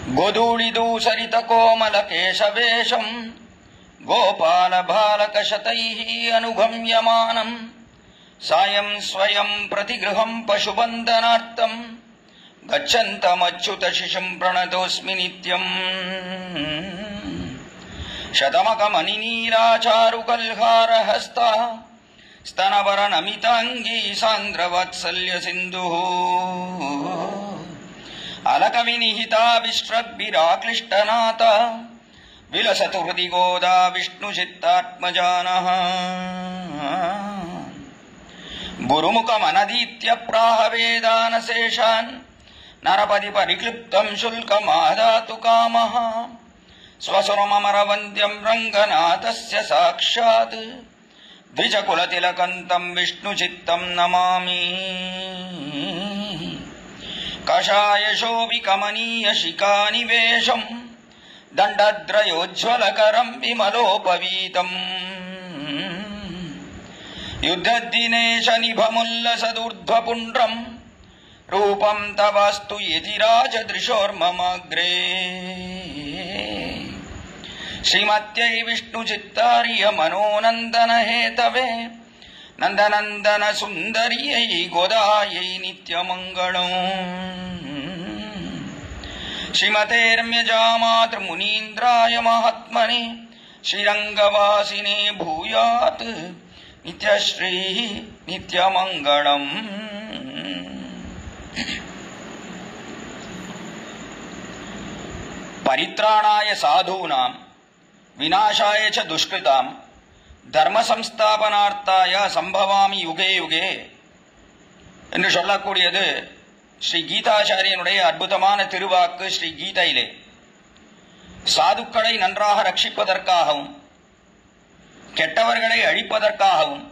गोधूलिदूसरित कोमल केशवेशं गोपाल बालक शतैः अनुगम्यमानं सायं स्वयं प्रतिगृहं पशुबन्धनार्थं गच्छन्तमच्युत शिशुं प्रणतोऽस्मि नित्यम् शतमकमणिनीराचारुकल्हारहस्ता स्तनवरनमिताङ्गी सान्द्रवात्सल्य सिन्धुः अलकविनिहिता विश्रग्भिराक्लिष्टनाथा विलसतु हृदि गोदा विष्णुचित्तात्मजानः गुरुमुखमनदीत्य प्राह वेदानशेषान् नरपति परिक्लिप्तं शुल्कमादातु कामः स्वसुरममरवन्द्यं रङ्गनाथस्य साक्षात् द्विजकुलतिलकन्तं विष्णुचित्तं नमामि कषायशोभिकमनीयशिखानिवेशं दण्डद्रयोज्ज्वलकरं विमलोपवीतम् युद्धद्दिनेशनिभमुल्लसदूर्ध्वपुण्ड्रं रूपं तवास्तु यतिराजदृशोर्ममाग्रे श्रीमत्यै विष्णुचित्तार्य मनोनन्दन हेतवे नन्दनन्दन सुन्दर्यै गोदायै नित्यमङ्गलम् श्रीमतेर्म्यजामातृमुनीन्द्राय महात्मने श्रीरङ्गवासिने भूयात् नित्यश्रीः नित्यमङ्गलम्। परित्राणाय साधूनां विनाशाय च दुष्कृतां धर्म संस्थापनार्थाय संभवामि युगे युगे என்று சொல்லக்கூடியது ஸ்ரீ கீதாச்சாரியனுடைய அற்புதமான திருவாக்கு. ஸ்ரீ கீதையிலே சாதுக்களை நன்றாக ரட்சிப்பதற்காகவும் கெட்டவர்களை அழிப்பதற்காகவும்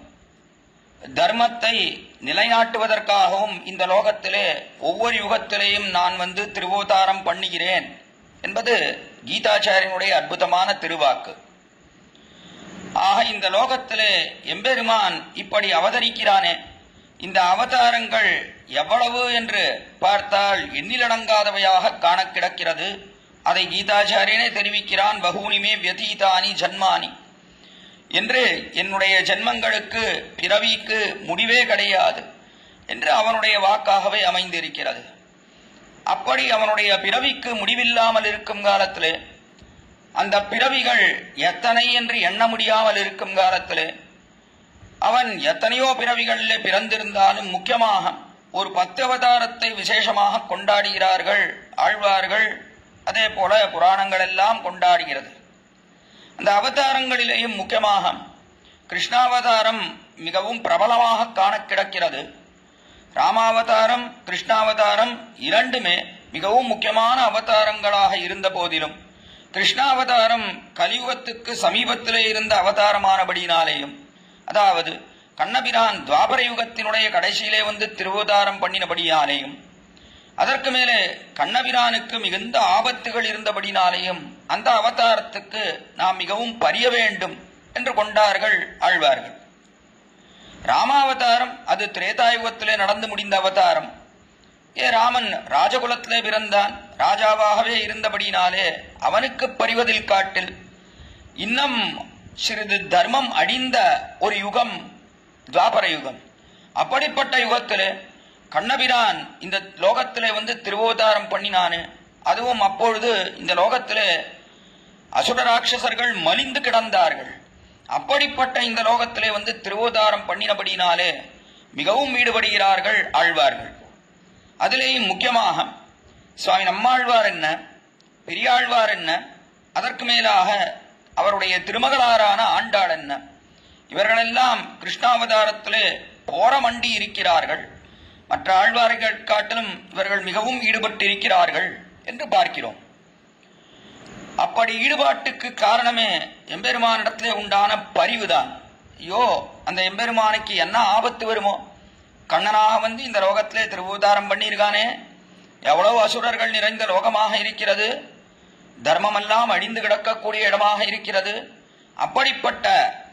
தர்மத்தை நிலைநாட்டுவதற்காகவும் இந்த லோகத்திலே ஒவ்வொரு யுகத்திலேயும் நான் வந்து திருவோதாரம் பண்ணுகிறேன் என்பது கீதாச்சாரியனுடைய அற்புதமான திருவாக்கு. ஆக இந்த லோகத்திலே எம்பெருமான் இப்படி அவதரிக்கிறானே, இந்த அவதாரங்கள் எவ்வளவு என்று பார்த்தால் எண்ணிலடங்காதவையாக காண கிடக்கிறது. அதை கீதாச்சாரியனே தெரிவிக்கிறான். பகூனிமே வியதீதானி ஜன்மானி என்று, என்னுடைய ஜென்மங்களுக்கு பிறவிக்கு முடிவே கிடையாது என்று அவனுடைய வாக்காகவே அமைந்திருக்கிறது. அப்படி அவனுடைய பிறவிக்கு முடிவில்லாமல் இருக்கும் காலத்திலே, அந்த பிறவிகள் எத்தனை என்று எண்ண முடியாமல் இருக்கும் காலத்திலே, அவன் எத்தனையோ பிறவிகளிலே பிறந்திருந்தாலும் முக்கியமாக ஒரு 10 அவதாரத்தை விசேஷமாக கொண்டாடுகிறார்கள் ஆழ்வார்கள். அதே போல புராணங்கள் எல்லாம் கொண்டாடுகிறது. அந்த அவதாரங்களிலேயும் முக்கியமாக கிருஷ்ணாவதாரம் மிகவும் பிரபலமாக காண கிடக்கிறது. ராமாவதாரம் கிருஷ்ணாவதாரம் இரண்டுமே மிகவும் முக்கியமான அவதாரங்களாக இருந்த போதிலும், கிருஷ்ணாவதாரம் கலியுகத்துக்கு சமீபத்திலே இருந்த அவதாரமானபடியினாலேயும், அதாவது கண்ணபிரான் துவாபர யுகத்தினுடைய கடைசியிலே வந்து திருவோதாரம் பண்ணினபடியாலேயும், அதற்கு மேலே கண்ணபிரானுக்கு மிகுந்த ஆபத்துகள் இருந்தபடினாலேயும் அந்த அவதாரத்துக்கு நாம் மிகவும் பரிய வேண்டும் என்று கொண்டார்கள் ஆழ்வார்கள். ராமாவதாரம் அது திரேதாயுகத்திலே நடந்து முடிந்த அவதாரம். ராமன் ராஜகுலத்திலே பிறந்தான், ராஜாவாகவே இருந்தபடினாலே அவனுக்கு பரிவதில் காட்டில் இன்னும் சிறிது தர்மம் அடிந்த ஒரு யுகம் துவாபர யுகம். அப்படிப்பட்ட யுகத்திலே கண்ணபிரான் இந்த லோகத்திலே வந்து திருவோதாரம் பண்ணினானே, அதுவும் அப்பொழுது இந்த லோகத்திலே அசுர ராட்சசர்கள் மலிந்து கிடந்தார்கள். அப்படிப்பட்ட இந்த லோகத்திலே வந்து திருவோதாரம் பண்ணினபடினாலே மிகவும் ஈடுபடுகிறார்கள் ஆழ்வார்கள். அதிலேயும் முக்கியமாக சுவாமி நம்மாழ்வார் என்ன, பெரியாழ்வார் என்ன, அதற்கு மேலாக அவருடைய திருமகளாரான ஆண்டாள் என்ன, இவர்களெல்லாம் கிருஷ்ணாவதாரத்திலே போரமண்டி இருக்கிறார்கள். மற்ற ஆழ்வார்கள் காட்டிலும் இவர்கள் மிகவும் ஈடுபட்டு இருக்கிறார்கள் என்று பார்க்கிறோம். அப்படி ஈடுபாட்டுக்கு காரணமே எம்பெருமானிடத்திலே உண்டான பரிவுதான். ஐயோ, அந்த எம்பெருமானுக்கு என்ன ஆபத்து வருமோ, கண்ணனாக வந்து இந்த லோகத்திலே திருவோதாரம் பண்ணியிருக்கானே, எவ்வளவு அசுரர்கள் நிறைந்த லோகமாக இருக்கிறது, தர்மமெல்லாம் அழிந்து கிடக்கக்கூடிய இடமாக இருக்கிறது, அப்படிப்பட்ட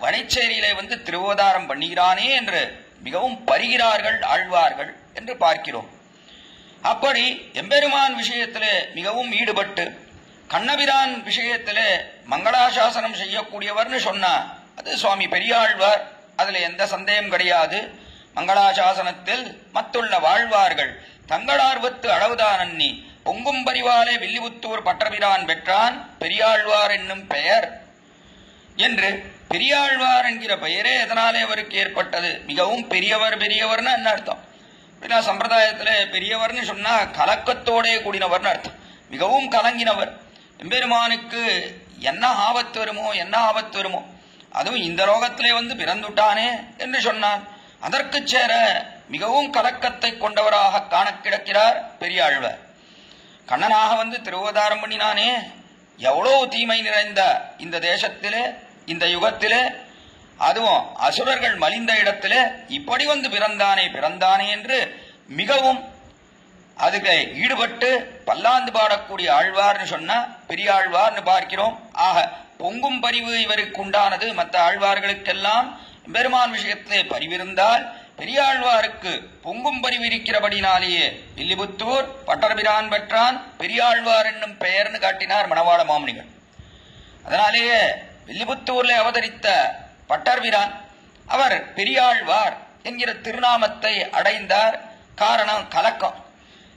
வனைச்சேரியிலே வந்து திருவோதாரம் பண்ணுகிறானே என்று மிகவும் பரிகிறார்கள் ஆழ்வார்கள் என்று பார்க்கிறோம். அப்படி எம்பெருமான் விஷயத்திலே மிகவும் ஈடுபட்டு கண்ணபிரான் விஷயத்திலே மங்களாசாசனம் செய்யக்கூடியவர்னு சொன்னா அது சுவாமி பெரியாழ்வார். அதுல எந்த சந்தேகம் கிடையாது. மங்களாசாசனத்தில் மத்துள்ள வாழ்வார்கள் தங்களார்வத்து அளவுதான் அன்னி பொங்கும் பரிவாலே வில்லிபுத்தூர் பட்டபிரான் பெற்றான் பெரியாழ்வார் என்னும் பெயர் என்று. பெரியாழ்வார் என்கிற பெயரே எதனாலே அவருக்கு ஏற்பட்டது? மிகவும் பெரியவர். பெரியவர்னு என்ன அர்த்தம்? சம்பிரதாயத்திலே பெரியவர்னு சொன்னா கலக்கத்தோடே கூடினவர்னு அர்த்தம். மிகவும் கலங்கினவர். எம்பெருமானுக்கு என்ன ஆபத்து வருமோ என்ன ஆபத்து வருமோ, அதுவும் இந்த லோகத்திலே வந்து பிறந்துட்டானே என்று சொன்னான். அதற்கு சேர மிகவும் கலக்கத்தை கொண்டவராக காண கிடக்கிறார் பெரியாழ்வார். கண்ணனாக வந்து திருவதாரம் பண்ணினானே, எவ்வளவு தீமை நிறைந்த இந்த தேசத்திலே இந்த யுகத்திலே, அதுவும் அசுரர்கள் மலிந்த இடத்திலே இப்படி வந்து பிறந்தானே என்று மிகவும் அதுக்கு ஈடுபட்டு பல்லாந்து பாடக்கூடிய ஆழ்வார்னு சொன்னா பெரியாழ்வார்னு பார்க்கிறோம். ஆக பொங்கும் பரிவு இவருக்கு உண்டானது. மற்ற ஆழ்வார்களுக்கெல்லாம் பெருமான் விஷயத்திலே பரிவிருந்தால் பெரியாழ்வாருக்கு பொங்கும் பரிவு இருக்கிறபடினாலேயே வில்லிபுத்தூர் பட்டர்பிரான் பெற்றான் பெரியாழ்வார் என்னும் பெயர்னு காட்டினார் மணவாள மாமுனிகள். அதனாலேயே வில்லிபுத்தூர்ல அவதரித்த பட்டர்பிரான் அவர் பெரியாழ்வார் என்கிற திருநாமத்தை அடைந்தார். காரணம் கலக்கம்.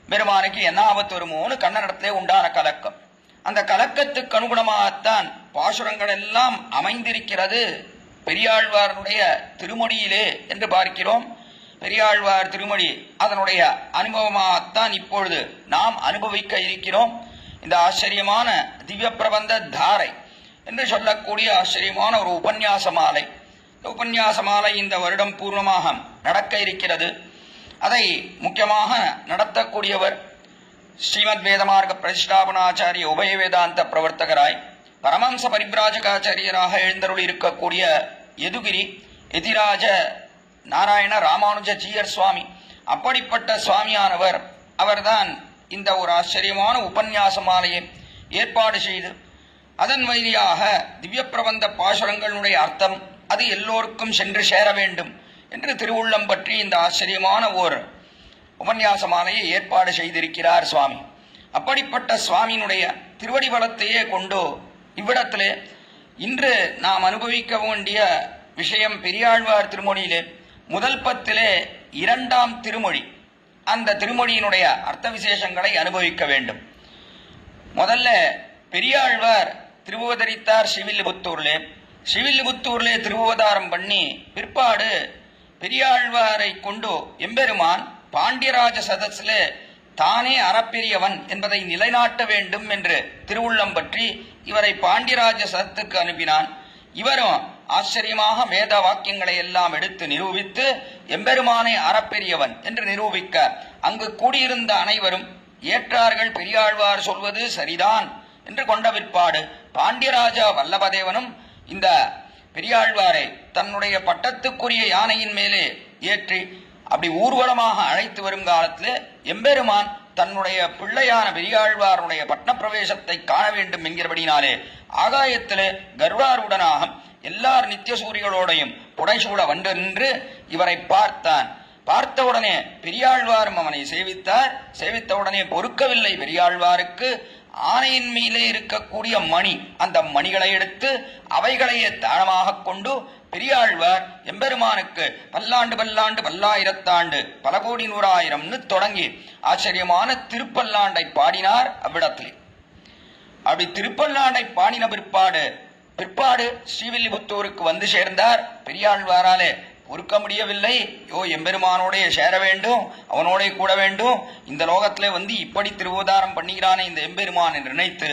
பெருமானுக்கு என்ன ஆபத்து வருமோன்னு கண்ணனிடத்திலே உண்டான கலக்கம். அந்த கலக்கத்துக்கு அனுகுணமாகத்தான் பாசுரங்கள் எல்லாம் அமைந்திருக்கிறது பெரியாழ்வாருடைய திருமொழியிலே என்று பார்க்கிறோம். பெரியாழ்வார் திருமொழி அதனுடைய அனுபவமாகத்தான் இப்பொழுது நாம் அனுபவிக்க இருக்கிறோம். இந்த ஆச்சரியமான திவ்ய பிரபந்த தாரை என்று சொல்லக்கூடிய ஆச்சரியமான ஒரு உபன்யாச மாலை. இந்த உபன்யாச மாலை இந்த வருடம் பூர்வமாக நடக்க இருக்கிறது. அதை முக்கியமாக நடத்தக்கூடியவர் ஸ்ரீமத் வேதமார்க்க பிரதிஷ்டாபனாச்சாரிய உபய வேதாந்த பிரவர்த்தகராய் பரமம்ச பரிபிராஜகாச்சாரியராக எழுந்தருள் இருக்கக்கூடிய யதுகிரி எதிராஜ நாராயண ராமானுஜ ஜீயர் சுவாமி. அப்படிப்பட்ட சுவாமியானவர் அவர்தான் இந்த ஒரு ஆச்சரியமான உபன்யாச மாலையை ஏற்பாடு செய்து அதன் வழியாக திவ்ய பிரபந்த பாசுரங்களுடைய அர்த்தம் அது எல்லோருக்கும் சென்று சேர வேண்டும் என்று திருவுள்ளம் பற்றி இந்த ஆச்சரியமான ஓர் உபன்யாச மாலையை ஏற்பாடு செய்திருக்கிறார் சுவாமி. அப்படிப்பட்ட சுவாமியினுடைய திருவடி பலத்தையே கொண்டு இவ்விடத்திலே இன்று நாம் அனுபவிக்க வேண்டிய விஷயம் பெரியாழ்வார் திருமொழியிலே முதல் பத்திலே இரண்டாம் திருமொழி. அந்த திருமொழியினுடைய அர்த்த விசேஷங்களை அனுபவிக்க வேண்டும். முதல்ல பெரியாழ்வார் திருவுவதரித்தார் ஸ்ரீவில்லிபுத்தூர்லே. ஸ்ரீவில்லிபுத்தூர்லே திருவுவதாரம் பண்ணி பிற்பாடு பெரியாழ்வாரை கொண்டு எம்பெருமான் பாண்டியராஜ சதஸிலே தானே அறப்பெரியவன் என்பதை நிலைநாட்ட வேண்டும் என்று திருவுள்ளம் பற்றி இவரை பாண்டியராஜ சதத்துக்கு அனுப்பினான். இவரும் ஆச்சரியமாக வேத வாக்கியங்களை எல்லாம் எடுத்து நிரூபித்து எம்பெருமானே அறப்பெரியவன் என்று நிரூபிக்க அங்கு கூடியிருந்த அனைவரும் ஏற்றார்கள். பெரியாழ்வார் சொல்வது சரிதான் என்று கொண்ட பிற்பாடு பாண்டியராஜா வல்லபதேவனும் இந்த பெரியாழ்வாரை தன்னுடைய பட்டத்துக்குரிய யானையின் மேலே ஏற்றி அப்படி ஊர்வலமாக அழைத்து வரும் காலத்தில் எம்பெருமான் தன்னுடைய பிள்ளையான பெரியாழ்வாருடைய பட்ன பிரவேசத்தை காண வேண்டும் என்கிறபடினாலே ஆகாயத்திலே கர்வாருடனாக எல்லார் நித்தியசூரிகளோடையும் புடைசூட வந்து நின்று இவரை பார்த்தான். பார்த்தவுடனே பெரியாழ்வாரும் அவனை சேவித்தார். சேவித்தவுடனே பொறுக்கவில்லை பெரியாழ்வாருக்கு. ஆனையின் மீதே இருக்கக்கூடிய மணி, அந்த மணிகளை எடுத்து அவைகளையே தாளமாக கொண்டு பெரியாழ்வார் எம்பெருமானுக்கு பல்லாண்டு பல்லாண்டு பல்லாயிரத்தாண்டு பல கோடி நூறாயிரம்னு தொடங்கி ஆச்சரியமான திருப்பல்லாண்டை பாடினார். அவ்விடத்திலே அப்படி திருப்பல்லாண்டை பாடின பிற்பாடு ஸ்ரீவில்லிபுத்தூருக்கு வந்து சேர்ந்தார். பெரியாழ்வாராலே பொறுக்க முடியவில்லை. எம்பெருமானோடைய சேர வேண்டும், அவனோட கூட வேண்டும், இந்த லோகத்திலே வந்து இப்படி திருவோதாரம் பண்ணுகிறானே இந்த எம்பெருமான் என்று நினைத்து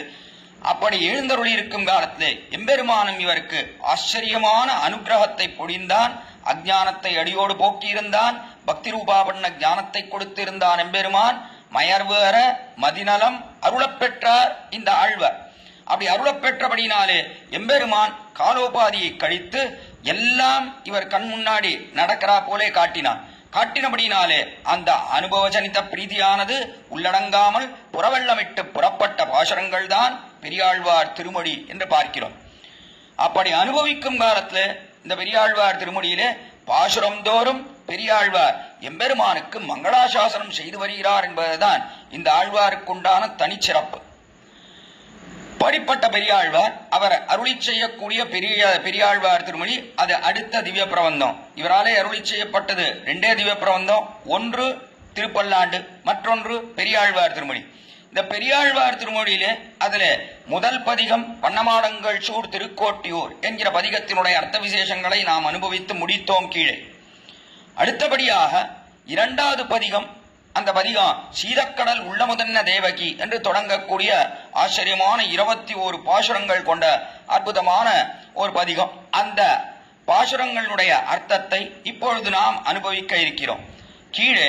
அப்படி எழுந்தருளி இருக்கும் காலத்திலே எம்பெருமானும் இவருக்கு ஆச்சரியமான அனுகிரகத்தை பொழிந்தான். அஜானத்தை அடியோடு போக்கியிருந்தான். பக்தி ரூபாபண்ண ஞானத்தை கொடுத்திருந்தான் எம்பெருமான். மயர்வேற மதிநலம் அருளப்பெற்றார் இந்த ஆழ்வார். அப்படி அருளப்பெற்றபடினாலே எம்பெருமான் காலோபாதியை கழித்து எல்லாம் இவர் கண் முன்னாடி நடக்கிறா போலே காட்டினபடினாலே அந்த அனுபவஜனித பிரீதியானது உள்ளடங்காமல் புறவெள்ளமிட்டு புறப்பட்ட பாசுரங்கள் தான் பெரியாழ்வார் திருமொழி என்று பார்க்கிறோம். அப்படி அனுபவிக்கும் காலத்துல இந்த பெரியாழ்வார் திருமொழியிலே பாசுரம் தோறும் பெரியாழ்வார் எம்பெருமானுக்கு மங்களாசாசனம் செய்து வருகிறார் என்பதுதான் இந்த ஆழ்வாருக்குண்டான தனிச்சிறப்பு. படிப்பட்ட பெரியாழ்வார் அவர் அருளி செய்யக்கூடிய பெரியாழ்வார் திருமொழி அது அடுத்த திவ்ய பிரபந்தம். இவராலே அருளி செய்யப்பட்டது 2 திவ்ய பிரபந்தம், ஒன்று திருப்பல்லாண்டு, மற்றொன்று பெரியாழ்வார் திருமொழி. இந்த பெரியாழ்வார் திருமொழியிலே அதுல முதல் பதிகம் வண்ணமாடங்கள் சூர் திருக்கோட்டியூர் என்கிற பதிகத்தினுடைய அர்த்த விசேஷங்களை நாம் அனுபவித்து முடித்தோம் கீழே. அடுத்தபடியாக 2வது பதிகம், அந்த பதிகம் சீதக்கடல் உள்ளமுதன்ன தேவகி என்று தொடங்கக்கூடிய ஆச்சரியமான 21 பாசுரங்கள் கொண்ட அற்புதமான ஒரு பதிகம். அந்த பாசுரங்களுடைய அர்த்தத்தை இப்பொழுது நாம் அனுபவிக்க இருக்கிறோம். கீழே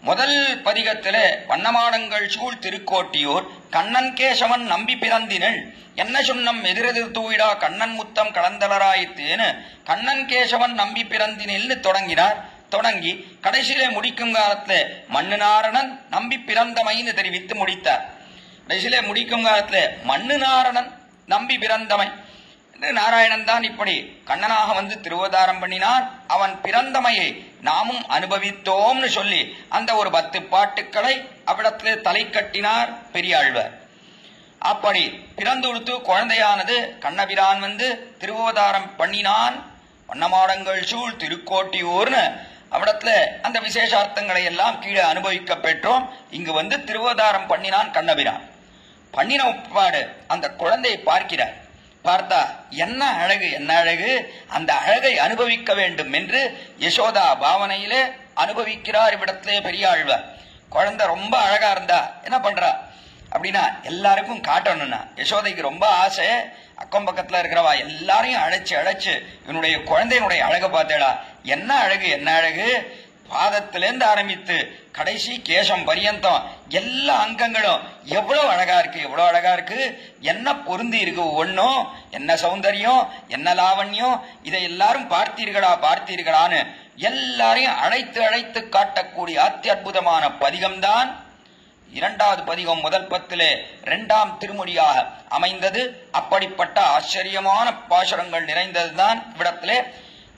முதல் பதிகத்திலே வண்ணமாடங்கள் சூழ் திருக்கோட்டியூர் கண்ணன் கேசவன் நம்பி பிறந்தினள் என்ன சொன்னம் எதிரெதிர் தூவிடா கண்ணன் முத்தம் கலந்தலராயித்தேன்னு கண்ணன் கேசவன் நம்பி பிறந்தினல்னு தொடங்கி கடைசியில முடிக்கும் காலத்துல மண்ணு நாரணன் நம்பி பிறந்தமைன்னு தெரிவித்து முடித்தார். கடைசியில முடிக்கும் காலத்துல மண்ணு நாரணன் நம்பி பிறந்தமை என்று நாராயணன் தான் இப்படி கண்ணனாக வந்து திருவதாரம் பண்ணினான், அவன் பிறந்தமையை நாமும் அனுபவித்தோம்னு சொல்லி அந்த ஒரு 10 பாட்டுக்களை அவ்விடத்திலே தலை கட்டினார் பெரியாழ்வார். அப்படி பிறந்துடுத்து குழந்தையானது கண்ணபிரான் வந்து திருவதாரம் பண்ணினான் வண்ணமாடங்கள் சூழ் திருக்கோட்டியூர்னு அவ்விடத்துல அந்த விசேஷார்த்தங்களை எல்லாம் கீழே அனுபவிக்க பெற்றோம். இங்கு வந்து திருவதாரம் பண்ணினான் கண்ணபிரான். பண்ணின உட்பாடு அந்த குழந்தையை பார்க்கிறார். பார்த்தா என்ன அழகு, என்ன அழகு, அந்த அழகை அனுபவிக்க வேண்டும் என்று யசோதா பாவனையிலே அனுபவிக்கிறார் இவ்விடத்திலே பெரியாழ்வார். குழந்தை ரொம்ப அழகா இருந்தா என்ன பண்றா அப்படின்னா எல்லாருக்கும் காட்டணும்னா யசோதைக்கு ரொம்ப ஆசை. அக்கம் பக்கத்துல இருக்கிறவா எல்லாரையும் அழைச்சு இவனுடைய குழந்தையினுடைய அழகை பார்த்தேடா, என்ன அழகு, என்ன அழகு, பாதத்திலேருந்து ஆரம்பித்து கடைசி கேசம் பரியந்தம் எல்லா அங்கங்களும் எவ்வளவு அழகா இருக்கு, எவ்வளவு அழகா இருக்கு, என்ன பொருந்தி இருக்கு, ஒன்னும் என்ன சௌந்தரியம், என்ன லாவண்யம், இதை எல்லாரும் பார்த்தீர்களான்னு எல்லாரையும் அழைத்து காட்டக்கூடிய அத்தியுதமான பதிகம்தான் 2வது பதிகம் முதல் 10 2ஆம் திருமொழியாக அமைந்தது. அப்படிப்பட்ட ஆச்சரியமான பாசுரங்கள் நிறைந்ததுதான் இவ்விடத்திலே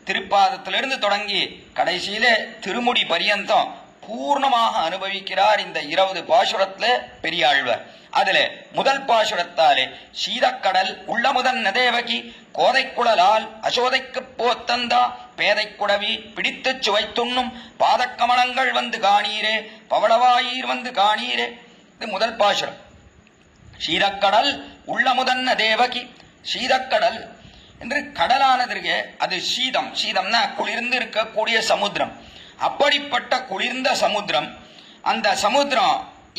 திருப்பாதத்திலிருந்து தொடங்கி கடைசியிலே திருமுடி பரியந்தம் பூர்ணமாக அனுபவிக்கிறார் இந்த 20 பாசுரத்திலே பெரியாழ்வார். அதுல முதல் பாசுரத்தாலே சீதக்கடல் உள்ளமுதன் நதேவகி கோதைக்குழலால் அசோதைக்கு போத்தந்தா பேதைக்குடவி பிடித்து சுவைத்துண்ணும் பாதக்கமலங்கள் வந்து காணீரே பவளவாயீர் வந்து காணீரே. இது முதல் பாசுரம். சீதக்கடல் உள்ளமுதன் தேவகி, சீதக்கடல் என்று கடலானதற்கு அது சீதம்னா குளிர்ந்து இருக்கக்கூடிய சமுத்திரம். அப்படிப்பட்ட குளிர்ந்த சமுத்திரம், அந்த சமுத்திரம்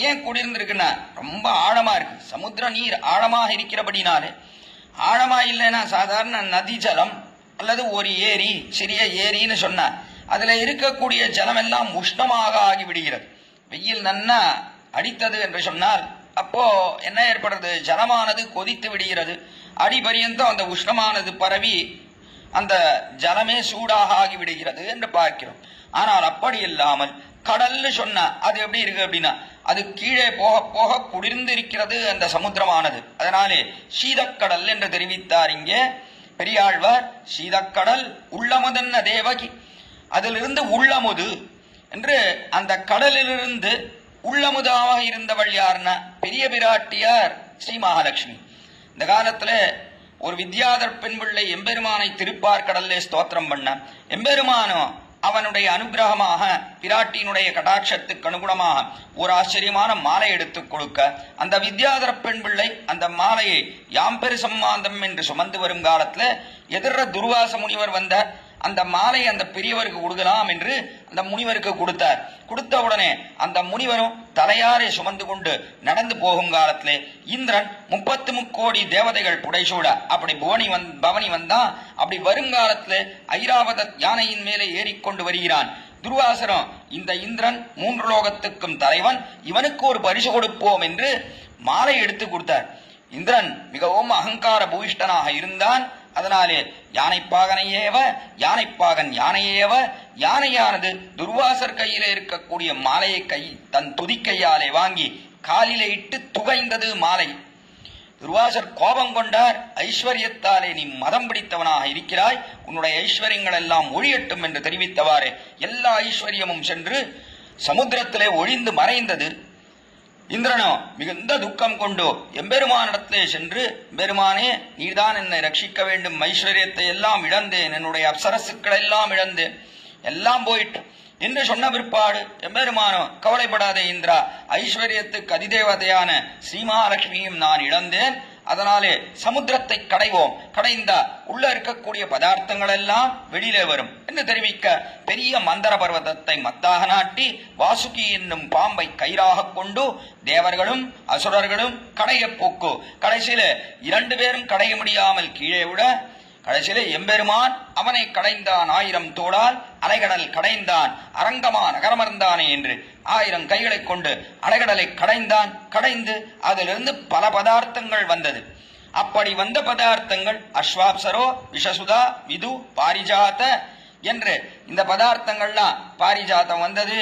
ஏன் குளிர்ந்திருக்குன்னா ரொம்ப ஆழமா இருக்கு. சமுத்திர நீர் ஆழமாக இருக்கிறபடினாலே, ஆழமா இல்லைன்னா சாதாரண நதி ஜலம் அல்லது ஒரு ஏரி, சிறிய ஏரின்னு சொன்னா அதுல இருக்கக்கூடிய ஜலம் எல்லாம் உஷ்ணமாக ஆகிவிடுகிறது. வெயில் நன்னா அடித்தது என்று சொன்னால் அப்போ என்ன ஏற்படுறது, ஜலமானது கொதித்து விடுகிறது. அடிபரியந்தம் அந்த உஷ்ணமானது பரவி அந்த ஜலமே சூடாக ஆகிவிடுகிறது என்று பார்க்கிறோம். ஆனால் அப்படி இல்லாமல் கடல்னு சொன்னா அது எப்படி இருக்கு அப்படின்னா அது கீழே போக போக குளிர்ந்து இருக்கிறது அந்த சமுத்திரமானது. அதனாலே சீதக்கடல் என்று தெரிவித்தார் இங்கே பெரியாழ்வார். சீதக்கடல் உள்ளமுதன்ன தேவகி, அதிலிருந்து உள்ளமுது என்று அந்த கடலிலிருந்து உள்ளமுதாக இருந்தவள் யாருன்னா பெரிய பிராட்டியார் ஸ்ரீ மகாலட்சுமி. இந்த காலத்துல ஒரு வித்யாதர் பெண் பிள்ளை எம்பெருமானை திருப்பார் கடல்லே ஸ்தோத்திரம் பண்ண, எம்பெருமானோ அவனுடைய அனுகிரகமாக பிராட்டியினுடைய கடாட்சத்துக்கு அனுகுணமாக ஒரு ஆச்சரியமான மாலை எடுத்துக் கொடுக்க, அந்த வித்யாதர பெண் பிள்ளை அந்த மாலையை யாம்பெரு சம்மாந்தம் என்று சுமந்து வரும் காலத்துல எதிர துர்வாச முனிவர் வந்த அந்த மாலை அந்த பெரியவருக்கு கொடுக்கலாம் என்று அந்த முனிவருக்கு கொடுத்தார். கொடுத்த உடனே அந்த முனிவரும் தலையாரை சுமந்து கொண்டு நடந்து போகும் காலத்திலே இந்திரன் 33 கோடி தேவதைகள் புடைசூட அப்படி பவனி வந்தான். அப்படி வருங்காலத்திலே ஐராவத யானையின் மேலே ஏறிக்கொண்டு வருகிறான். துர்வாசனம் இந்த இந்திரன் 3 லோகத்துக்கும் தலைவன், இவனுக்கு ஒரு பரிசு கொடுப்போம் என்று மாலை எடுத்து கொடுத்தார். இந்திரன் மிகவும் அகங்கார பூயிஷ்டனாக இருந்தான். அதனாலே யானைப்பாகனையேவ யானைப்பாகன் யானையேவ, யானையானது துர்வாசர் கையிலே இருக்கக்கூடிய மாலையை தன் துதிக்கையாலே வாங்கி காலிலே இட்டு துகைந்தது மாலை. துர்வாசர் கோபம் கொண்டார். ஐஸ்வர்யத்தாலே நீ மதம் பிடித்தவனாக இருக்கிறாய், உன்னுடைய ஐஸ்வர்யங்கள் எல்லாம் ஒழியட்டும் என்று தெரிவித்தவாறு எல்லா ஐஸ்வர்யமும் சென்று சமுத்திரத்திலே ஒழிந்து மறைந்தது. இந்திரனோ மிகுந்த துக்கம் கொண்டு எம்பெருமானிடத்திலே சென்று, பெருமானே நீர்தான் என்னை ரட்சிக்க வேண்டும், ஐஸ்வர்யத்தை எல்லாம் இழந்தேன், என்னுடைய அப்சரசுக்கள் எல்லாம் இழந்தேன், எல்லாம் போயிட்டு என்று சொன்ன பிற்பாடு எம்பெருமானோ கவலைப்படாதே இந்திரா, ஐஸ்வர்யத்துக்கு அதிதேவதையான ஸ்ரீமகாலட்சுமியும் நான் இழந்தேன், அதனாலே சமுத்திரத்தை கடைவோம், கடைந்தா உள்ள இருக்கக்கூடிய பதார்த்தங்கள் எல்லாம் வெளியிலே வரும் என்று தெரிவிக்க பெரிய மந்தர பர்வதத்தை மத்தாக நாட்டி வாசுகி என்னும் பாம்பை கயிறாக கொண்டு தேவர்களும் அசுரர்களும் கடைய போக்கு. கடைசியில 2 பேரும் கடைய முடியாமல் கீழே விட கடைசியில எம்பெருமான் அவனை கடைந்தான் 1000 தோளால், அலைகடல் கடைந்தான், அரங்கமா நகரமர்ந்தானே என்று 1000 கைகளை கொண்டு அலைகடலை கடைந்தான். கடைந்து அதிலிருந்து பல பதார்த்தங்கள் வந்தது. அப்படி வந்த பதார்த்தங்கள் அஸ்வாப்சரோ, விஷசுதா, விது, பாரிஜாத என்று இந்த பதார்த்தங்கள்லாம், பாரிஜாதம் வந்தது,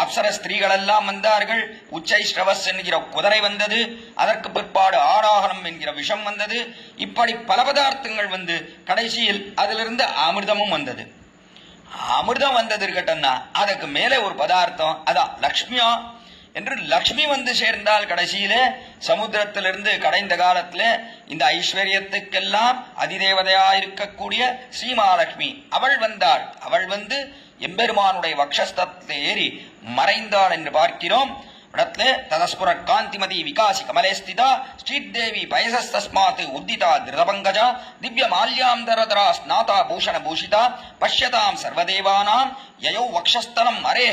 அப்சர ஸ்திரீகள் எல்லாம் வந்தார்கள், உச்சைஸ்ரவஸ் என்கிற குதிரை வந்தது, அதற்கு பிற்பாடு ஆராகனம் என்கிற விஷம் வந்தது. இப்படி பல பதார்த்தங்கள் வந்து கடைசியில் அதிலிருந்து அமிர்தமும் வந்தது. அமிர்தம் வந்தது இருக்கட்டா, அதுக்கு மேலே ஒரு பதார்த்தம், அதான் லக்ஷ்மியா என்று லக்ஷ்மி வந்து சேர்ந்தால் கடைசியில சமுத்திரத்திலிருந்து கடைந்த காலத்துல இந்த ஐஸ்வர்யத்துக்கெல்லாம் அதிதேவதையா இருக்கக்கூடிய ஸ்ரீமகாலட்சுமி அவள் வந்தாள். அவள் வந்து எம்பெருமானுடைய வக்ஷஸ்தத்தை ஏறி மறைந்தாள் என்று பார்க்கிறோம். இடத்துல ததஸ்புர காந்திமதி விகாசி கமலே ஸ்திதா ஸ்ரீதேவி பயசஸ்தஸ்மாத் உத்திதா திருதபங்கஜா திவ்ய மால்யாந்தரதரா ஸ்நாதா பூஷண பூஷிதா பஷ்யதாம் சர்வதேவானாம் யயோ வக்ஷஸ்தலம் அரே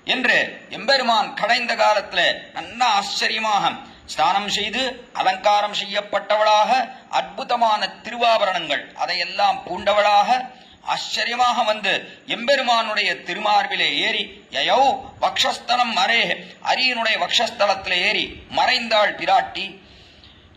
என்று எம்பெருமான் கடைந்த காலத்துல நல்ல ஆச்சரியமாக ஸ்நானம் செய்து அலங்காரம் செய்யப்பட்டவளாக அற்புதமான திருவாபரணங்கள் அதையெல்லாம் பூண்டவளாக ஆச்சரியமாக வந்து எம்பெருமானுடைய திருமார்பிலே ஏறி யயோ வக்ஷஸ்தலம் அரே அரியனுடைய வக்ஷஸ்தலத்திலே ஏறி மறைந்தாள் பிராட்டி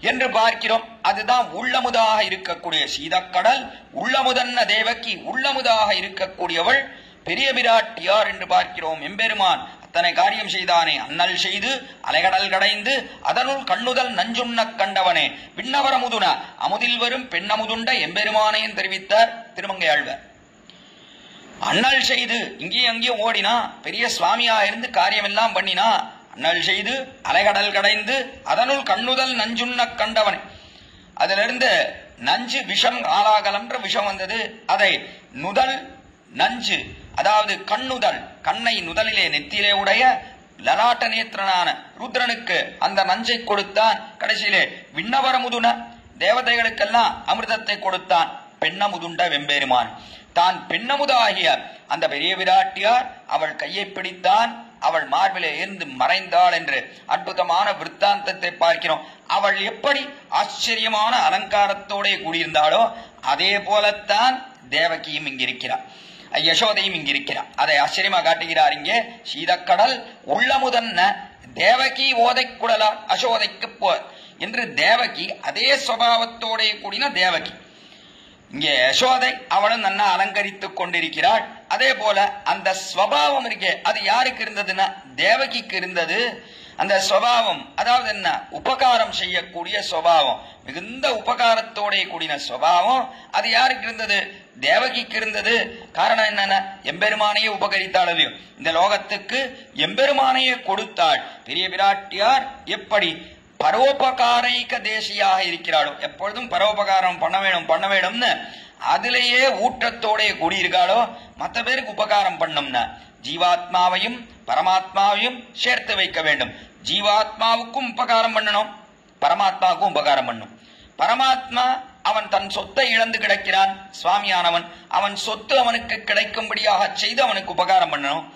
என்று பார்க்கிறோம். அதுதான் உள்ளமுதாக இருக்கக்கூடிய சீதக்கடல், உள்ளமுதன்ன தேவகி உள்ளமுதாக இருக்கக்கூடியவள் பெரிய பிராட்டியார் என்று பார்க்கிறோம். எம்பெருமான் அத்தனை காரியம் செய்தானே, அண்ணல் செய்து அலைகடல் கடைந்து அதனுள் கண்ணுதல் நஞ்சுண்ண கண்டவனே விண்ணவர முதுன அமுதில் வரும் பெண்ணமுதுண்ட எம்பெருமானையும் தெரிவித்தார் திருமங்கை ஆழ்வார். அண்ணல் செய்து இங்கேயும் அங்கேயும் ஓடினா, பெரிய சுவாமியா இருந்து காரியம் எல்லாம் பண்ணினா, அண்ணல் செய்து அலைகடல் கடைந்து அதனுள் கண்ணுதல் நஞ்சுண்ண கண்டவனே, அதிலிருந்து நஞ்சு விஷம் ஆலாகலன்ற விஷம் வந்தது, அதை நுதல் நஞ்சு அதாவது கண்ணுதல் கண்ணை நுதலிலே நெத்தியிலே உடைய லலாட்ட நேத்திரனான ருத்ரனுக்கு அந்த நஞ்சை கொடுத்தான். கடைசியிலே விண்ணவர முதுன தேவதைகளுக்கெல்லாம் அமிர்தத்தை கொடுத்தான். பெண்ணமுதுண்ட வெம்பெருமான் தான் பெண்ணமுதாகிய அந்த பெரிய விராட்டியார் அவள் கையை பிடித்தான், அவள் மார்பிலே இருந்து மறைந்தாள் என்று அற்புதமான விற்த்தாந்தத்தை பார்க்கிறோம். அவள் எப்படி ஆச்சரியமான அலங்காரத்தோட கூடியிருந்தாளோ அதே போலத்தான் தேவகியும் இங்கிருக்கிறார், யசோதையும் இங்கிருக்கிறார். அதை ஆச்சரியமா காட்டுகிறார் இங்கே. சீதக்கடல் உள்ளமுதன்ன தேவகி ஓதை குடலா அசோதைக்கு போ என்று தேவகி அதே சுபாவத்தோட கூடின தேவகி. இங்கே யசோதை அவளும் நன்னா அலங்கரித்துக் கொண்டிருக்கிறாள். அதே போல அந்த ஸ்வபாவம் இருக்கே, அது யாருக்கு இருந்ததுன்னா தேவகிக்கு இருந்தது. அந்த ஸ்வபாவம் அதாவது என்ன, உபகாரம் செய்யக்கூடிய ஸ்வபாவம், மிகுந்த உபகாரத்தோட கூடின ஸ்வபாவம் அது யாருக்கு இருந்தது, தேவகிக்கு இருந்தது. காரணம் என்னன்னா, எம்பெருமானையே உபகரித்தாள் இல்லையோ, இந்த லோகத்துக்கு எம்பெருமானையே கொடுத்தாள். பெரிய பிராட்டியார் எப்படி பரோபகாரைக்க தேசியாக இருக்கிறாளோ, எப்பொழுதும் பரோபகாரம் பண்ண வேணும்னு அதிலேயே ஊற்றத்தோட கூடியிருக்காளோ, மற்ற பேருக்கு உபகாரம் பண்ணும்னா ஜீவாத்மாவையும் பரமாத்மாவையும் சேர்த்து வைக்க வேண்டும். ஜீவாத்மாவுக்கும் உபகாரம் பண்ணணும், பரமாத்மாவுக்கும் உபகாரம் பண்ணும். பரமாத்மா அவன் தன் சொத்தை இழந்து கிடக்கிறான், சுவாமியானவன் அவன் சொத்து அவனுக்கு கிடைக்கும்படியாக செய்து அவனுக்கு உபகாரம் பண்ணணும்.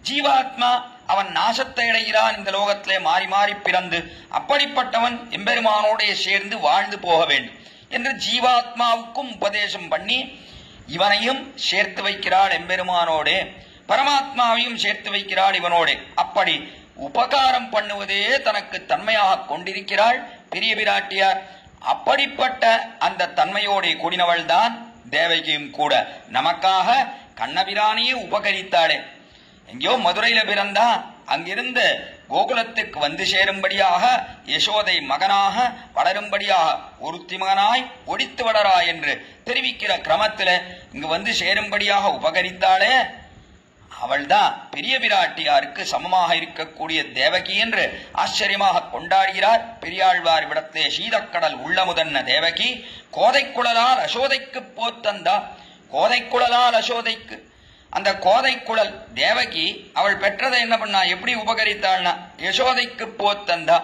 ஜீவாத்மா அவன் நாசத்தை அடைகிறான், இந்த லோகத்திலே மாறி மாறி பிறந்து, அப்படிப்பட்டவன் எம்பெருமானோட சேர்ந்து வாழ்ந்து போக வேண்டும் என்று ஜீவாத்மாவுக்கும் உபதேசம் பண்ணி இவனையும் சேர்த்து வைக்கிறாள் எம்பெருமானோடே, பரமாத்மாவையும் சேர்த்து வைக்கிறாள் இவனோடே. அப்படி உபகாரம் பண்ணுவதே தனக்கு தன்மையாக கொண்டிருக்கிறாள் பெரிய பிராட்டியார். அப்படிப்பட்ட அந்த தன்மையோட கூடினவள் தான் தேவகியும் கூட. நமக்காக கண்ணபிரானையே உபகரித்தாளே. எங்கேயோ மதுரையில பிறந்தா, அங்கிருந்து கோகுலத்துக்கு வந்து சேரும்படியாக யசோதை மகனாக வளரும்படியாக ஒருத்தி மகனாய் ஒடித்து வளரா என்று தெரிவிக்கிற கிரமத்தில் இங்கு வந்து சேரும்படியாக உபகரித்தாளே, அவள்தான் பெரிய பிராட்டியாருக்கு சமமாக இருக்கக்கூடிய தேவகி என்று ஆச்சரியமாக கொண்டாடுகிறார் பெரியாழ்வார். விடத்தே சீதக்கடல் உள்ளமுதன்ன தேவகி கோதைக்குழலால் அசோதைக்கு போத்தந்தா. கோதைக்குழலால் அசோதைக்கு, அந்த கோதைக்குழல் தேவகி அவள் பெற்றதை என்ன பண்ணா, எப்படி உபகரித்தாள்னா யசோதைக்கு போத்தந்தா.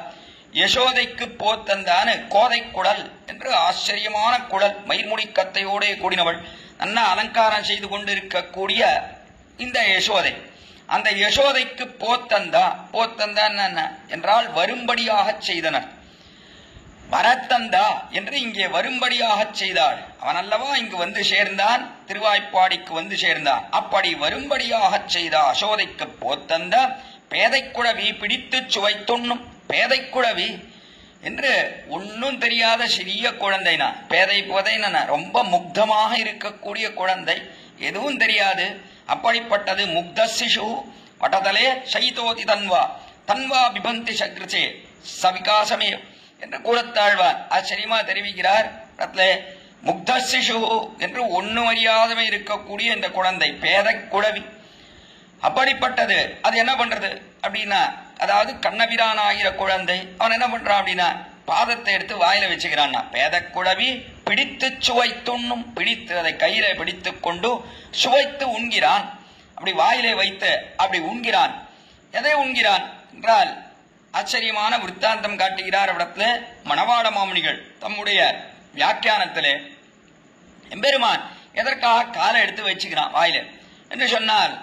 யசோதைக்கு போத்தந்தான்னு கோதைக்குழல் என்று ஆச்சரியமான குழல், மயிர்முடி கத்தையோட கூடினவள், நல்லா அலங்காரம் செய்து கொண்டிருக்கக்கூடிய இந்த யசோதை. அந்த யசோதைக்கு போத்தந்தா. போத்தந்தான் என்ன என்றால் வரும்படியாக செய்தனர். வரத்தந்தா என்று இங்கே வரும்படியாக செய்தாள். அவன் அல்லவா இங்கு வந்து சேர்ந்தான், திருவாய்ப்பாடிக்கு வந்து சேர்ந்தான். அப்படி வரும்படியாக செய்த யசோதைக்கு போத்தந்த பேதைக்குழவி பிடித்து சுவைத்துண்ணும். பேதைக்குழவி என்று ஒன்னும் தெரியாத சிறிய குழந்தைனா, பேதை புதைனா ரொம்ப முக்தமாக இருக்கக்கூடிய குழந்தை, எதுவும் தெரியாது. அப்படிப்பட்டது முக்த சிசு வட்டதலே சைதோதி தன்வா தன்வா பிபந்தி சக்ரிச்சே சவிகாசமே என்று கூடத்தாழ்வார் ஆச்சரியமா தெரிவிக்கிறார். முக்த சிசு என்று ஒன்னும் அறியாதவை இருக்கக்கூடிய இந்த குழந்தை பேதை குழவி. அப்படிப்பட்டது அது என்ன பண்றது அப்படின்னா, அதாவது கண்ணபிரான் ஆகிற குழந்தை அவன் என்ன பண்றான் அப்படின்னா, பாதத்தை எடுத்து வாயில வச்சுக்கிறான். பேதை குழவி பிடித்து சுவைத்துண்ணும். பிடித்து அதை கையில பிடித்து கொண்டு சுவைத்து உண்கிறான். அப்படி வாயிலே வைத்து அப்படி உண்கிறான். எதை உண்கிறான் என்றால் ஆச்சரியமான விற்த்தாந்தம் காட்டுகிறார். இடத்துல மணவாள மாமுனிகள் தம்முடைய வியாக்கியானத்திலே எம்பெருமான் எதற்காக காலை எடுத்து வச்சுக்கிறான் வாயில என்று சொன்னால்,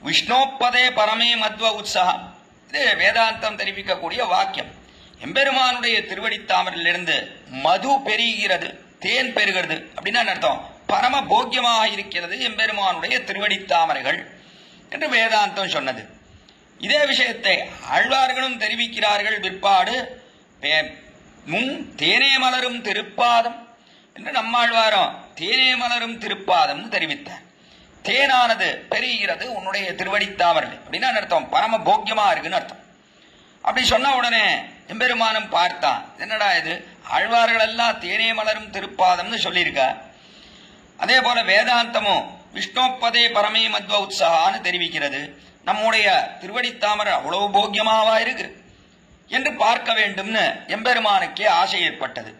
விஷ்ணோப்பதே பரமே மத்வ உற்சாகம். இது வேதாந்தம் தெரிவிக்கக்கூடிய வாக்கியம். எம்பெருமானுடைய திருவடித்தாமரிலிருந்து மது பெருகிறது, தேன் பெறுகிறது அப்படின்னா அர்த்தம். பரம போக்கியமாக இருக்கிறது எம்பெருமானுடைய திருவடித்தாமரைகள் என்று வேதாந்தம் சொன்னது. இதே விஷயத்தை ஆழ்வார்களும் தெரிவிக்கிறார்கள். பிற்பாடு முன் தேனே மலரும் திருப்பாதம் என்று நம்மாழ்வாரம் தேனே மலரும் திருப்பாதம் தெரிவித்தார். தேனானது பெருகிறது உன்னுடைய திருவடித்தாமரை அப்படின்னா அர்த்தம், பரம போக்கியமா இருக்குன்னு அர்த்தம். அப்படி சொன்ன உடனே எம்பெருமானும் பார்த்தான், என்னடா இது ஆழ்வார்கள் எல்லாம் தேனே மலரும் திருப்பாதம்னு சொல்லியிருக்க, அதே போல வேதாந்தமும் விஷ்ணோப்பதே பரமே மத்வ உற்சாகான்னு தெரிவிக்கிறது. நம்முடைய திருவடித்தாமரை அவ்வளவு போக்கியமாவா இருக்கு என்று பார்க்க வேண்டும்னு எம்பெருமானுக்கே ஆசை ஏற்பட்டது.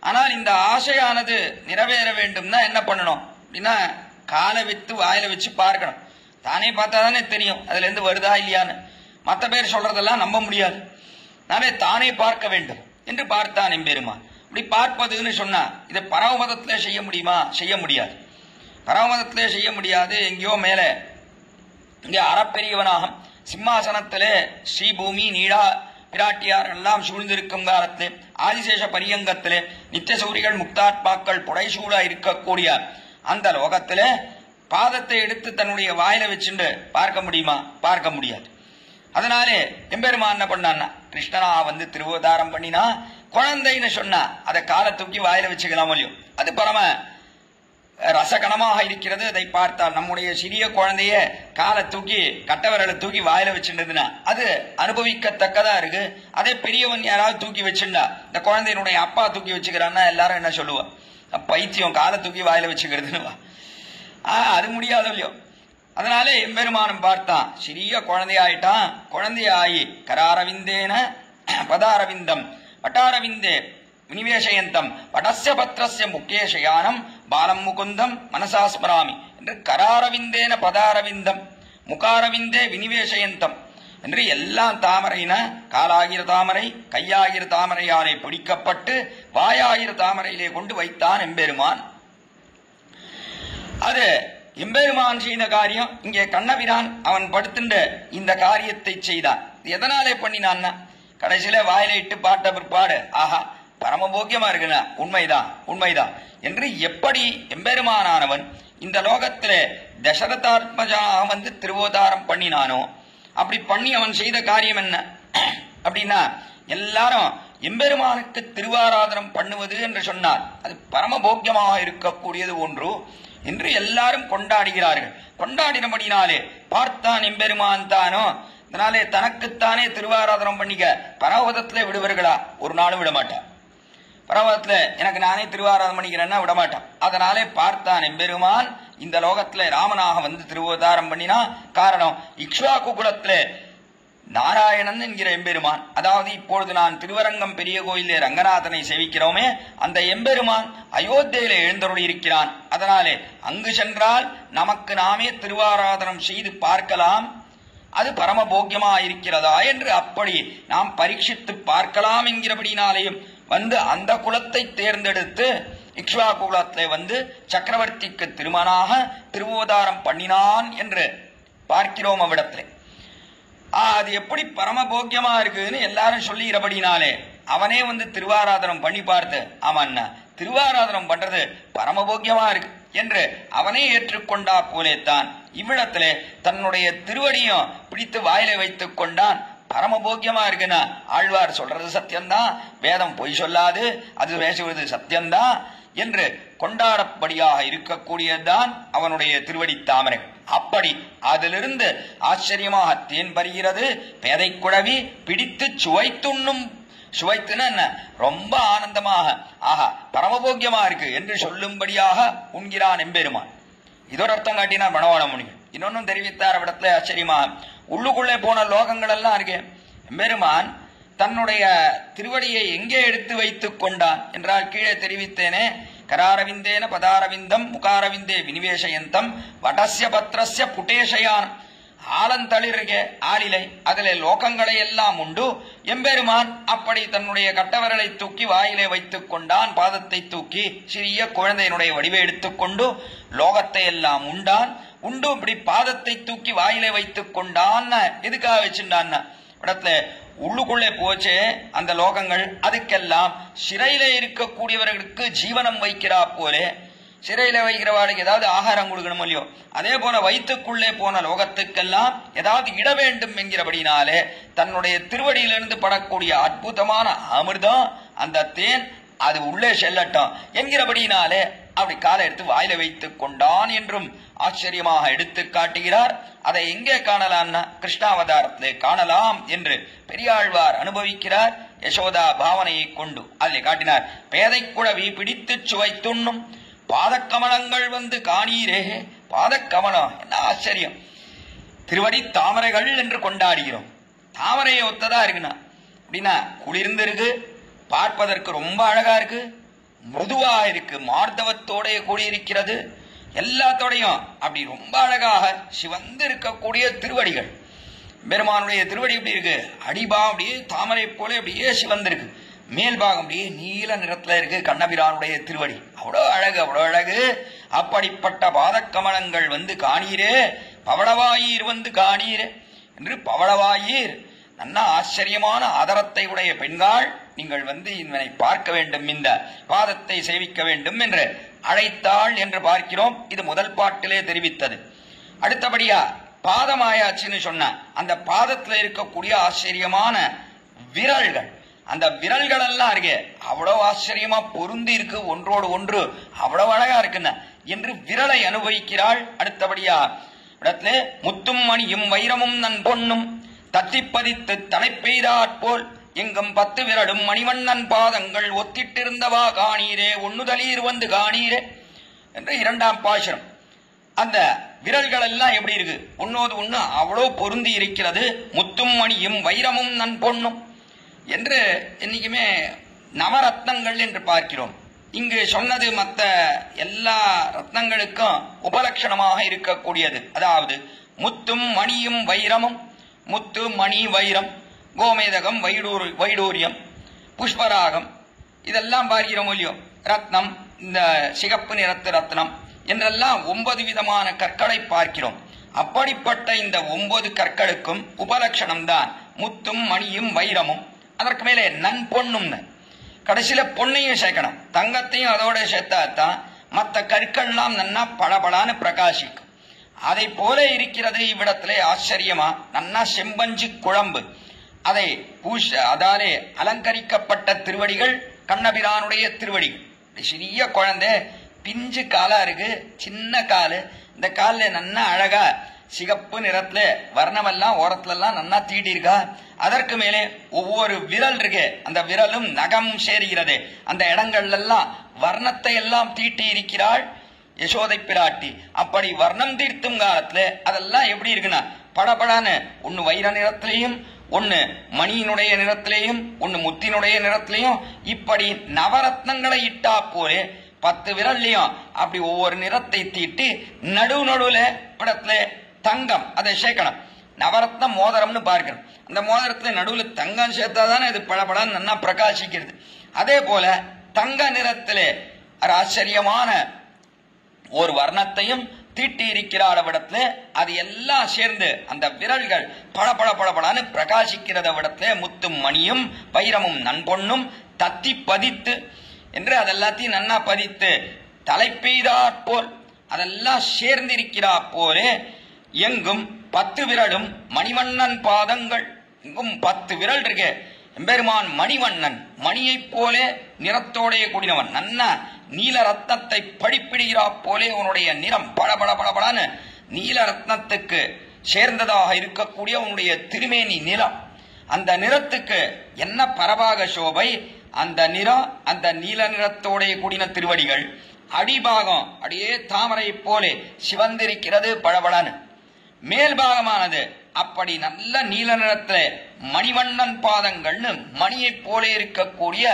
ஆனால் இந்த ஆசையானது நிறைவேற வேண்டும்னா என்ன பண்ணணும் அப்படின்னா, காலை வைத்து வாயில வச்சு பார்க்கணும். தானே பார்த்தா தானே தெரியும் அதுல இருந்து வருதா இல்லையான்னு. மற்ற பேர் சொல்றதெல்லாம் நம்ப முடியாது. நானே தானே பார்க்க வேண்டும் என்று பார்த்தான் எம்பெருமான். இப்படி பார்ப்பதுன்னு சொன்னா இதை பரமபதத்திலே செய்ய முடியுமா? செய்ய முடியாது. பரமபதத்திலே செய்ய முடியாது. எங்கேயோ மேல இங்கே அறப்பெரியவனாக சிம்மாசனத்திலே ஸ்ரீபூமி நீடா பிராட்டியார் எல்லாம் சூழ்ந்திருக்கும் காலத்திலே ஆதிசேஷ பரியங்கத்திலே நித்திய சூரிகள் முக்தாத்மாக்கள் புடைசூழ இருக்கக்கூடிய அந்த லோகத்திலே பாதத்தை எடுத்து தன்னுடைய வாயில வச்சுட்டு பார்க்க முடியுமா? பார்க்க முடியாது. அதனாலே எம்பெருமான் என்ன பண்ணான்னா, கிருஷ்ணனா வந்து திருவதாரம் பண்ணினா குழந்தைன்னு சொன்னா அதை காலை தூக்கி வாயில வச்சுக்கலாம் இல்லையோ, அது பரம ரசகணமாக இருக்கிறது. அதை பார்த்தால் நம்முடைய சிறிய குழந்தைய காலை தூக்கி கட்டவரலை தூக்கி வாயில வச்சுருந்ததுன்னா அது அனுபவிக்கத்தக்கதா இருக்கு. அதே பெரியவன் யாராவது தூக்கி வச்சுண்டா, இந்த குழந்தையினுடைய அப்பா தூக்கி வச்சுக்கிறான்னா எல்லாரும் என்ன சொல்லுவா, பைத்தியம் காலை தூக்கி வாயில வச்சுக்கிறதுன்னு. அது முடியாது இல்லையோ. அதனாலே எம்பெருமானம் பார்த்தான், சிறிய குழந்தையாயிட்டான். குழந்தையாயி கராரவிந்தேன பதாரவிந்தம் வட்டாரவிந்தே வினிவேஷயந்தம் வடஸ்ய பத்ரஸ்ய முக்கேஷயானம் பாலம் முகுந்தம் மனசாஸ்மராமி என்று கராரவிந்தேன பதாரவிந்தம் முகாரவிந்தே வினிவேஷயந்தம் என்று எல்லாம் தாமரைனா, காலாகிற தாமரை கையாகிற தாமரையாலே பிடிக்கப்பட்டு வாயாகிற தாமரையிலே கொண்டு வைத்தான் எம்பெருமான். அது எம்பெருமான் செய்த காரியம். இங்கே கண்ணபிரான் அவன் படுத்துண்ட இந்த காரியத்தை செய்தான். எதனாலே பண்ணினான்னா, கடைசியில வாயில இட்டு பாட்ட பிற்பாடு ஆஹா பரமபோக்கியமா இருக்குன்னா உண்மைதான் உண்மைதான் என்று எப்படி எம்பெருமானானவன் இந்த லோகத்திலே தசரதாத்மஜாக வந்து திருவோதாரம் பண்ணினானோ அப்படி பண்ணி அவன் செய்த காரியம் என்ன அப்படின்னா, எல்லாரும் எம்பெருமானுக்கு திருவாராதனம் பண்ணுவது என்று சொன்னார் அது பரமபோக்கியமாக இருக்கக்கூடியது ஒன்று என்று எல்லாரும் கொண்டாடுகிறார்கள். கொண்டாடினபடினாலே பார்த்தான் எம்பெருமான் தானோ அதனாலே தனக்குத்தானே திருவாராதனம் பண்ணிக்க பரமபதத்துல விடுவர்களா? ஒரு நாளும் விடமாட்டான். பரமபதத்துல எனக்கு நானே திருவாராதனம் பண்ணிக்கிறேன்னா விடமாட்டான். அதனாலே பார்த்தான் எம்பெருமான் இந்த லோகத்துல ராமனாக வந்து திருவதாரம் பண்ணினா. காரணம், இக்ஷ்வாகு குலத்துல நாராயணன் என்கிற எம்பெருமான், அதாவது இப்பொழுது நான் திருவரங்கம் பெரிய கோயிலே ரங்கநாதனை சேவிக்கிறோமே, அந்த எம்பெருமான் அயோத்தியிலே எழுந்தருளி இருக்கிறான். அதனாலே அங்கு சென்றால் நமக்கு நாமே திருவாராதனம் செய்து பார்க்கலாம், அது பரமபோக்கியமா இருக்கிறதா என்று அப்படி நாம் பரீட்சித்து பார்க்கலாம் என்கிறபடினாலேயும் வந்து அந்த குலத்தை தேர்ந்தெடுத்து இக்ஷ்வாகு குலத்திலே வந்து சக்கரவர்த்திக்கு திருமணாக திருவோதாரம் பண்ணினான் என்று பார்க்கிறோம் அவ்விடத்திலே. அது எப்படி பரமபோக்கியமா இருக்குன்னு எல்லாரும் சொல்லுகிறபடினாலே அவனே வந்து திருவாராதனம் பண்ணி பார்த்து, அவன் திருவாராதனம் பண்றது பரமபோக்கியமா இருக்கு என்று அவனே ஏற்றுக்கொண்டா போலேத்தான் இவ்விடத்திலே தன்னுடைய திருவடியும் பிடித்து வாயில வைத்துக் கொண்டான். பரமபோக்கியமா இருக்குன்னா ஆழ்வார் சொல்றது சத்தியம்தான், வேதம் பொய் சொல்லாது, அது பேசுவது சத்தியம்தான் என்று கொண்டாடப்படியாக இருக்கக்கூடியதுதான் அவனுடைய திருவடி தாமரை. அப்படி அதிலிருந்து ஆச்சரியமாக தேன் பருகிறது. பேதை குழவி பிடித்து சுவைத்துண்ணும். சுவைத்துன்னு என்ன, ரொம்ப ஆனந்தமாக ஆஹா பரமபோக்கியமா இருக்கு என்று சொல்லும்படியாக உண்கிறான் எம்பெருமான். இதோட அர்த்தம் காட்டினார் மணவாள முனிகள். இன்னொன்னும் தெரிவித்தார் இடத்துல ஆச்சரியமாக. உள்ளுக்குள்ளே போன லோகங்கள் எல்லாம் இருக்கு. எம்பெருமான் தன்னுடைய திருவடியை எங்கே எடுத்து வைத்துக் கொண்டான் என்றால் கீழே தெரிவித்தேனே, கராரவிந்தேன பதாரவிந்தம் முகாரவிந்தே வினிவேஷயந்தம் வடஸ்ய பத்ரஸ்ய புட்டேஷயான். ஆலந்தளிர்க ஆளிலை அதிலே லோகங்களை எல்லாம் உண்டு. எம்பெருமான் அப்படி தன்னுடைய கட்டவரலை தூக்கி வாயிலே வைத்துக் கொண்டான். பாதத்தை தூக்கி சிறிய குழந்தையினுடைய வடிவை எடுத்துக்கொண்டு லோகத்தை எல்லாம் உண்டான். உண்டு இப்படி பாதத்தை தூக்கி வாயிலே வைத்துக் கொண்டான். எதுக்காக வச்சுட்டான் இடத்துல உள்ளுக்குள்ளே போச்சே அந்த லோகங்கள், அதுக்கெல்லாம் சிறையில இருக்கக்கூடியவர்களுக்கு ஜீவனம் வைக்கிறா போலே சிறையில வைக்கிறவாளுக்கு ஏதாவது ஆகாரம் கொடுக்கணும் இல்லையோ, அதே போல வயிற்றுக்குள்ளே போன லோகத்துக்கெல்லாம் ஏதாவது இட வேண்டும் என்கிறபடினாலே தன்னுடைய திருவடியிலிருந்து படக்கூடிய அற்புதமான அமிர்தம் அந்த தேன் அது உள்ளே செல்லட்டும் என்கிறபடினாலே அப்படி காலை எடுத்து வாயில வைத்துக் கொண்டான் என்றும் ஆச்சரியமாக எடுத்து காட்டுகிறார். அதை எங்கே காணலாம்னா கிருஷ்ணாவதாரத்திலே காணலாம் என்று பெரியாழ்வார் அனுபவிக்கிறார். யசோதா பாவனையை கொண்டு அதில் காட்டினார். பேதை குழவி பிடித்து சுவைத்துண்ணும் பாதக்கமலங்கள் வந்து காணீரே. பாதக்கமலம் என்ன ஆச்சரியம்! திருவடி தாமரைகள் என்று கொண்டாடுகிறோம். தாமரையை ஒத்ததா இருக்குண்ணா அப்படின்னா குளிர்ந்து இருக்கு, பார்ப்பதற்கு ரொம்ப அழகா இருக்கு, மிருதுவா இருக்கு, மார்தவத்தோட கூடியிருக்கிறது, எல்லாத்தோடையும் அப்படி ரொம்ப அழகாக சிவந்து இருக்கக்கூடிய திருவடிகள். பெருமானுடைய திருவடி எப்படி இருக்கு, அடிபா அப்படியே தாமரை போல அப்படியே சிவந்திருக்கு, மேல்பாகம் அப்படியே நீல நிறத்துல இருக்கு. கண்ணபிரானுடைய திருவடி அவ்வளோ அழகு, அவ்வளோ அழகு. அப்படிப்பட்ட பாதக்கமலங்கள் வந்து காணீரே, பவளவாயீர் வந்து காணீரே என்று பவளவாயீர் நல்ல ஆச்சரியமான ஆதரத்தை உடைய பெண்கள் நீங்கள் வந்து இவனை பார்க்க வேண்டும், இந்த பாதத்தை சேவிக்க வேண்டும் என்று அழைத்தாள் என்று பார்க்கிறோம். இது முதல் பாட்டிலே தெரிவித்தது. அடுத்தபடியா பாதமாயாச்சுன்னு சொன்ன அந்த பாதத்தில் இருக்கக்கூடிய ஆச்சரியமான விரல்கள், அந்த விரல்கள் எல்லாம் இருக்கு அவ்வளவு ஆச்சரியமா பொருந்தி இருக்கு, ஒன்றோடு ஒன்று அவ்வளவு அழகா இருக்குன்னு என்று விரலை அனுபவிக்கிறாள். அடுத்தபடியா இடத்துல முத்தும் மணியும் வைரமும் நன் பொன்னும் தத்திப்பதித்து தலை பெய்தாற்போல் எங்கும் 10 விரலும் மணிவண்ணன் பாதங்கள் ஒத்திட்டிருந்தவா காணீரே, ஒண்ணுதலீர் வந்து காணீரே என்று இரண்டாம் பாசுரம். அந்த விரல்கள் எல்லாம் எப்படி இருக்கு, ஒன்னோது ஒண்ணு அவ்வளோ பொருந்தி இருக்கிறது. முத்தும் மணியும் வைரமும் நன் பொன்னும் என்று என்னைக்குமே நவரத்னங்கள் என்று பார்க்கிறோம். இங்கு சொன்னது மற்ற எல்லா ரத்னங்களுக்கும் உபலட்சணமாக இருக்கக்கூடியது. அதாவது முத்தும் மணியும் வைரமும், முத்து மணி வைரம், கோமேதகம் வைடூரியம் புஷ்பராகம் இதெல்லாம் பார்க்கிறோம் இல்லையோ. ரத்னம், இந்த சிகப்பு நிறத்து ரத்னம் என்றெல்லாம் 9 விதமான கற்களை பார்க்கிறோம். அப்படிப்பட்ட இந்த 9 கற்களுக்கும் உபலட்சணம் தான் முத்தும் மணியும் வைரமும். அதற்கு மேலே நன் பொண்ணும்னு கடைசியில பொண்ணையும் சேர்க்கணும், தங்கத்தையும் அதோட சேர்த்தாத்தான் மற்ற கற்கள்லாம் நன்னா பளபளான்னு பிரகாசிக்கும். அதை போல இருக்கிறது இவ்விடத்திலே ஆச்சரியமா நன்னா செம்பஞ்சு குழம்பு, அதை அதாலே அலங்கரிக்கப்பட்ட திருவடிகள் கண்ணபிரானுடைய திருவடிகள். சிறிய குழந்தை பிஞ்சு காலா இருக்கு, சின்ன காலு, இந்த காலில் நன்னா அழகா சிகப்பு நிறத்துல வர்ணமெல்லாம் ஓரத்துல எல்லாம் நன்னா தீட்டிருக்கா. அதற்கு மேலே ஒவ்வொரு விரல் இருக்கு, அந்த விரலும் நகம் சேருகிறது. அந்த இடங்கள்ல எல்லாம் வர்ணத்தை எல்லாம் தீட்டி இருக்கிறாள் யசோதை பிராட்டி. அப்படி வர்ணம் தீர்த்தும் காலத்துல அதெல்லாம் எப்படி இருக்குன்னா படபடான்னு ஒன்னு வைர நிறத்திலையும், ஒன்னு மணியினுடைய நிறத்திலையும், ஒன்னு முத்தினுடைய நிறத்திலையும், இப்படி நவரத்னங்களை இட்டா போலே 10 விரல்லையும் அப்படி ஒவ்வொரு நிறத்தை தீட்டி நடுவுல படத்துல தங்கம் அதை சேர்க்கணும். நவரத்ன மோதிரம்னு பார்க்கணும். அந்த மோதிரத்துல நடுவுல தங்கம் சேர்த்தாதானே இது படபடான்னு நல்லா பிரகாசிக்கிறது. அதே போல தங்க நிறத்திலே ஆச்சரியமான ஒரு வர்ணத்தையும் தீட்டி இருக்கிறார் விடத்துல. அது எல்லாம் சேர்ந்து அந்த விரல்கள் படபட படபடான்னு பிரகாசிக்கிறத விடத்துல முத்தும் மணியும் வைரமும் நன்பொன்னும் தத்தி பதித்து என்று அதெல்லாத்தையும் நன்னா பதித்து தலை பெய்தாற்போல் அதெல்லாம் சேர்ந்திருக்கிறா போலே எங்கும் 10 விரலும் மணிவண்ணன் பாதங்கள். எங்கும் 10 விரல் இருக்கு. எம்பெருமான் மணிவண்ணன், மணியை போலே நிறத்தோடைய கூடினவன். நன்னா நீல ரத்னத்தை படிப்பிடுகிறா போலே உன்னுடைய நிறம் படபட படபடான்னு நீல ரத்னத்துக்கு சேர்ந்ததாக இருக்கக்கூடிய உன்னுடைய திருமேனி நிறம். அந்த நிறத்துக்கு என்ன பரபாக சோபை! அந்த நிறம், அந்த நீல நிறத்தோடைய கூடின திருவடிகள் அடிபாகம் அப்படியே தாமரை போலே சிவந்திருக்கிறது படபடான்னு. மேல் பாகமானது அப்படி நல்ல நீல நிறத்துல மணிவண்ணன் பாதங்கள்னு மணியை போலே இருக்கக்கூடிய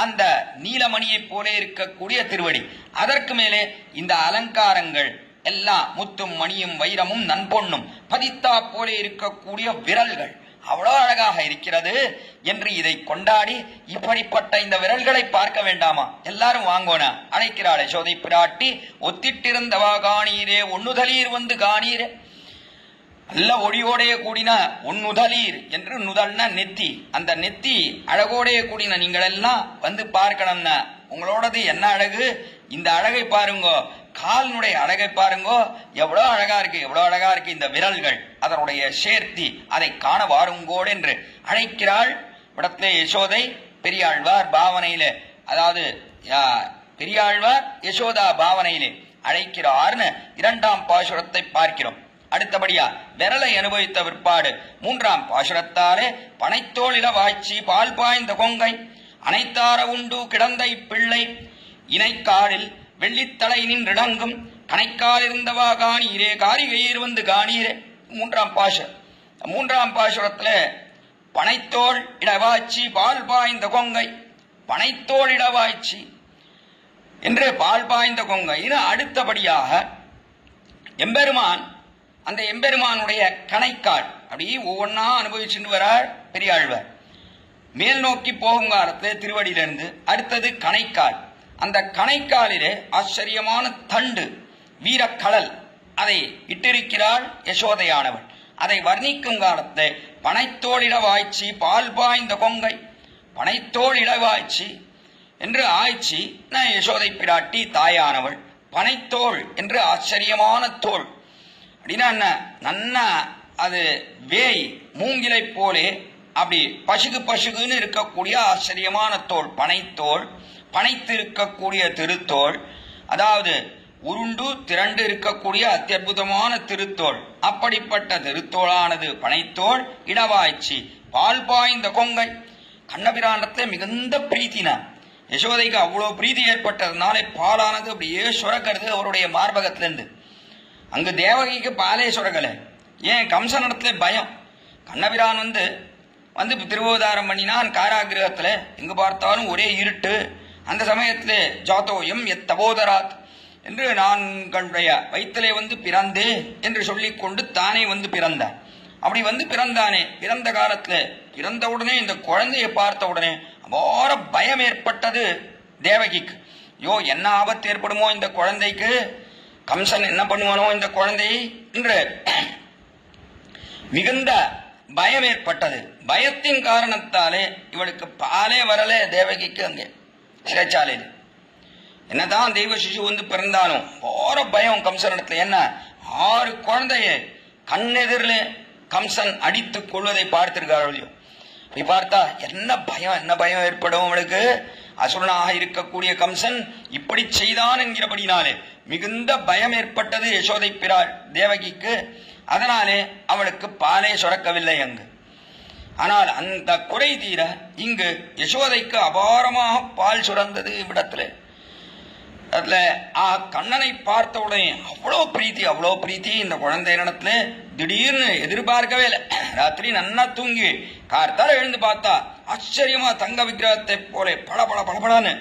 அந்த நீலமணியை போலே இருக்கக்கூடிய திருவடி. அதற்கு மேலே இந்த அலங்காரங்கள் எல்லாம் முத்தும் மணியும் வைரமும் நன்பொன்னும் பதித்தா போலே இருக்கக்கூடிய விரல்கள் அவ்வளோ அழகாக இருக்கிறது என்று இதை கொண்டாடி இப்படிப்பட்ட இந்த விரல்களை பார்க்க வேண்டாமா? எல்லாரும் வாங்கோனா அழைக்கிறாள் யசோதை பிராட்டி. ஒத்திட்டிருந்தவா காணீரே ஒன்னுதலீர் வந்து காணீரே. நல்ல ஒளியோடைய கூடின ஒன்னுதலீர் என்று நுதல்னா நெத்தி. அந்த நெத்தி அழகோடைய கூடின நீங்கள் எல்லாம் வந்து பார்க்கணும்னா உங்களோடது என்ன அழகு! இந்த அழகை பாருங்கோ, காலினுடைய அழகை பாருங்கோ, எவ்வளவு அழகா இருக்கு, எவ்வளவு அழகா இருக்கு இந்த விரல்கள், அதனுடைய சேர்த்தி, அதை காண வாருங்கோடு என்று அழைக்கிறாள். இடத்திலே யசோதை பெரியாழ்வார் பாவனையில, அதாவது பெரியாழ்வார் யசோதா பாவனையிலே அழைக்கிறார்னு 2ஆம் பாசுரத்தை பார்க்கிறோம். அடுத்தபடியா விரலை அனுபவித்த பிற்பாடு 3ஆம் பாசுரத்தாலே பனைத்தோளில வாய்ச்சி பால் பாய்ந்த கொங்கை அனைத்தார உண்டு கிடந்தை பிள்ளை இணைக்காலில் வெள்ளித்தலை நின்றிடங்கும் கணைக்கால் இருந்தவா காணீரே காரிகையீர் வந்து காணீரே. 3ஆம் பாசுரம். 3ஆம் பாசுரத்துல பனைத்தோள் இடவாய்ச்சி பால் பாய்ந்த கொங்கை, பனைத்தோள் இடவாய்ச்சி என்று பால் பாய்ந்த கொங்கை. அடுத்தபடியாக எம்பெருமான், அந்த எம்பெருமானுடைய கணைக்கால் அப்படி ஒவ்வொன்னா அனுபவிச்சுட்டு வரார் பெரியாழ்வார். மேல் நோக்கி போகும் காலத்துல திருவடியிலிருந்து அடுத்தது கணைக்கால். அந்த கணைக்காலிலே ஆச்சரியமான தண்டு வீரக்கடல் அதை இட்டிருக்கிறாள் யசோதையானவள். அதை வர்ணிக்கும் காலத்துல பனைத்தோளிட வாய்ச்சி பால் பாய்ந்த கொங்கை, பனைத்தோளிட வாய்ச்சி என்று ஆய்ச்சி யசோதை பிராட்டி தாயானவள். பனைத்தோள் என்று ஆச்சரியமான தோள் அப்படின்னா என்ன? நன்னா அது வேய் மூங்கிலை போலே அப்படி பசுகு பசுகுன்னு இருக்கக்கூடிய ஆச்சரியமான தோள் பனைத்தோள். பனைத்து இருக்கக்கூடிய திருத்தோள், அதாவது உருண்டு திரண்டு இருக்கக்கூடிய அத்தியுதமான திருத்தோள். அப்படிப்பட்ட திருத்தோளானது பனைத்தோள் இடவாய்ச்சி பால் பாய்ந்த கொங்கை. கண்ணபிராண்டத்துல மிகுந்த பிரீத்தினா யசோதைக்கு அவ்வளவு பிரீதி ஏற்பட்டதுனாலே பாலானது அப்படியே சுரக்கிறது அவருடைய மார்பகத்திலிருந்து. அங்கு தேவகிக்கு பாலே சுரக்கலை. ஏன்? கம்சனிடத்துல பயம். கண்ணபிரான் வந்து திருவோதாரம் பண்ணினான் காராகிரகத்துல. எங்கு பார்த்தாலும் ஒரே இருட்டு. அந்த சமயத்துல ஜாத்தோயம் எத்தபோதராத் என்று நான் கண்டைய வயிற்றிலே பிறந்து என்று சொல்லிக் கொண்டு தானே பிறந்தான். அப்படி பிறந்தானே. பிறந்த காலத்துல பிறந்த உடனே இந்த குழந்தையை பார்த்த உடனே அபார பயம் ஏற்பட்டது தேவகிக்கு. ஐயோ, என்ன ஆபத்து ஏற்படுமோ இந்த குழந்தைக்கு, கம்சன் என்ன பண்ணுவானோ இந்த குழந்தை என்று மிகுந்த பயம் ஏற்பட்டது. பயத்தின் காரணத்தாலே இவளுக்கு பாலே வரல தேவகிக்கு. அங்கே சிறைச்சாலையில் என்னதான் தெய்வ சிசு பிறந்தாலும் போற பயம் கம்சனிடத்துல. என்ன 6 குழந்தைய கண்ணெதிரில் கம்சன் அடித்துக் கொள்வதை பார்த்திருக்காரோ. இப்படி பார்த்தா என்ன பயம் ஏற்படும் அவளுக்கு. அசுரனாக இருக்கக்கூடிய கம்சன் இப்படி செய்தான் என்கிறபடினாலே மிகுந்த பயம் ஏற்பட்டது யசோதை பிராள் தேவகிக்கு. அதனாலே அவளுக்கு பாலே சுரக்கவில்லை அங்கு. ஆனால் அந்த குறை தீர இங்கு யசோதைக்கு அபாரமாக பால் சுரந்தது இவ்விடத்துல. அதுல கண்ணனை பார்த்தவுடனே அவ்வளோ பிரீத்தி இந்த குழந்தையினிடத்துல. திடீர்னு எதிர்பார்க்கவே இல்லை. ராத்திரி நன்னா தூங்கி கார்த்தால எழுந்து பார்த்தா ஆச்சரியமா தங்க விக்கிரகத்தை போல பளபளன்னு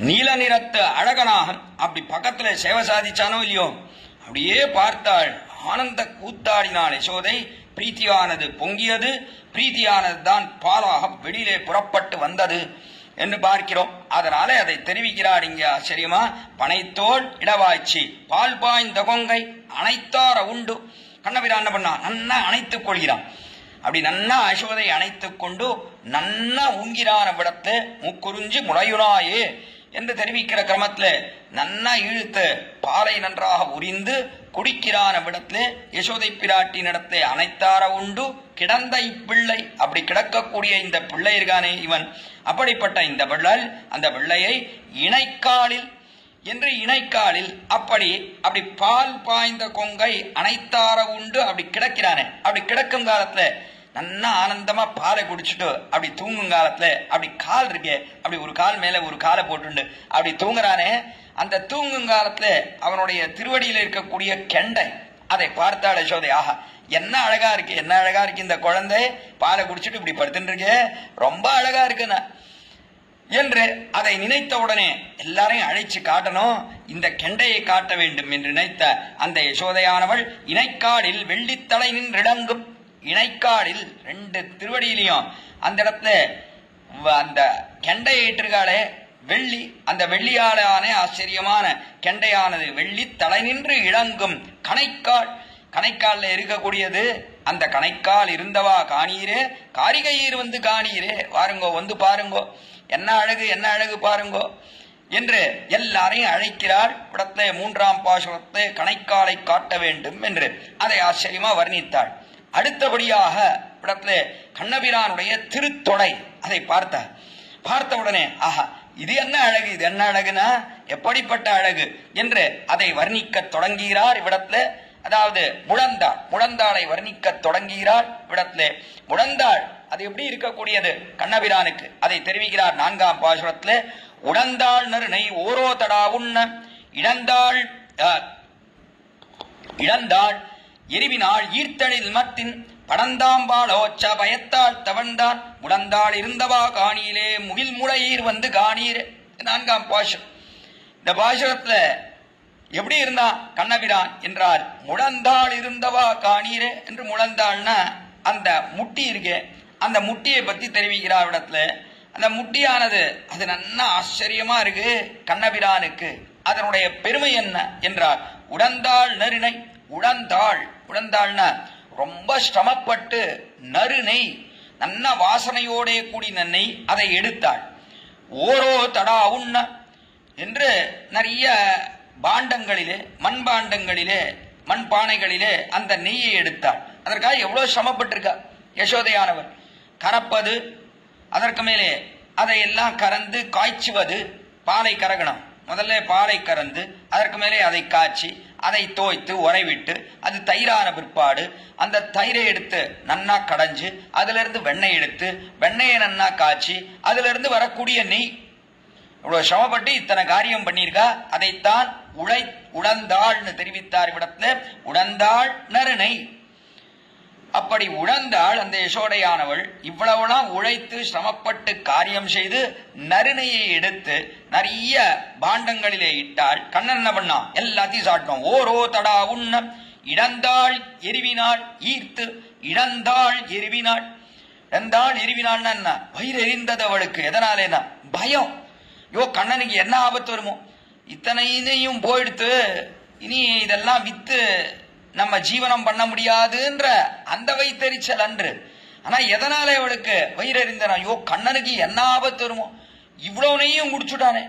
நீல நிறத்து அழகனாக அப்படி பக்கத்துல சேவை சாதிச்சானோ இல்லையோ அப்படியே பார்த்தாள். ஆனந்த கூத்தாடினாள் யசோதை. பிரீத்தியானது பொங்கியது. பிரீத்தியானது தான் பாலாக வெளியிலே புறப்பட்டு வந்தது என்று பார்க்கிறோம். அதனால அதை தெரிவிக்கிறார் இங்க ஆச்சரியமா. பனைத்தோல் இடவாய்ச்சி பால் பாய்ந்த கொங்கை அனைத்தார உண்டு. கண்ணபிரான் என்ன பண்ணா, நன்னா அணைத்துக் கொள்கிறான். அப்படி நன்னா யசோதை அணைத்துக் கொண்டு நன்னா உங்கிறான விடத்து முக்குறிஞ்சி முளையுனாயே என்று தெரிவிக்கிற கிரமத்துல நன்னா இழுத்து பாலை நன்றாக உரிந்து குடிக்கிறான விடத்துல யசோதை பிராட்டின் இடத்துல அனைத்தார உண்டு கிடந்த இப்பிள்ளை. அப்படி கிடக்கக்கூடிய இந்த பிள்ளை இருக்கானே இவன், அப்படிப்பட்ட இந்த பிள்ளை அந்த பிள்ளையை இணைக்காலில் என்று இணைக்காலில் அப்படி பால் பாய்ந்த கொங்கை அனைத்தார உண்டு அப்படி கிடக்கிறானே. அப்படி கிடக்கும் காலத்துல நன்னா ஆனந்தமா பாலை குடிச்சுட்டு அப்படி தூங்கும் காலத்துல அப்படி கால் இருக்கே, அப்படி ஒரு கால் மேல ஒரு காலை போட்டுண்டு அப்படி தூங்குறானே. அந்த தூங்கும் காலத்துல அவனுடைய திருவடியில இருக்கக்கூடிய கெண்டை அதை பார்த்தாள் யசோதை. ஆஹா, என்ன அழகா இருக்கு, என்ன அழகா இருக்கு இந்த குழந்தை, பாலை குடிச்சிட்டு இப்படி படுத்துட்டு இருக்கே, ரொம்ப அழகா இருக்குன்னு என்று அதை நினைத்த உடனே எல்லாரையும் அழைச்சு காட்டணும், இந்த கெண்டையை காட்ட வேண்டும் என்று நினைத்த அந்த யசோதையானவள் இணைக்காலில் வெள்ளித்தலை நின்றிடங்கும். இணைக்காலில் ரெண்டு திருவடியிலையும் அந்த இடத்துல அந்த கெண்டையை இட்டிருக்காளே வெள்ளி, அந்த வெள்ளியாலான ஆச்சரியமான கெண்டையானது வெள்ளி தலை நின்று இளங்கும் கணைக்கால். கணைக்கால்ல இருக்கக்கூடியது. அந்த கணைக்கால் இருந்தவா காணீரே, காரிகையீர் வந்து காணீரே, வாருங்கோ வந்து பாருங்கோ, என்ன அழகு என்ன அழகு பாருங்கோ என்று எல்லாரையும் அழைக்கிறாள். இடத்துல 3ஆம் பாசுரத்தை கணைக்காலை காட்ட வேண்டும் என்று அதை ஆச்சரியமா வர்ணித்தாள். அடுத்தபடியாக இடத்துல கண்ணபிரானுடைய திருத்தொடை அதை பார்த்த உடனே ஆஹா, இது என்ன அழகு, இது என்ன அழகுனா எப்படிப்பட்ட அழகு என்று அதை வர்ணிக்க தொடங்குகிறார் இவ்விடத்துல. அதாவது முழந்தாளை வர்ணிக்க தொடங்குகிறார் இவ்விடத்துல. முழந்தாள் அது எப்படி இருக்கக்கூடியது கண்ணபிரானுக்கு அதை தெரிவிக்கிறார் 4ஆம் பாசுரத்துல. உடந்தாள் நறுனை ஓரோ தடா உண்ண இழந்தாள் எரிவினாள் ஈர்த்தழில் மத்தின் படந்தாம்பாளோச்ச பயத்தாள் தவழ்ந்தான் முடந்தாள் இருந்தவா காணியிலே முகில் முளையீர் வந்து காணீர். 4ஆம் பாசுரம். இந்த பாசுரத்துல எப்படி இருந்தான் கண்ணபிரான் என்றால் முழந்தாள் இருந்தவா காணீரே என்று. முழந்தாள்னா அந்த முட்டி இருக்கே, அந்த முட்டியை பத்தி தெரிவிக்கிறார் இடத்துல. அந்த முட்டியானது அது நன்னா ஆச்சரியமா இருக்கு கண்ணபிரானுக்கு. அதனுடைய பெருமை என்ன என்றால் உடந்தாள் நறுனை. உடந்தாள்னா ரொம்ப சிரமப்பட்டு நறுனை நன்ன வாசனையோட கூடி நெய் அதை எடுத்தாள். ஓரோ தடா உண்ண என்று நிறைய பாண்டங்களிலே மண் பானைகளிலே அந்த நெய்யை எடுத்தாள். அதற்காக எவ்வளவு சிரமப்பட்டிருக்கா யசோதையானவர். கறப்பது, அதற்கு மேலே அதையெல்லாம் கறந்து காய்ச்சுவது, பாலை கறகணும். முதல்ல பாலை கறந்து அதற்கு மேலே அதை காய்ச்சி அதை தோய்த்து உறைவிட்டு அது தயிரான பிற்பாடு அந்த தயிரை எடுத்து நன்னா கடைஞ்சு அதுல இருந்து வெண்ணெய் எடுத்து வெண்ணெயை நன்னா காய்ச்சி அதுல இருந்து வரக்கூடிய நெய். இவ்வளவு சிரமப்பட்டு இத்தனை காரியம் பண்ணியிருக்கா. அதைத்தான் உடந்தாள்னு தெரிவித்தார் இவ்விடத்துல. உடந்தாள் நறுனை. அப்படி உழந்தாள் அந்த யசோதையானவள். இவ்வளவுலாம் உழைத்து சிரமப்பட்டு காரியம் செய்து நறுனையை எடுத்து நிறைய பாண்டங்களிலே இட்டாள். கண்ணன் என்ன பண்ணா, எல்லாத்தையும் சாட்டோம். ஓரோ தடா உண்ண இடந்தாள் எரிவினாள் ஈர்த்து. இடந்தாள் எரிவினாள். இடந்தாள் எரிவினாள்னா என்ன, வயிறு எரிந்தது அவளுக்கு. எதனாலேனா பயம். கண்ணனுக்கு என்ன ஆபத்து வருமோ, இத்தனையும் போயிடுத்து, இனி இதெல்லாம் வித்து நம்ம ஜீவனம் பண்ண முடியாதுன்ற அந்த வைத்தறிச்சல் அன்று. ஆனா எதனால அவளுக்கு வயிறறிந்தனா, கண்ணனுக்கு என்ன ஆபத்து வருமோ, இவ்வளவு நெய்யும் குடிச்சுட்டானே,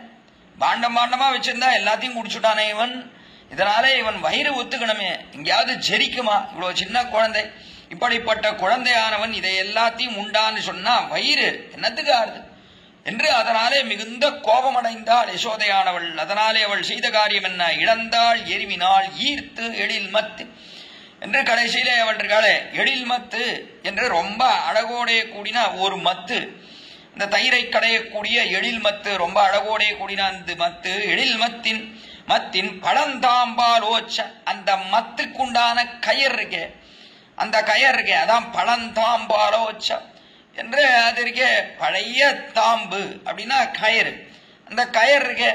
பாண்டமா வச்சிருந்தா எல்லாத்தையும் குடிச்சுட்டானே இவன், இதனால இவன் வயிறு ஒத்துக்கணுமே, எங்கேயாவது ஜெரிக்குமா, இவ்வளவு சின்ன குழந்தை, இப்படிப்பட்ட குழந்தையானவன் இதை எல்லாத்தையும் உண்டான்னு சொன்னா வயிறு என்னத்துக்கு ஆறுது, என்று அதனாலே மிகுந்த கோபமடைந்தாள் யசோதையானவள். அதனாலே அவள் செய்த காரியம் என்ன? இழந்தாள் எரிவினாள் ஈர்த்து எழில் மத்து என்று கடைசியிலே அவள் இருக்காளே எழில் மத்து என்று ரொம்ப அழகோடைய கூடின ஒரு மத்து, இந்த தயிரை கடையக்கூடிய எழில் மத்து, ரொம்ப அழகோடைய கூடின அந்த மத்து, எழில் மத்தின் பழந்தாம்பால் ஓச்ச, அந்த மத்துக்குண்டான கயர் இருக்கே, அந்த கயர் இருக்கே, அதான் பழந்தாம்பாலோச்ச என்று அது இருக்கே. பழைய தாம்பு அப்படின்னா கயிறு, அந்த கயிறு இருக்கே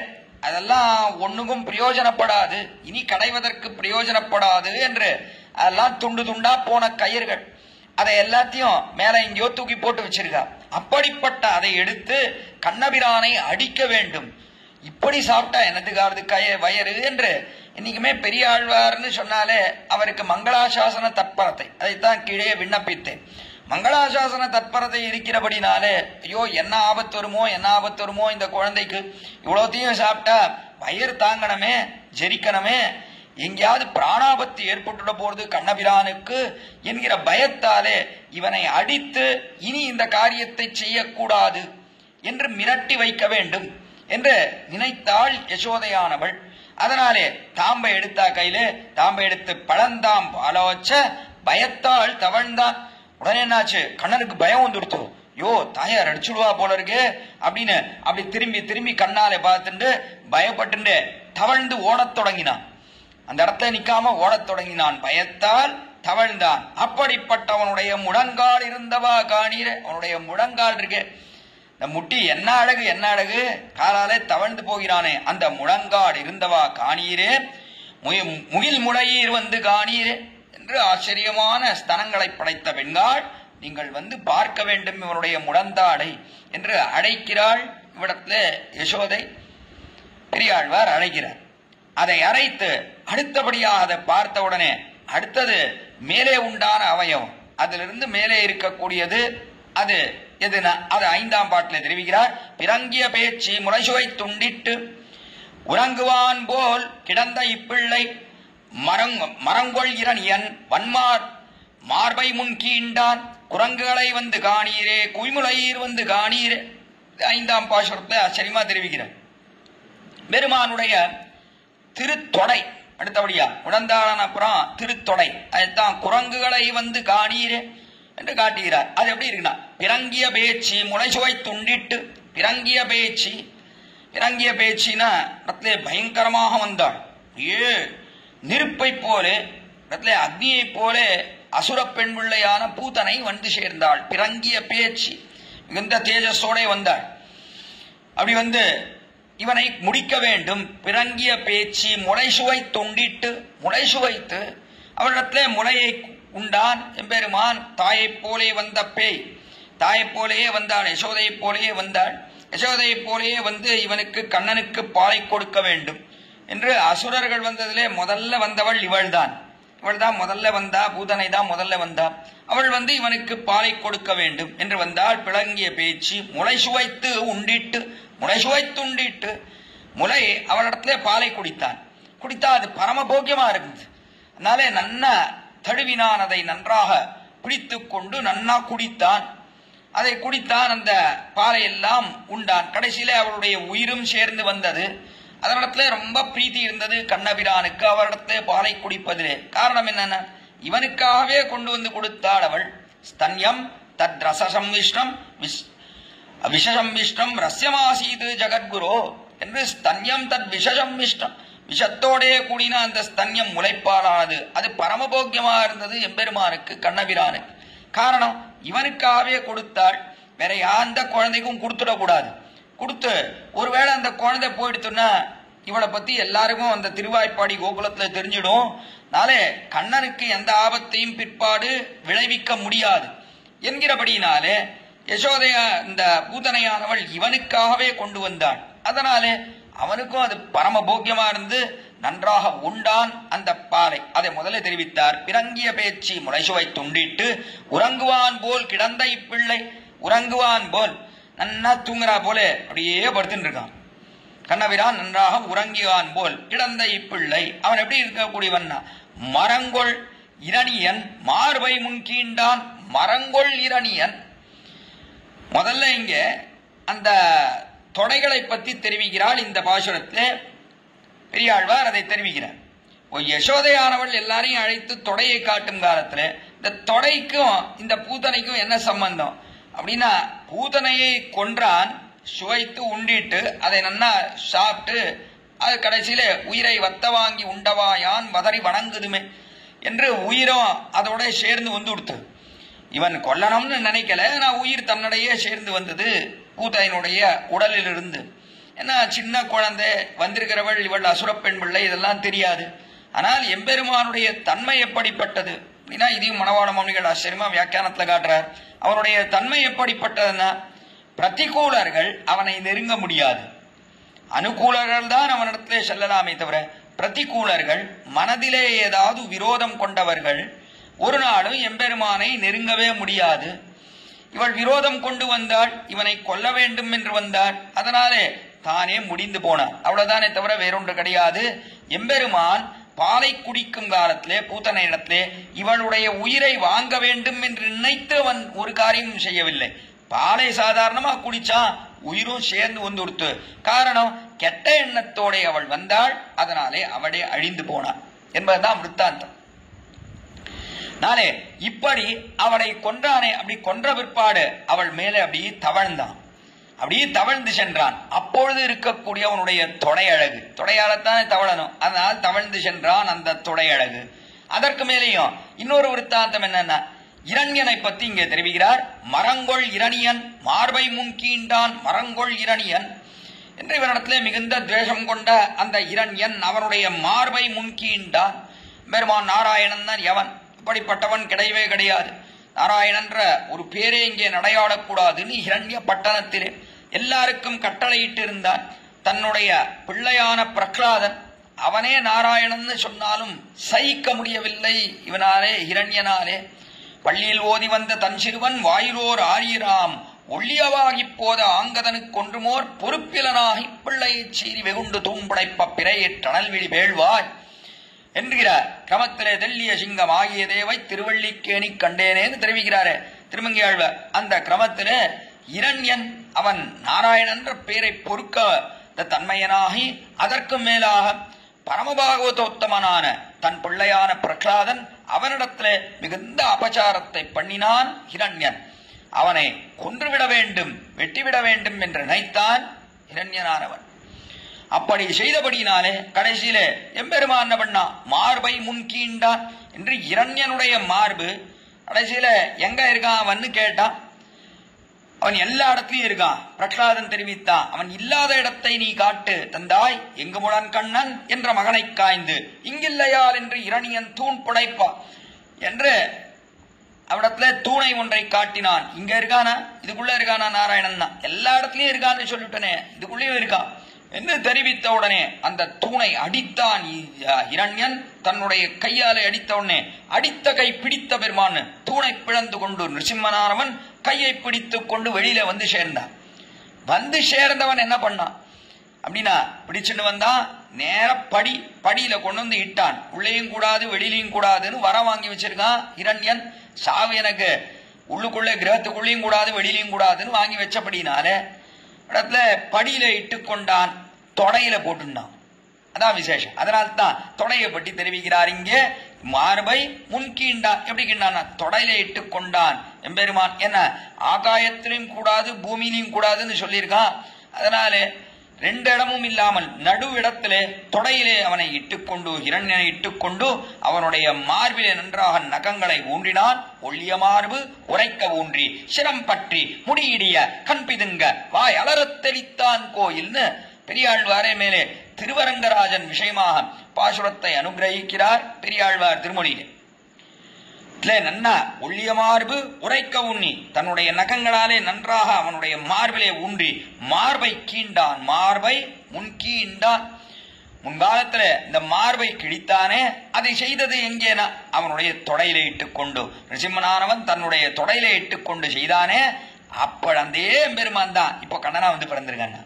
அதெல்லாம் ஒண்ணுக்கும் பிரயோஜனப்படாது, இனி கடைவதற்கு பிரயோஜனப்படாது என்று அதெல்லாம் துண்டு துண்டா போன கயிறுகள், அதை எல்லாத்தையும் மேல எங்கேயோ தூக்கி போட்டு வச்சிருக்கா. அப்படிப்பட்ட அதை எடுத்து கண்ணபிரானை அடிக்க வேண்டும். இப்படி சாப்பிட்டா என்னத்துக்காவது வயறு என்று இன்னைக்குமே பெரிய ஆழ்வார்னு சொன்னாலே அவருக்கு மங்களாசாசன தற்பரத்தை அதைத்தான் கீழே விண்ணப்பித்தேன். மங்களாசாசன தற்பரத்தை இருக்கிறபடினாலே ஐயோ என்ன ஆபத்து வருமோ இந்த குழந்தைக்கு, இவ்வளோத்தையும் சாப்பிட்டா வயிறு தாங்கணுமே, ஜெரிக்கணுமே, எங்கேயாவது பிராணாபத்து ஏற்பட்டுட போறது கண்ணபிரானுக்கு என்கிற பயத்தாலே இவனை அடித்து இனி இந்த காரியத்தை செய்யக்கூடாது என்று மிரட்டி வைக்க வேண்டும் என்று நினைத்தாள் யசோதையானவள். அதனாலே தாம்பை எடுத்தா கையிலே, தாம்பை எடுத்து பழந்தாம் பாலோச்ச பயத்தாள் தவழ்ந்தான். உடனே என்னாச்சு, கண்ணனுக்கு பயம் வந்துடுத்து. யோ தாயார் அடிச்சுடுவா போல இருக்கு அப்படின்னு அப்படி திரும்பி திரும்பி கண்ணாலே பார்த்துட்டு பயப்பட்டு தவழ்ந்து ஓடத் தொடங்கினான். அந்த இடத்துல நிக்காம ஓடத் தொடங்கினான், பயத்தால் தவழ்ந்தான். அப்படிப்பட்டவனுடைய முழங்கால் இருந்தவா காணீர, அவனுடைய முழங்கால் இருக்கு, இந்த முட்டி என்ன அழகு, காலாலே தவழ்ந்து போகிறானே, அந்த முழங்கால் இருந்தவா காணீரே, முகில் முளையீர் வந்து காணீரே என்று ஆச்சரியமான ஸ்தனங்களை படைத்த பெண்கள், நீங்கள் வந்து பார்க்க வேண்டும் இவனுடைய முழந்தாடை என்று அழைக்கிறாள். இவ்விடத்துல யசோதை பெரியாழ்வார் அழைக்கிறார். அதை அரைத்து அடுத்தபடியாக அதை பார்த்த உடனே அடுத்தது மேலே உண்டான அவயவம், அதிலிருந்து மேலே இருக்கக்கூடியது அது எதுனா அது 5ஆம் பாட்டில் தெரிவிக்கிறார். பிறங்கிய பேச்சு முளைசுவை துண்டிட்டு உறங்குவான் போல் கிடந்த இப்பிள்ளை மரங்கொள் இரணியன் வன்மார் மார்பை முன் கீண்டான் குரங்குகளை வந்து காணீரே குய்முளையீர் வந்து காணீரே. 5ஆம் பாசுரத்தை ஆச்சரியமா தெரிவிக்கிறார். பெருமானுடைய திருத்தொடை அடுத்தபடியா உடந்தாளன் அப்புறம் திருத்தொடை, அதுதான் குரங்குகளை வந்து காணீரே என்று காட்டுகிறார். அது எப்படி இருக்குன்னா, பிறங்கிய பேச்சு முளைசுவை துண்டிட்டு, பிறங்கிய பேச்சினா பயங்கரமாக வந்தாள். நெருப்பை போல அக்னியை போல அசுர பெண் பிள்ளையான பூதனை வந்து சேர்ந்தாள். பிறங்கிய பேச்சு மிகுந்த தேஜஸோட வந்தாள். அப்படி வந்து இவனை முடிக்க வேண்டும். பிறங்கிய பேச்சு முளைசுவை தொண்டிட்டு, முளைசுவைத்து அவரிடத்திலே முளையை உண்டான் எம்பெருமான். தாயை போலே வந்த பேய், தாயை போலேயே வந்தாள், யசோதையை போலேயே வந்தாள். யசோதையை போலேயே வந்து இவனுக்கு கண்ணனுக்கு பாலை கொடுக்க வேண்டும் என்று அசுரர்கள் வந்ததிலே முதல்ல வந்தவள் இவள்தான் முதல்ல வந்தா, பூதனை தான் முதல்ல வந்தா. அவள் வந்து இவனுக்கு பாலை கொடுக்க வேண்டும் என்று வந்தாள். பிளங்கிய பேச்சு முளைசுவைத்து உண்டிட்டு, முளைசுவைத்துண்டிட்டு முளை அவளிடத்துல பாலை குடித்தா அது பரமபோக்கியமா இருந்தது. அதனாலே நன்னா தழுவினான், அதை நன்றாக பிடித்து கொண்டு நன்னா குடித்தான். அதை குடித்தான், அந்த பாலை எல்லாம் உண்டான். கடைசியில அவளுடைய உயிரும் சேர்ந்து வந்தது. அதனிடத்துல ரொம்ப பிரீத்தி இருந்தது கண்ணபிரானுக்கு அவரிடத்துல பாலை குடிப்பதிலே. காரணம் என்னன்னா, இவனுக்காகவே கொண்டு வந்து கொடுத்தாள் அவள். ஸ்தன்யம் தத் ரசசம்விஷ்டம் விஷசம்விஷ்டம் ரஸ்யமாசீது ஜகத்குரோ என்று ஸ்தன்யம் தத் விஷசம்விஷ்டம், விஷத்தோடைய கூடின அந்த ஸ்தன்யம் முளைப்பாலானது. அது பரமபோக்கியமா இருந்தது எம்பெருமானுக்கு கண்ணபிரானுக்கு. காரணம், இவனுக்காகவே கொடுத்தாள். வேற எந்த குழந்தைக்கும் கொடுத்துடக்கூடாது. கொடுத்து ஒருவேளை அந்த குழந்தை போயிடுத்துன்னா இவளை பத்தி எல்லாருக்கும் அந்த திருவாய்ப்பாடி கோகுலத்துல தெரிஞ்சிடும். நாளே கண்ணனுக்கு எந்த ஆபத்தையும் பிற்பாடு விளைவிக்க முடியாது என்கிறபடினாலே யசோதையா இந்த பூதனையானவள் இவனுக்காகவே கொண்டு வந்தாள். அதனாலே அவனுக்கும் அது பரமபோக்கியமா இருந்து நன்றாக உண்டான் அந்த பாலை. அதை முதல்ல தெரிவித்தார். பிறங்கிய பேச்சு முளைசுவை துண்டிட்டு உறங்குவான் போல் கிடந்த இப்பிள்ளை, உறங்குவான் போல் நன்னா தூங்குறா போல அப்படியே படுத்துட்டு இருக்கான் கண்ணபிரான். நன்றாக உறங்கிவான் போல் கிடந்த இப்பிள்ளை, அவன் எப்படி இருக்கக்கூடியவன், மரங்கொள் இரணியன் மார்பை முன் கீண்டான். மரங்கொள் இரணியன் முதல்ல இங்க அந்த தொடைகளை பற்றி தெரிவிக்கிறாள் இந்த பாசுரத்திலே. பெரியாழ்வார் அதை தெரிவிக்கிறார். யசோதையானவள் எல்லாரையும் அழைத்து தொடையை காட்டும் காலத்துல இந்த தொடைக்கும் இந்த பூதனைக்கும் என்ன சம்பந்தம் அப்படின்னா, பூதனையை கொன்றான், சுவைத்து உண்டிட்டு அதை நன்னா சாப்பிட்டு அது கடைசியில உயிரை வத்த வாங்கி உண்டவாயான் வதறி வணங்குதுமே என்று உயிரும் அதோட சேர்ந்து வந்து கொடுத்து. இவன் கொல்லணும்னு நினைக்கல, நான் உயிர் தன்னிடையே சேர்ந்து வந்தது பூதனையினுடைய உடலில் இருந்து. ஏன்னா சின்ன குழந்தை வந்திருக்கிறவள், இவள் அசுரப்பெண் பிள்ளை, இதெல்லாம் தெரியாது. ஆனால் எம்பெருமானுடைய தன்மை எப்படிப்பட்டது அப்படின்னா, இதையும் மணவாள மாமுனிகள் ஆச்சரியமா வியாக்கியானத்துல காட்டுறார். அவனுடைய தன்மை எப்படிப்பட்டதுன்னா, பிரதிகூலர்கள் அவனை நெருங்க முடியாது, அனுகூலர்கள் தான் அவனிடத்திலே செல்லலாமே தவிர பிரதிகூலர்கள், மனதிலே ஏதாவது விரோதம் கொண்டவர்கள் ஒரு நாளும் எம்பெருமானை நெருங்கவே முடியாது. இவள் விரோதம் கொண்டு வந்தாள், இவனை கொல்ல வேண்டும் என்று வந்தாள், அதனாலே தானே முடிந்து போனான், அவ்வளவுதானே தவிர வேறொன்று கிடையாது. எம்பெருமான் பாலை குடிக்கும் காலத்திலே பூத்தனை இடத்திலே இவளுடைய உயிரை வாங்க வேண்டும் என்று நினைத்து அவன் ஒரு காரியமும் செய்யவில்லை. பாலை சாதாரணமா குடிச்சான், உயிரும் சேர்ந்து வந்து கொடுத்து. காரணம், கெட்ட எண்ணத்தோட அவள் வந்தாள், அதனாலே அவளே அழிந்து போனான் என்பதுதான் விருத்தாந்தம். நாளே இப்படி அவளை கொன்றானே, அப்படி கொன்ற பிற்பாடு அவள் மேலே அப்படியே தவழ்ந்தான், அப்படியே தவழ்ந்து சென்றான். அப்பொழுது இருக்கக்கூடிய அவனுடைய தொடையழகு, தொடையாலத்தானே தவழணும், அதனால் தவழ்ந்து சென்றான் அந்த தொடையழகு. அதற்கு மேலேயும் இன்னொரு விருத்தாந்தம் என்னன்னா, இரண்யனை பத்தி இங்கே தெரிவிக்கிறார். மரங்கொள் இரணியன் மார்பை முன்கீண்டான் மரங்கொள் இரணியன் என்று இவனிடத்திலே மிகுந்த துவேஷம் கொண்ட அந்த இரண்யன் அவனுடைய மார்பை முன்கீண்டான். பெருமான் நாராயணன் தான் எவன், இப்படிப்பட்டவன் கிடையவே கிடையாது. நாராயணன்ற ஒரு பேரே இங்கே நடையாடக்கூடாதுன்னு இரண்ய பட்டணத்திலே எல்லாருக்கும் கட்டளையிட்டு இருந்தான். தன்னுடைய பிள்ளையான பிரகலாதன் அவனே நாராயணன் சொன்னாலும் சகிக்க முடியவில்லை இவனாலே, இரண்யனாலே. பள்ளியில் ஓதி வந்த தன் சிறுவன் வாயிலோர் ஆரியராம் ஒள்ளியவாகி போத ஆங்கதனுக்கு ஒன்றுமோர் பொறுப்பிலனாகி பிள்ளையை சீறி வெகுண்டு தூம்படைப்ப பிறையை டனல்விழி வேள்வாய் என்கிற கிரமத்திலே தெல்லிய சிங்கம் ஆகிய தேவை திருவள்ளிக்கேணி கண்டேனேன்னு தெரிவிக்கிறாரு திருமங்கியாழ்வார். அந்த கிரமத்திலே இரண்யன் அவன் நாராயணன் என்ற பெயரை பொறுக்க தன்மையனாகி அதற்கு மேலாக பரமபாகவதோத்தமனான தன் பிள்ளையான பிரகலாதன் அவனிடத்திலே மிகுந்த அபச்சாரத்தை பண்ணினான் இரண்யன். அவனை கொன்றுவிட வேண்டும், வெட்டிவிட வேண்டும் என்று நினைத்தான் இரண்யனானவன். அப்படி செய்தபடினாலே கடைசியிலே எம்பெருமான் பண்ணா மார்பை முன்கீண்டான் என்று இரண்யனுடைய மார்பு கடைசியில எங்க இருக்கான் அவன்னு கேட்டான். அவன் எல்லா இடத்துலயும் இருக்கான். பிரகலாதன் தெரிவித்தான், அவன் இல்லாத இடத்தை நீ காட்டு தந்தாய், எங்கு முடன் கண்ணன் என்ற மகனை காய்ந்து இங்கில்லையால் என்று இரணியன் தூண் புடைப்பா என்று அவடத்துல தூணை ஒன்றை காட்டினான். இங்க இருக்கானா, இதுக்குள்ள இருக்கானா நாராயணன் தான், எல்லா இடத்துலயும் இருக்கான்னு சொல்லிட்டனே, இதுக்குள்ளேயும் இருக்கான் என்று தெரிவித்த உடனே அந்த தூணை அடித்தான் இரண்யன். தன்னுடைய கையாலே அடித்த உடனே அடித்த கை பிடித்த பெருமான் தூணை பிளந்து கொண்டு நிருசிம்மனானவன் கையை பிடித்துக் கொண்டு வெளியில வந்து சேர்ந்தான். வந்து சேர்ந்தவன் என்ன பண்ணான் அப்படின்னா, பிடிச்சுன்னு வந்தான், நேர படியில கொண்டு வந்து இட்டான். உள்ளேயும் கூடாது வெளியிலையும் கூடாதுன்னு வர வாங்கி வச்சிருக்கான் இரண்யன். சாவு எனக்கு உள்ளுக்குள்ள கிரகத்துக்குள்ளேயும் கூடாது வெளியிலையும் கூடாதுன்னு வாங்கி வச்சபடினால இடத்துல படியில இட்டு கொண்டான், தொடையில போட்டுண்டான். அதான் விசேஷம். அதனால்தான் தொடையை பற்றி தெரிவிக்கிறார் இங்கே. மார்பை முன்கீண்டான், எப்படி கீண்டான், தொடையில இட்டு கொண்டான் எம்பெருமான். என்ன ஆகாயத்திலையும் கூடாது பூமியிலையும் கூடாதுன்னு சொல்லியிருக்கான். அதனாலே ரெண்டு இடமும் இல்லாமல் நடு இடத்திலே தொடையிலே அவனை இட்டுக்கொண்டு இரண்யனை இட்டுக்கொண்டு அவனுடைய மார்பிலே நன்றாக நகங்களை ஊன்றினான். ஒள்ளிய மார்பு உரைக்க ஊன்றி சிரம் பற்றி முடியிடிய கண் பிதுங்க வாய் அலறத் தெளித்தான் கோயில்னு பெரியாழ்வாரே மேலே திருவரங்கராஜன் விஷயமாக பாசுரத்தை அனுகிரகிக்கிறார் பெரியாழ்வார் திருமொழியிலே. நன்னா ஒள்ளிய மார்பு உரைக்க ஊன்றி தன்னுடைய நகங்களாலே நன்றாக அவனுடைய மார்பிலே ஊன்றி மார்பை கீண்டான், மார்பை முன்கீண்டான். முன்காலத்துல இந்த மார்பை கிழித்தானே, அதை செய்தது எங்கேனா அவனுடைய தொடையிலே இட்டுக்கொண்டு, நிருசிம்மனானவன் தன்னுடைய தொடையிலே இட்டுக்கொண்டு செய்தானே. அப்பழந்தே பெருமான் தான் இப்ப கண்ணனா வந்து பிறந்திருக்காங்க.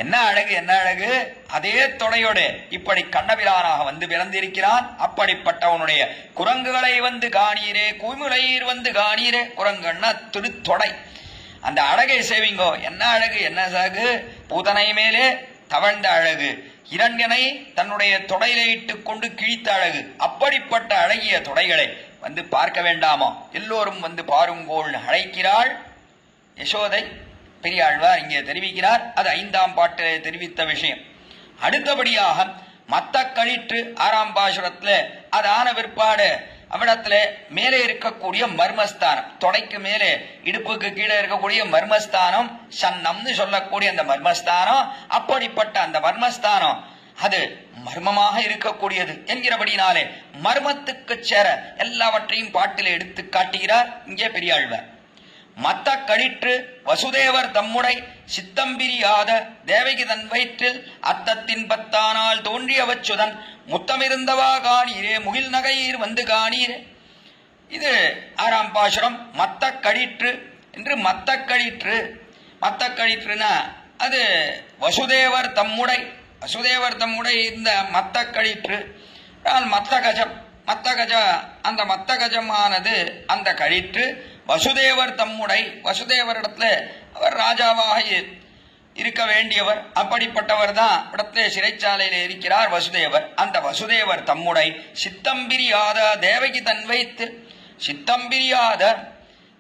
என்ன அழகு, என்ன அழகு! அதே தொடையோட இப்படி கண்ணபிரானாக வந்து பிறந்திருக்கிறான். அப்படிப்பட்டவனுடைய குரங்குகளை வந்து காணீரே, குமிழையீர் வந்து காணீரே. குரங்குன்னா திருத்தொடை. அந்த அழகை சேவிங்கோ. என்ன அழகு, என்ன சாகு, பூதனை மேலே தவழ்ந்த அழகு, இரண்டனை தன்னுடைய தொடையில இட்டுக் கொண்டு கிழித்த அழகு. அப்படிப்பட்ட அழகிய தொடைகளை வந்து பார்க்க வேண்டாமா, எல்லோரும் வந்து பாருங்கோள் அழைக்கிறாள் யசோதை. பெரியாழ்வார் இங்கே தெரிவிக்கிறார். அது 5ஆம் பாட்டிலே தெரிவித்த விஷயம். அடுத்தபடியாக மத்த கழிற்று 6ஆம் பாசுரத்துல அதான பிற்பாடு அவ்விடத்துல மேலே இருக்கக்கூடிய மர்மஸ்தானம், தொடைக்கு மேலே இடுப்புக்கு கீழே இருக்கக்கூடிய மர்மஸ்தானம், சன்னம்னு சொல்லக்கூடிய அந்த மர்மஸ்தானம், அப்படிப்பட்ட அந்த மர்மஸ்தானம் அது மர்மமாக இருக்கக்கூடியது என்கிறபடினாலே மர்மத்துக்கு சேர எல்லாவற்றையும் பாட்டில் எடுத்து காட்டுகிறார் இங்கே பெரியாழ்வார். மத்த கழிற்று வசுதேவர் தம்முடை சித்தம்பிரியாத தேவகி தன் வயிற்றில் அத்தத்தின் 10 தோன்றிய வச்சுதன் முத்தமிருந்தவா காணீரே முகில் நகையீர் வந்து காணீரே. இது 6ஆம் பாசுரம். மத்த கழிற்று என்று மத்த கழிற்று, மத்த கழிற்றுனா அது வசுதேவர் தம்முடை, வசுதேவர் தம்முடை இந்த மத்த கழிற்று மத்த கஜம், மத்த கஜ, அந்த மத்த கஜமானது அந்த கழிற்று வசுதேவர் தம்முடை, வசுதேவரிடத்துல அவர் ராஜாவாக இருக்க வேண்டியவர், அப்படிப்பட்டவர் தான் இடத்திலே சிறைச்சாலையில இருக்கிறார் வசுதேவர். அந்த வசுதேவர் தம்முடை சித்தம்பிரியாத தேவகி தன் வயிற்றில், சித்தம்பிரியாத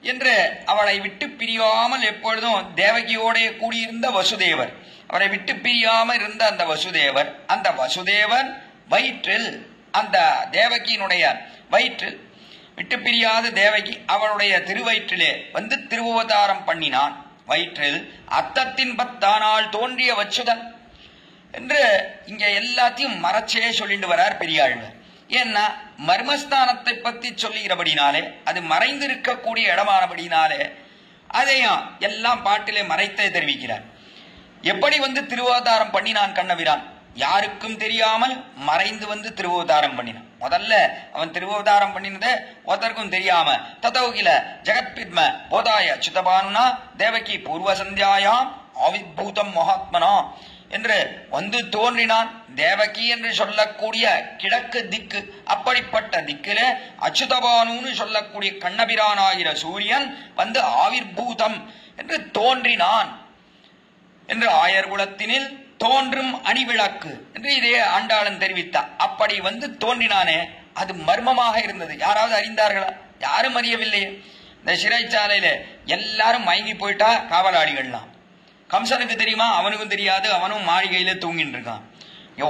என்று அவளை விட்டு பிரியாமல் எப்பொழுதும் தேவகியோட கூடியிருந்த வசுதேவர், அவரை விட்டு பிரியாமல் இருந்த அந்த வசுதேவர், அந்த வசுதேவன் வயிற்றில், அந்த தேவகியினுடைய வயிற்றில் விட்டு பிரியாத தேவகி அவளுடைய திருவயிற்றிலே வந்து திருவவதாரம் பண்ணினான். வயிற்றில் அத்தத்தின் 10 தோன்றிய வச்சுதன் என்று இங்க எல்லாத்தையும் மறைச்சே சொல்லிட்டு வரார் பெரியாழ்வார். ஏன்னா மர்மஸ்தானத்தை பத்தி சொல்லுகிறபடினாலே, அது மறைந்திருக்கக்கூடிய இடமானபடினாலே அதையும் எல்லாம் பாட்டிலே மறைத்தே தெரிவிக்கிறார். எப்படி வந்து திருவவதாரம் பண்ணினான் கண்ணபிரான், யாருக்கும் தெரியாமல் மறைந்து வந்து திருவவதாரம் பண்ணினான். முதல்ல அவன் திருவவதாரம் பண்ணினதே ஒருத்தருக்கும் தெரியாம, ததௌகில ஜெகத்பித்ம போதாய சுதபானுனா தேவகி பூர்வ சந்தியாயாம் ஆவிர்பூதம் மகாத்மனா என்று வந்து தோன்றினான். தேவகி என்று சொல்லக்கூடிய கிழக்கு திக்கு, அப்படிப்பட்ட திக்கிலே அச்சுதபானுன்னு சொல்லக்கூடிய கண்ணபிரானாகிற சூரியன் வந்து ஆவிர்பூதம் என்று தோன்றினான் என்று ஆயர் குலத்தினில் தோன்றும் அணிவிளக்கு என்று இதே ஆண்டாளன் தெரிவித்தார். அப்படி வந்து தோன்றினானே அது மர்மமாக இருந்தது. யாராவது அறிந்தார்களா? யாரும் அறியவில்லையே. இந்த சிறைச்சாலையில எல்லாரும் மயங்கி போயிட்டா காவலாளிகள்லாம். கம்சனுக்கு தெரியுமா? அவனுக்கும் தெரியாது, அவனும் மாளிகையில தூங்கிட்டு இருக்கான்.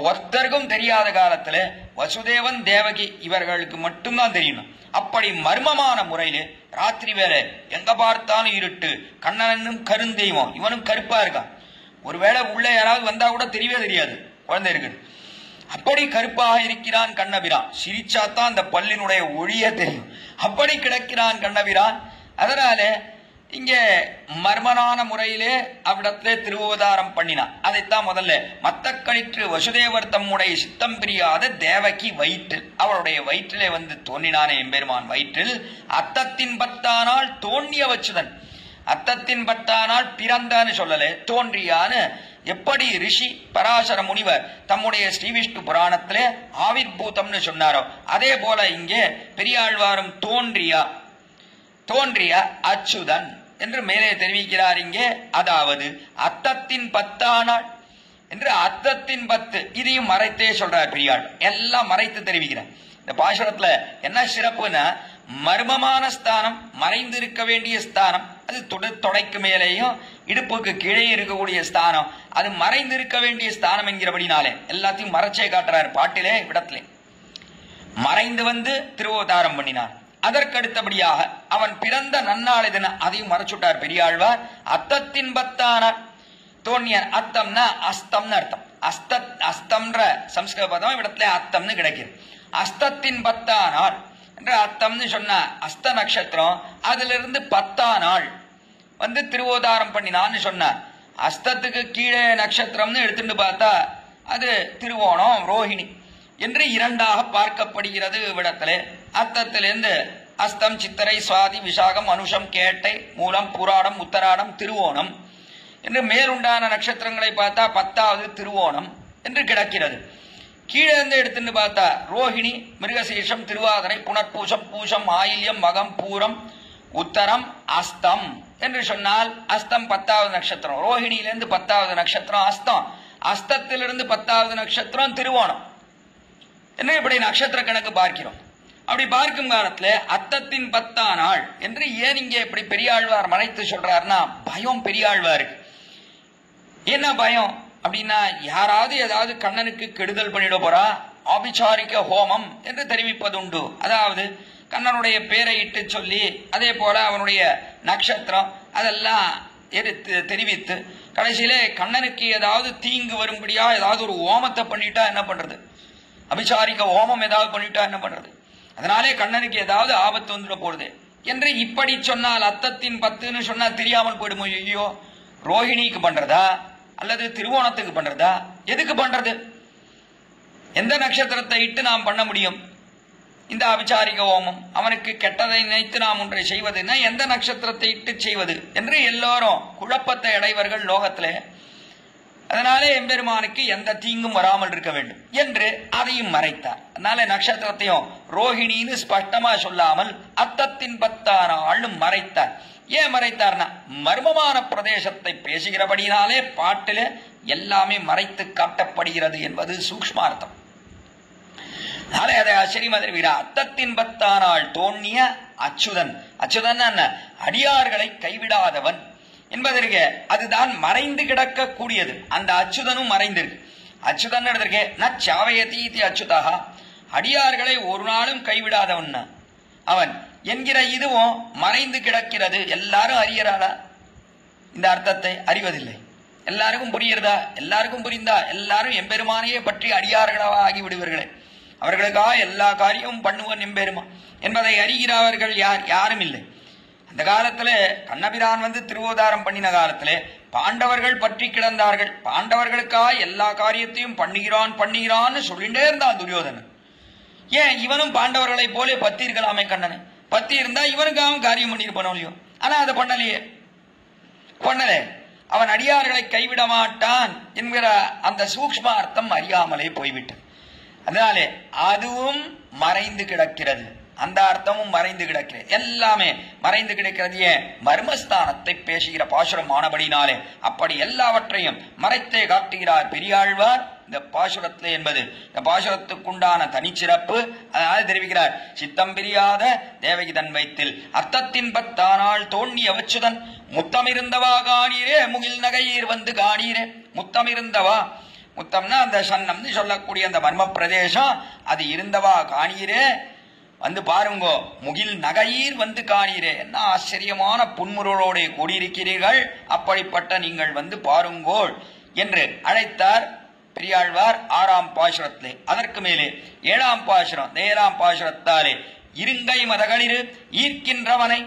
ஒருத்தருக்கும் தெரியாத காலத்துல வசுதேவன் தேவகி இவர்களுக்கு மட்டும்தான் தெரியணும். அப்படி மர்மமான முறையில ராத்திரி வேலை எங்க பார்த்தாலும் இருட்டு, கண்ணனும் கருந்தெய்வம், இவனும் கருப்பா இருக்கான். ஒருவேளை உள்ள யாராவது வந்தா கூட தெரியவே தெரியாது குழந்தை இருக்குது. அப்படி கருப்பாக இருக்கிறான் கண்ணபிரான். சிரிச்சாத்தான் அந்த பல்லினுடைய ஒளிய தெரியும். அப்படி கிடக்கிறான் கண்ணபிரான். அதனால இங்கே மர்மனான முறையிலே அவ்விடத்திலே திருவவதாரம் பண்ணினான். அதைத்தான் முதல்ல மத்த கழிற்று வசுதேவர் தம்முடைய சித்தம் பிரியாத தேவகி வயிற்றில், அவளுடைய வயிற்றிலே வந்து தோன்றினானே எம்பெருமான் வயிற்றில். அத்தத்தின் 10 தோன்றிய வச்சுதன், அத்தத்தின் 10 பிறந்தான்னு சொல்லல, தோன்றியான்னு எப்படி ரிஷி பராசர முனிவர் தம்முடைய ஸ்ரீவிஷ்ணு புராணத்திலே ஆவிர்பூதம்னு சொன்னாரோ அதே போல இங்கே பெரியாழ்வாரும் தோன்றிய அச்சுதன் என்று மேலே தெரிவிக்கிறார் இங்கே. அதாவது அத்தத்தின் 10 என்று அத்தத்தின் 10 இதையும் மறைத்தே சொல்றார் பெரியாள். எல்லாம் மறைத்து தெரிவிக்கிறார். இந்த பாசுரத்துல என்ன சிறப்புன்னா, மர்மமான ஸ்தானம், மறைந்து இருக்க வேண்டிய ஸ்தானம், அது தொடைக்கு மேலேயும் இடுப்புக்கு கீழே இருக்கக்கூடிய ஸ்தானம், அது மறைந்து இருக்க வேண்டிய ஸ்தானம் என்கிறபடினாலே எல்லாத்தையும் மறைச்சே காட்டுறார் பாட்டிலே. விடத்திலே மறைந்து வந்து திருவவதாரம் பண்ணினார். அதற்கடுத்தபடியாக அவன் பிறந்த நன்னாள் எதுனா அதையும் மறைச்சுட்டார் பெரியாழ்வார். அத்தத்தின் 10 தோன்றியார். அத்தம்னா அஸ்தம்னு அர்த்தம். அஸ்தம்ன்ற சம்ஸ்கிருத பதம் இவ்விடத்துல அத்தம்னு கிடைக்கிறது. அஸ்தத்தின் 10 என்று அர்த்தம்னு சொன்ன அஸ்த நட்சத்திரம், அதுல இருந்து 10 வந்து திருவோதாரம் பண்ணினான்னு சொன்னார். அஸ்தத்துக்கு கீழே நட்சத்திரம்னு எடுத்துட்டு பார்த்தா அது திருவோணம், ரோஹிணி என்று 2ஆக பார்க்கப்படுகிறது இவ்விடத்திலே. அத்தத்திலிருந்து அஸ்தம், சித்திரை, சுவாதி, விசாகம், அனுஷம், கேட்டை, மூலம், புராடம், உத்தராடம், திருவோணம் என்று மேலுண்டான நட்சத்திரங்களை பார்த்தா 10வது திருவோணம் என்று கிடக்கிறது. கீழே இருந்து எடுத்துட்டு பார்த்தா ரோஹிணி, மிருகசீர்ஷம், திருவாதிரை, புனர்பூசம், பூசம், ஆயில்யம், மகம், பூரம், உத்தரம் அஸ்தம் என்று சொன்னால் அஸ்தம் 10வது நட்சத்திரம், ரோஹிணியிலிருந்து 10வது நட்சத்திரம் அஸ்தம், அஸ்தத்திலிருந்து 10வது நட்சத்திரம் திருவோணம் என்று இப்படி நட்சத்திர கணக்கு பார்க்கிறோம். அப்படி பார்க்கும் காலத்துல அத்தத்தின் 10ஆம் நாள் என்று ஏன் இங்கே இப்படி பெரியாழ்வார் மறைத்து சொல்றாருன்னா, பயம் பெரியாழ்வாருக்கு. என்ன பயம் அப்படின்னா, யாராவது ஏதாவது கண்ணனுக்கு கெடுதல் பண்ணிட போறா, ஆபிசாரிக்க ஹோமம் என்று தெரிவிப்பது உண்டு. அதாவது கண்ணனுடைய பேரை இட்டு சொல்லி அதே போல அவனுடைய நட்சத்திரம் அதெல்லாம் தெரிவித்து கடைசியிலே கண்ணனுக்கு ஏதாவது தீங்கு வரும்படியா ஏதாவது ஒரு ஹோமத்தை பண்ணிட்டா என்ன பண்றது, அபிசாரிக்க ஹோமம் ஏதாவது பண்ணிட்டா என்ன பண்றது, அதனாலே கண்ணனுக்கு ஏதாவது ஆபத்து வந்துட போறது என்று இப்படி சொன்னால், அத்தத்தின் 10ன்னு சொன்னா தெரியாமல் போயிடுமோ, ஐயோ ரோஹிணிக்கு பண்றதா அல்லது திருவோணத்துக்கு பண்றதா, எதுக்கு பண்றது, எந்த நட்சத்திரத்தை இட்டு நாம் பண்ண முடியும் இந்த அபிசாரிக ஹோமம், அவனுக்கு கெட்டதை நினைத்து நாம் ஒன்றை செய்வதுன்னா எந்த நட்சத்திரத்தை இட்டு செய்வது என்று எல்லோரும் குழப்பத்தை அடைவர்கள் லோகத்திலே. அதனாலே எம்பெருமானுக்கு எந்த தீங்கும் வராமல் இருக்க வேண்டும் என்று அதையும் மறைத்தார். அதனால நட்சத்திரத்தையும் ரோஹிணின்னு ஸ்பஷ்டமா சொல்லாமல் அத்தத்தின் 10ஆம் நாள்னு மறைத்தார். ஏன் மறைத்தார்னா, மர்மமான பிரதேசத்தை பேசுகிறபடினாலே பாட்டில எல்லாமே மறைத்து காட்டப்படுகிறது என்பது சூக்ஷ்மார்த்தம். அதை ஆச்சரியமா அத்தத்தின் 10ஆம் நாள் தோன்றிய அச்சுதன், அச்சுதன் அடியார்களை கைவிடாதவன் என்பதற்கு அதுதான் மறைந்து கிடக்க கூடியது. அந்த அச்சுதனும் மறைந்திருக்கு. அச்சுதன் நச்சாவயதீதி அச்சுதாக, அடியார்களை ஒரு நாளும் கைவிடாதவன் அவன் என்கிற இதுவும் மறைந்து கிடக்கிறது. எல்லாரும் அறியறாளா இந்த அர்த்தத்தை? அறிவதில்லை. எல்லாருக்கும் புரியுறதா? எல்லாருக்கும் புரிந்தா எல்லாரும் எம்பெருமானையே பற்றி அடியார்களாக ஆகிவிடுவர்களே. அவர்களுக்காக எல்லா காரியமும் பண்ணுவன் எம்பெருமான் என்பதை அறிகிறவர்கள் யாரும் இல்லை. அந்த காலத்துல கண்ணபிரான் திருவோதாரம் பண்ணின காலத்திலே பாண்டவர்கள் பற்றி கிடந்தார்கள். பாண்டவர்களுக்காக எல்லா காரியத்தையும் பண்ணுகிறான்னு சொல்லிட்டே இருந்தான் துரியோதனன். ஏன் இவனும் பாண்டவர்களை போல பத்தி இருக்கலாமே, கண்ணனை பத்தி இருந்தா இவனுக்காகவும் காரியம் பண்ணிருப்பானோ இல்லையோ. ஆனா அதை பண்ணலையே, பண்ணல. அவன் அடியார்களை கைவிட மாட்டான் என்கிற அந்த சூக்ஷ்ம அர்த்தம் அறியாமலே போய்விட்டது. அதனாலே அதுவும் மறைந்து கிடக்கிறது, அந்த அர்த்தமும் மறைந்து கிடக்கிறது, எல்லாமே மறைந்து கிடக்கிறது. ஏன்? மர்மஸ்தானத்தை பேசுகிற பாசுரம் ஆனபடினாலே அப்படி எல்லாவற்றையும் மறைத்தே காட்டுகிறார் பெரியாழ்வார் இந்த பாசுரத்திலே என்பது இந்த பாசுரத்துக்குண்டான தனிச்சிறப்பு. அதனால தெரிவிக்கிறார், சித்தம் பிரியாத தேவகி தன் வயிற்றில் அர்த்தத்தின் 10ஆம் நாள் தோண்டி அவச்சுதன் முத்தமிருந்தவா காணீரே முகில் நகையீர் காணீரே. முத்தமிருந்தவா, முத்தம்னா அந்த சன்னம்னு சொல்லக்கூடிய அந்த மர்ம பிரதேசம், அது இருந்தவா காணீரே பாருங்கோ. முகில் நகையீர் காணீரே, என்ன ஆச்சரியமான புன்முருளோட கூடியிருக்கிறீர்கள், அப்படிப்பட்ட நீங்கள் பாருங்கோள் என்று அழைத்தார் பெரியாழ்வார் 6ஆம் பாசுரத்திலே. அதற்கு மேலே 7ஆம் பாசுரம், 7ஆம் பாசுரத்தாலே இருங்கை மதகளிரு ஈர்க்கின்றவனை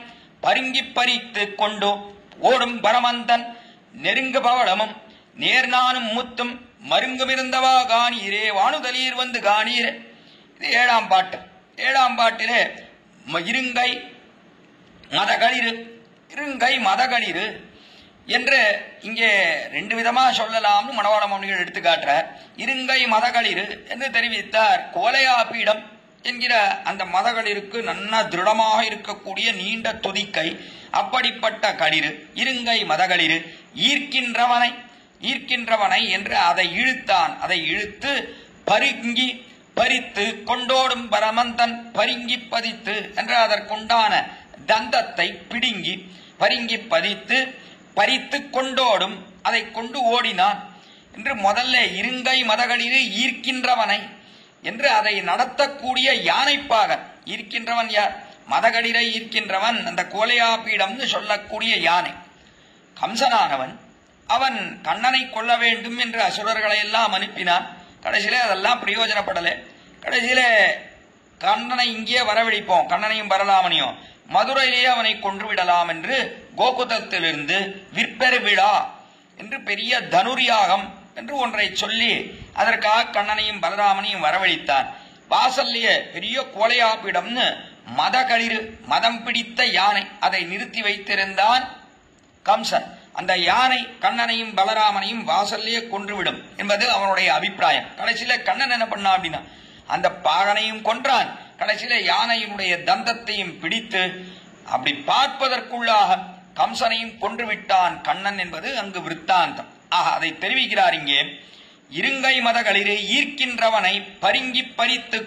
பருங்கி பறித்து கொண்டு ஓடும் பரமந்தன் நெருங்கு பவளமும் நேர்நானும் முத்தும் மருங்குமிருந்தவா காணீரே வானுதலீர் காணீரே. இது 7ஆம் பாட்டு. 7ஆம் பாட்டிலே இருங்கை மதகளிரு, இருங்கை மதகளிரு என்று இங்கே 2 விதமா சொல்லலாம்னு மணவாள மாமுனிகள் எடுத்துக்காட்டுறார். இருங்கை மதகளிரு என்று தெரிவித்தார். கோலையா பீடம் என்கிற அந்த மதகளிருக்கு நன்னா திருடமாக இருக்கக்கூடிய நீண்ட துதிக்கை, அப்படிப்பட்ட களிறு இருங்கை மதகளிரு. ஈர்க்கின்றவனை, ஈர்க்கின்றவனை என்று அதை இழுத்தான், அதை இழுத்து பருங்கி பறித்து கொண்டோடும் பரமந்தன் பருங்கி பதித்து என்ற அதற்குண்டான தந்தத்தை பிடுங்கி பருங்கி பதித்து பறித்து கொண்டோடும் அதை கொண்டு ஓடினான் என்று முதல்ல இருங்கை மதகளிரு ஈர்க்கின்றவனை என்று அதை நடத்தக்கூடிய யானைப்பாகன். ஈர்க்கின்றவன் யார்? மதகளிரை ஈர்க்கின்றவன் அந்த கோலையா பீடம்னு சொல்லக்கூடிய யானை. கம்சனானவன் அவன் கண்ணனை கொல்ல வேண்டும் என்று அசுரர்களை எல்லாம் அனுப்பினான். கடைசியிலே அதெல்லாம் பிரயோஜனப்படலை. கடைசியிலே கண்ணனை இங்கே வரவழைப்போம், கண்ணனையும் பரலாமனையும் மதுரையிலேயே அவனை கொன்று விடலாம் என்று கோகுதத்திலிருந்து விற்பெரு விழா என்று பெரிய தனுர்யாகம் என்று ஒன்றை சொல்லி அதற்காக கண்ணனையும் பலராமனையும் வரவழைத்தான். வாசல்லையே பெரிய கோலையாப்பிடம்னு மதகளிறு, மதம் பிடித்த யானை, அதை நிறுத்தி வைத்திருந்தான் கம்சன். அந்த யானை கண்ணனையும் பலராமனையும் வாசல்லையே கொன்றுவிடும் என்பது அவனுடைய அபிப்பிராயம். கடைசியில கண்ணன் என்ன பண்ணா அப்படின்னா அந்த பாகனையும் கொன்றான். கடைசியில யானையினுடைய தந்தத்தையும் பிடித்து அப்படி பார்ப்பதற்குள்ளாக கம்சனையும் கொன்று விட்டான் கண்ணன் என்பது அங்கு விற்த்தாந்தம். அதை தெரிவிக்கிறார் இங்கே. இருங்கை மதகளிலே ஈர்க்கின்றவனை பரிங்கி பறித்து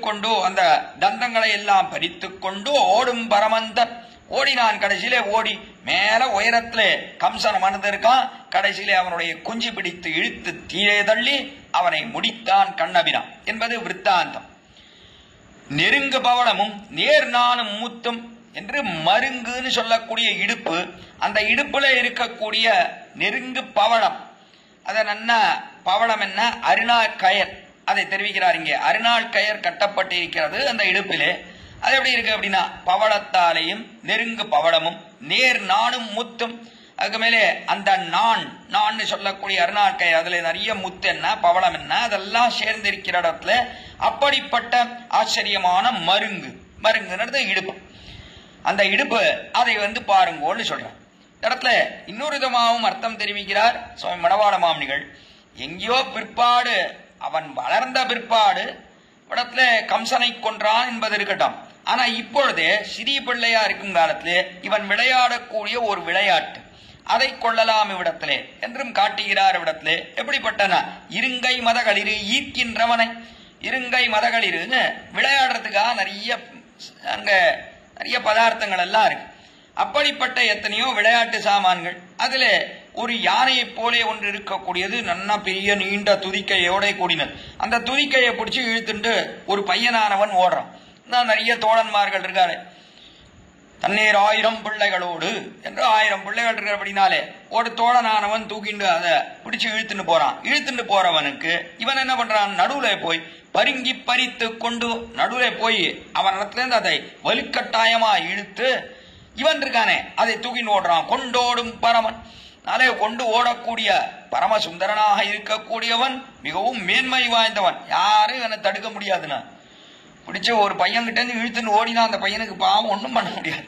கொண்டு அந்த தந்தங்களை எல்லாம் பறித்து கொண்டு ஓடும் பரமந்தர் ஓடினான். கடைசியிலே ஓடி மேல உயரத்திலே கம்சன் அமர்ந்திருக்கான். கடைசியிலே அவனுடைய குஞ்சு பிடித்து இழுத்து தீழே தள்ளி அவனை முடித்தான் கண்ணபிரான் என்பது விற்த்தாந்தம். நெருங்கு பவளமும் நேர் நானும் முத்தும் என்று மருங்குன்னு சொல்லக்கூடிய இடுப்பு, அந்த இடுப்புல இருக்கக்கூடிய நெருங்கு பவளம், அத நன்ன பவளம் என்ன அருணாள் கயர், அதை தெரிவிக்கிறார் இங்கே. அருணாள் கயர் கட்டப்பட்டு இருக்கிறது அந்த இடுப்பிலே. அது எப்படி இருக்கு அப்படின்னா பவளத்தாலையும் நெருங்கு பவளமும் நேர் நானும் முத்தும், அதுக்கு மேலே அந்த நான் சொல்லக்கூடிய அருணாள் கயர், அதுல நிறைய முத்து என்ன பவளம் என்ன அதெல்லாம் சேர்ந்து இருக்கிற இடத்துல அப்படிப்பட்ட ஆச்சரியமான மருங்குன்றது இடுப்பு. அந்த இடுப்பு அதை பாருங்கோன்னு சொல்றார். இடத்துல இன்னொரு விதமாகவும் அர்த்தம் தெரிவிக்கிறார் சுவாமி மணவாள மாமுனிகள். எங்கேயோ பிற்பாடு அவன் வளர்ந்த பிற்பாடு இடத்துல கம்சனை கொன்றான் என்பது இருக்கட்டும். ஆனா இப்பொழுதே சிறிய பிள்ளையா இருக்கும் காலத்திலே இவன் விளையாடக்கூடிய ஒரு விளையாட்டு, அதை கொள்ளலாம் இவ்விடத்திலே என்றும் காட்டுகிறார். இவ்விடத்திலே எப்படிப்பட்டன இருங்கை மதகளிரு ஈர்க்கின்றவனை, இருங்கை மதகளிருன்னு விளையாடுறதுக்காக நிறைய பதார்த்தங்கள் எல்லாம் இருக்கு. அப்படிப்பட்ட எத்தனையோ விளையாட்டு சாமான்கள். அதுல ஒரு யானையை போலே ஒன்று இருக்கக்கூடியது, நன்னா பெரிய நீண்ட துதிக்கையோட கூடினது. அந்த துதிக்கையை பிடிச்சி இழுத்துட்டு ஒரு பையனானவன் ஓடுறான். நிறைய தோழன்மார்கள் இருக்காரு. தண்ணீர் 1000 பிள்ளைகளோடு என்று 1000 பிள்ளைகள் இருக்கிற அப்படின்னாலே ஒரு தோழனானவன் தூக்கிண்டு அதை பிடிச்சு இழுத்துட்டு போறான். இழுத்துட்டு போறவனுக்கு இவன் என்ன பண்றான், நடுவுல போய் பருங்கி பறித்து கொண்டு நடுவுல போய் அவன் இடத்துல இருந்து அதை வலுக்கட்டாயமா இழுத்து இவன் இருக்கானே அதை தூக்கின்னு ஓடுறான். கொண்டோடும் பரமன், நாளே கொண்டு ஓடக்கூடிய பரம சுந்தரனாக இருக்கக்கூடியவன், மிகவும் மேன்மை வாய்ந்தவன். யாரும் இவனை தடுக்க முடியாதுன்னா பிடிச்ச ஒரு பையன்கிட்ட இருந்து இழுத்துன்னு ஓடினா அந்த பையனுக்கு பாவம் ஒன்றும் பண்ண முடியாது.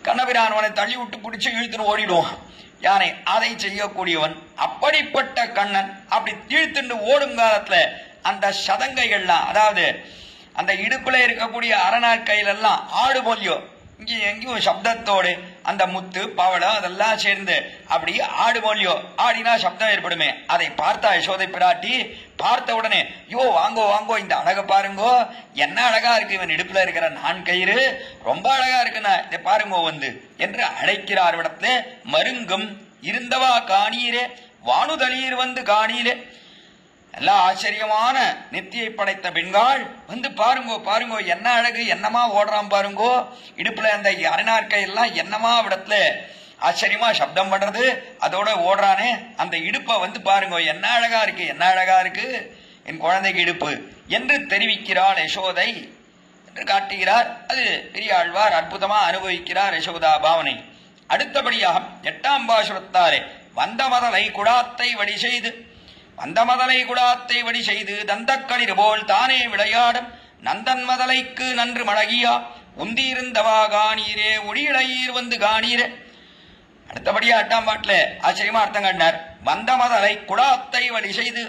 கண்ணபிரானவனை தள்ளி விட்டு பிடிச்சு இழுத்துன்னு ஓடிடுவான் யானை. அதை செய்யக்கூடியவன் அப்படிப்பட்ட கண்ணன். அப்படி இழுத்துட்டு ஓடும் காலத்துல அந்த சதங்கைகள்லாம், அதாவது அந்த இடுப்புல இருக்கக்கூடிய அரணாள் கையிலெல்லாம் ஆடு போலியோ இங்கே எங்கேயும் சப்தத்தோடு அந்த முத்து பவளம் அதெல்லாம் சேர்ந்து அப்படி ஆடு போலியோ ஆடினா சப்தம் ஏற்படுமே. அதை பார்த்தா யசோதை பிராட்டி பார்த்த உடனே, யோ வாங்கோ இந்த அழக பாருங்கோ, என்ன அழகா இருக்கு இவன் இடுப்புல இருக்கிற நான் கயிறு, ரொம்ப அழகா இருக்குன்னா இதை பாருங்கோ என்று அழைக்கிறார். இடத்துல மருங்கும் இருந்தவா காணீரே வானுதலீர் காணீரே. எல்லாம் ஆச்சரியமான நெத்தியை படைத்த பெண்கள் பாருங்கோ என்ன அழகு, என்னமா ஓடுறான் பாருங்கோ, இடுப்புல அந்த அரணார்க்கை எல்லாம் என்னமா இடத்துல ஆச்சரியமா சப்தம் பண்றது, அதோட ஓடுறானே அந்த இடுப்பை பாருங்கோ, என்ன அழகா இருக்கு என் குழந்தைக்கு இடுப்பு என்று தெரிவிக்கிறாள் யசோதை என்று காட்டுகிறார். அது பெரியாழ்வார் அற்புதமா அனுபவிக்கிறார் யசோதா பாவனை. அடுத்தபடியாக 8ஆம் பாசுரத்தாரே வந்த மதலை குடாத்தை வடி செய்து தந்தக்களிர் போல் தானே விளையாடும் நந்தன் மதலைக்கு நன்று மழகியா உந்தியிருந்தவா காணீரே ஒளியிளையீர் காணீரே. அடுத்தபடியா 8ஆம் பாட்டுல ஆச்சரியமா அர்த்தம் கண்டார். வந்த மதலை குடாத்தை வழி செய்து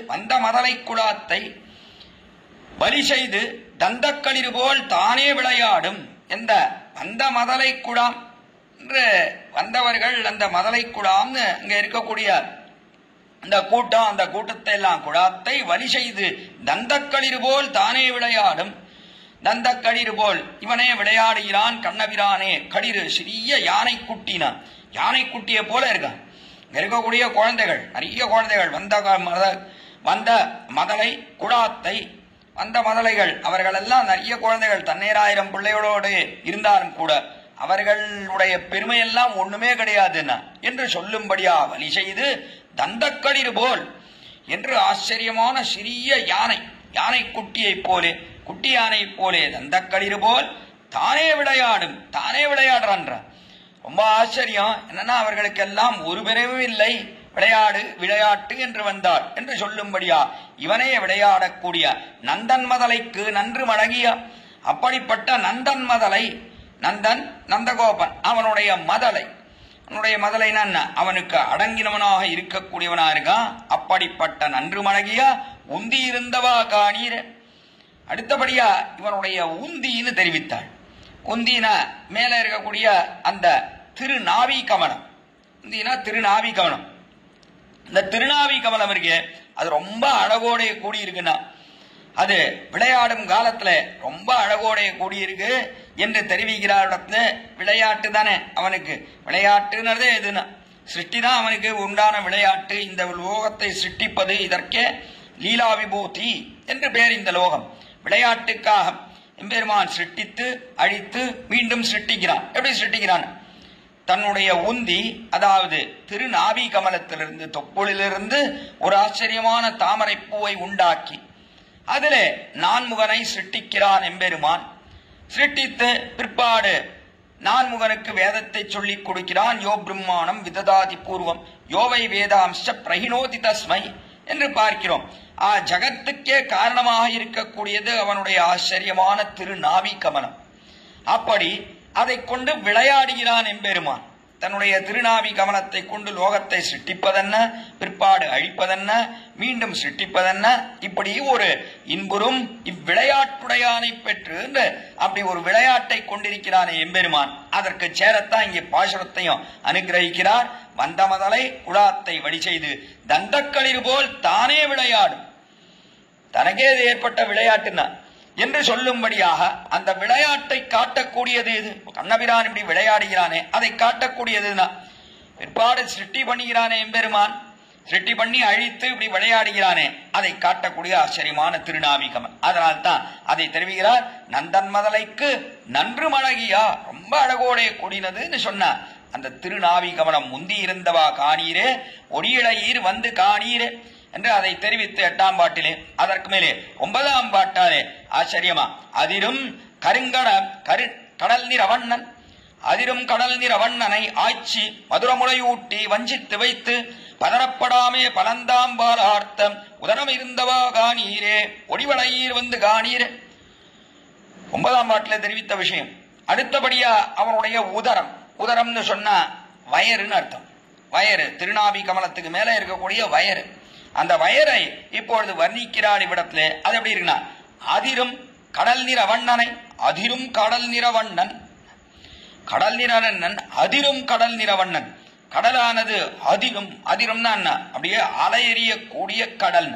தந்தக்களிர் போல் தானே விளையாடும். எந்த வந்த மதலை குடாம் என்று வந்தவர்கள் அந்த மதலை குடாம்னு அங்க இருக்கக்கூடிய அந்த கூட்டம், அந்த கூட்டத்தை எல்லாம் குடாத்தை வழி செய்து தந்தக்களிர் போல் தானே விளையாடும். தந்தக்களிர் போல் இவனே விளையாடுகிறான் கண்ணபிரானே. களிறு சிறிய யானை குட்டினான், யானை குட்டியை போல இருக்கான். இங்க இருக்கக்கூடிய குழந்தைகள், நிறைய குழந்தைகள் வந்த மதலை குடாத்தை, வந்த மதலைகள் அவர்கள் எல்லாம் நிறைய குழந்தைகள், 1000 பிள்ளைகளோடு இருந்தாலும் கூட அவர்களுடைய பெருமையெல்லாம் ஒண்ணுமே கிடையாதுன்னா என்று சொல்லும்படியா வழி செய்து தந்தக்களிர் போல் என்று ஆச்சரியமான சிறிய யானை குட்டி யானை போலே தந்தக்களிர் போல் தானே விளையாடுறான். ரொம்ப ஆச்சரியம் என்னன்னா அவர்களுக்கெல்லாம் ஒரு பிறவும் இல்லை, விளையாட்டு என்று வந்தார் என்று சொல்லும்படியா இவனே விளையாடக்கூடிய நந்தன் மதலைக்கு நன்று மழகியா. அப்படிப்பட்ட நந்தன் மதலை, நந்தகோபன் அவனுடைய மதலைன்னா அவனுக்கு அடங்கினவனாக இருக்கக்கூடியவனா இருக்கான். அப்படிப்பட்ட நன்று மழகியா உந்தி இருந்தவா காணீர. அடுத்தபடியா இவனுடைய உந்தின்னு தெரிவித்தாள். உந்தினா மேல இருக்கக்கூடிய அந்த திருநாவி கமலம், உந்தினா திருநாவி கமலம். இந்த திருநாவி கமலம் இருக்கு, அது ரொம்ப அழகோட கூடி இருக்குன்னா அது விளையாடும் காலத்துல ரொம்ப அழகோட கூடியிருக்கு என்று தெரிவிக்கிறார். விளையாட்டு தானே அவனுக்கு, விளையாட்டுன்னதே எதுனா சிருஷ்டி தான் அவனுக்கு உண்டான விளையாட்டு. இந்த லோகத்தை சிருஷ்டிப்பது, இதற்கே லீலா விபூதி என்று பேர். இந்த லோகம் விளையாட்டுக்காக எம்பெருமான் சிருஷ்டித்து அழித்து மீண்டும் சிருஷ்டிக்கிறான். எப்படி சிருஷ்டிக்கிறான்? தன்னுடைய உந்தி, அதாவது திருநாவி கமலத்திலிருந்து, தொப்புளிலிருந்து ஒரு ஆச்சரியமான தாமரை பூவை உண்டாக்கி அதிலே நான்முகனை சிருஷ்டிக்கிறான் எம்பெருமான். சிருஷ்டித்து பிற்பாடு நான்முகனுக்கு வேதத்தை சொல்லிக் கொடுக்கிறான். யோ பிரம்மாணம் விததாதி பூர்வம் யோவை வேதாம்ச பிரஹினோதி தஸ்மை என்று பார்க்கிறோம். ஜகத்துக்கே காரணமாக இருக்கக்கூடியது அவனுடைய ஆச்சரியமான திருநாவி கமலம். அப்படி அதை கொண்டு விளையாடுகிறான் எம்பெருமான். தன்னுடைய திருநாவி கமலத்தை கொண்டு லோகத்தை சிருஷ்டிப்பதென்ன, பிற்பாடு அழிப்பதென்ன, மீண்டும் சிருஷ்டிப்பதென்ன, இப்படி ஒரு இன்புறும் இவ்விளையாட்டுடையானை பெற்று அப்படி ஒரு விளையாட்டை கொண்டிருக்கிறானே எம்பெருமான். அதற்கு சேரத்தான் இங்கே பாசுரத்தையும் அனுகிரகிக்கிறார். வந்தமதலை குழாத்தை வழி செய்து தந்தக்களிர் போல் தானே விளையாடும். தனக்கே ஏற்பட்ட விளையாட்டுன்னா என்று சொல்லும்படியாக அந்த விளையாட்டை காட்டக்கூடியது இது. கண்ணபிரான் இப்படி விளையாடுகிறானே அதை காட்டக்கூடியதுதான். பிற்பாடு சிருஷ்டி பண்ணுகிறானே எம்பெருமான், சிருஷ்டி பண்ணி அழித்து இப்படி விளையாடுகிறானே அதை காட்டக்கூடிய ஆச்சரியமான திருநாவிகமன். அதனால்தான் அதை தெரிவிக்கிறார். நந்தன் மதலைக்கு நன்று மழகியா, ரொம்ப அழகோட கூடினதுன்னு சொன்னார். அந்த திருநாவிகமனம் முந்தி இருந்தவா காணீரே, ஒடியிழையீர் வந்து காணீரே என்று அதை தெரிவித்து 8ஆம் பாட்டிலே, அதற்கு மேலே 9ஆம் பாட்டாலே ஆச்சரியமா அதிரும் கடல் நிறவண்ணன், அதிரும் கடல் நிறவண்ணனை ஆய்ச்சி மதுரமுளையூட்டி வஞ்சித்து வைத்து பதறப்படாமே பலந்தாம்பால் ஆர்த்தம் உதரம் இருந்தவா காணீரே, ஒடிவளையீர் வந்து காணீரே. 9ஆம் பாட்டிலே தெரிவித்த விஷயம். அடுத்தபடியா அவனுடைய உதரம், உதரம்னு சொன்னா வயறுன்னு அர்த்தம். வயறு, திருநாவி கமலத்துக்கு மேல இருக்கக்கூடிய வயறு. அந்த வயரை இப்பொழுது வர்ணிக்கிறார் இவ்விடத்திலே. அது எப்படி இருக்குன்னா, அதிரும் கடல் நிறவண்ணனை, அதிரும் கடல் நிறவண்ணன், கடல் நிறவண்ணன் அதிரும் கடல் நிறவண்ணன். கடலானது அதிரும், அதிரும்னா என்ன, அப்படியே அலையெறியக்கூடிய கடல்.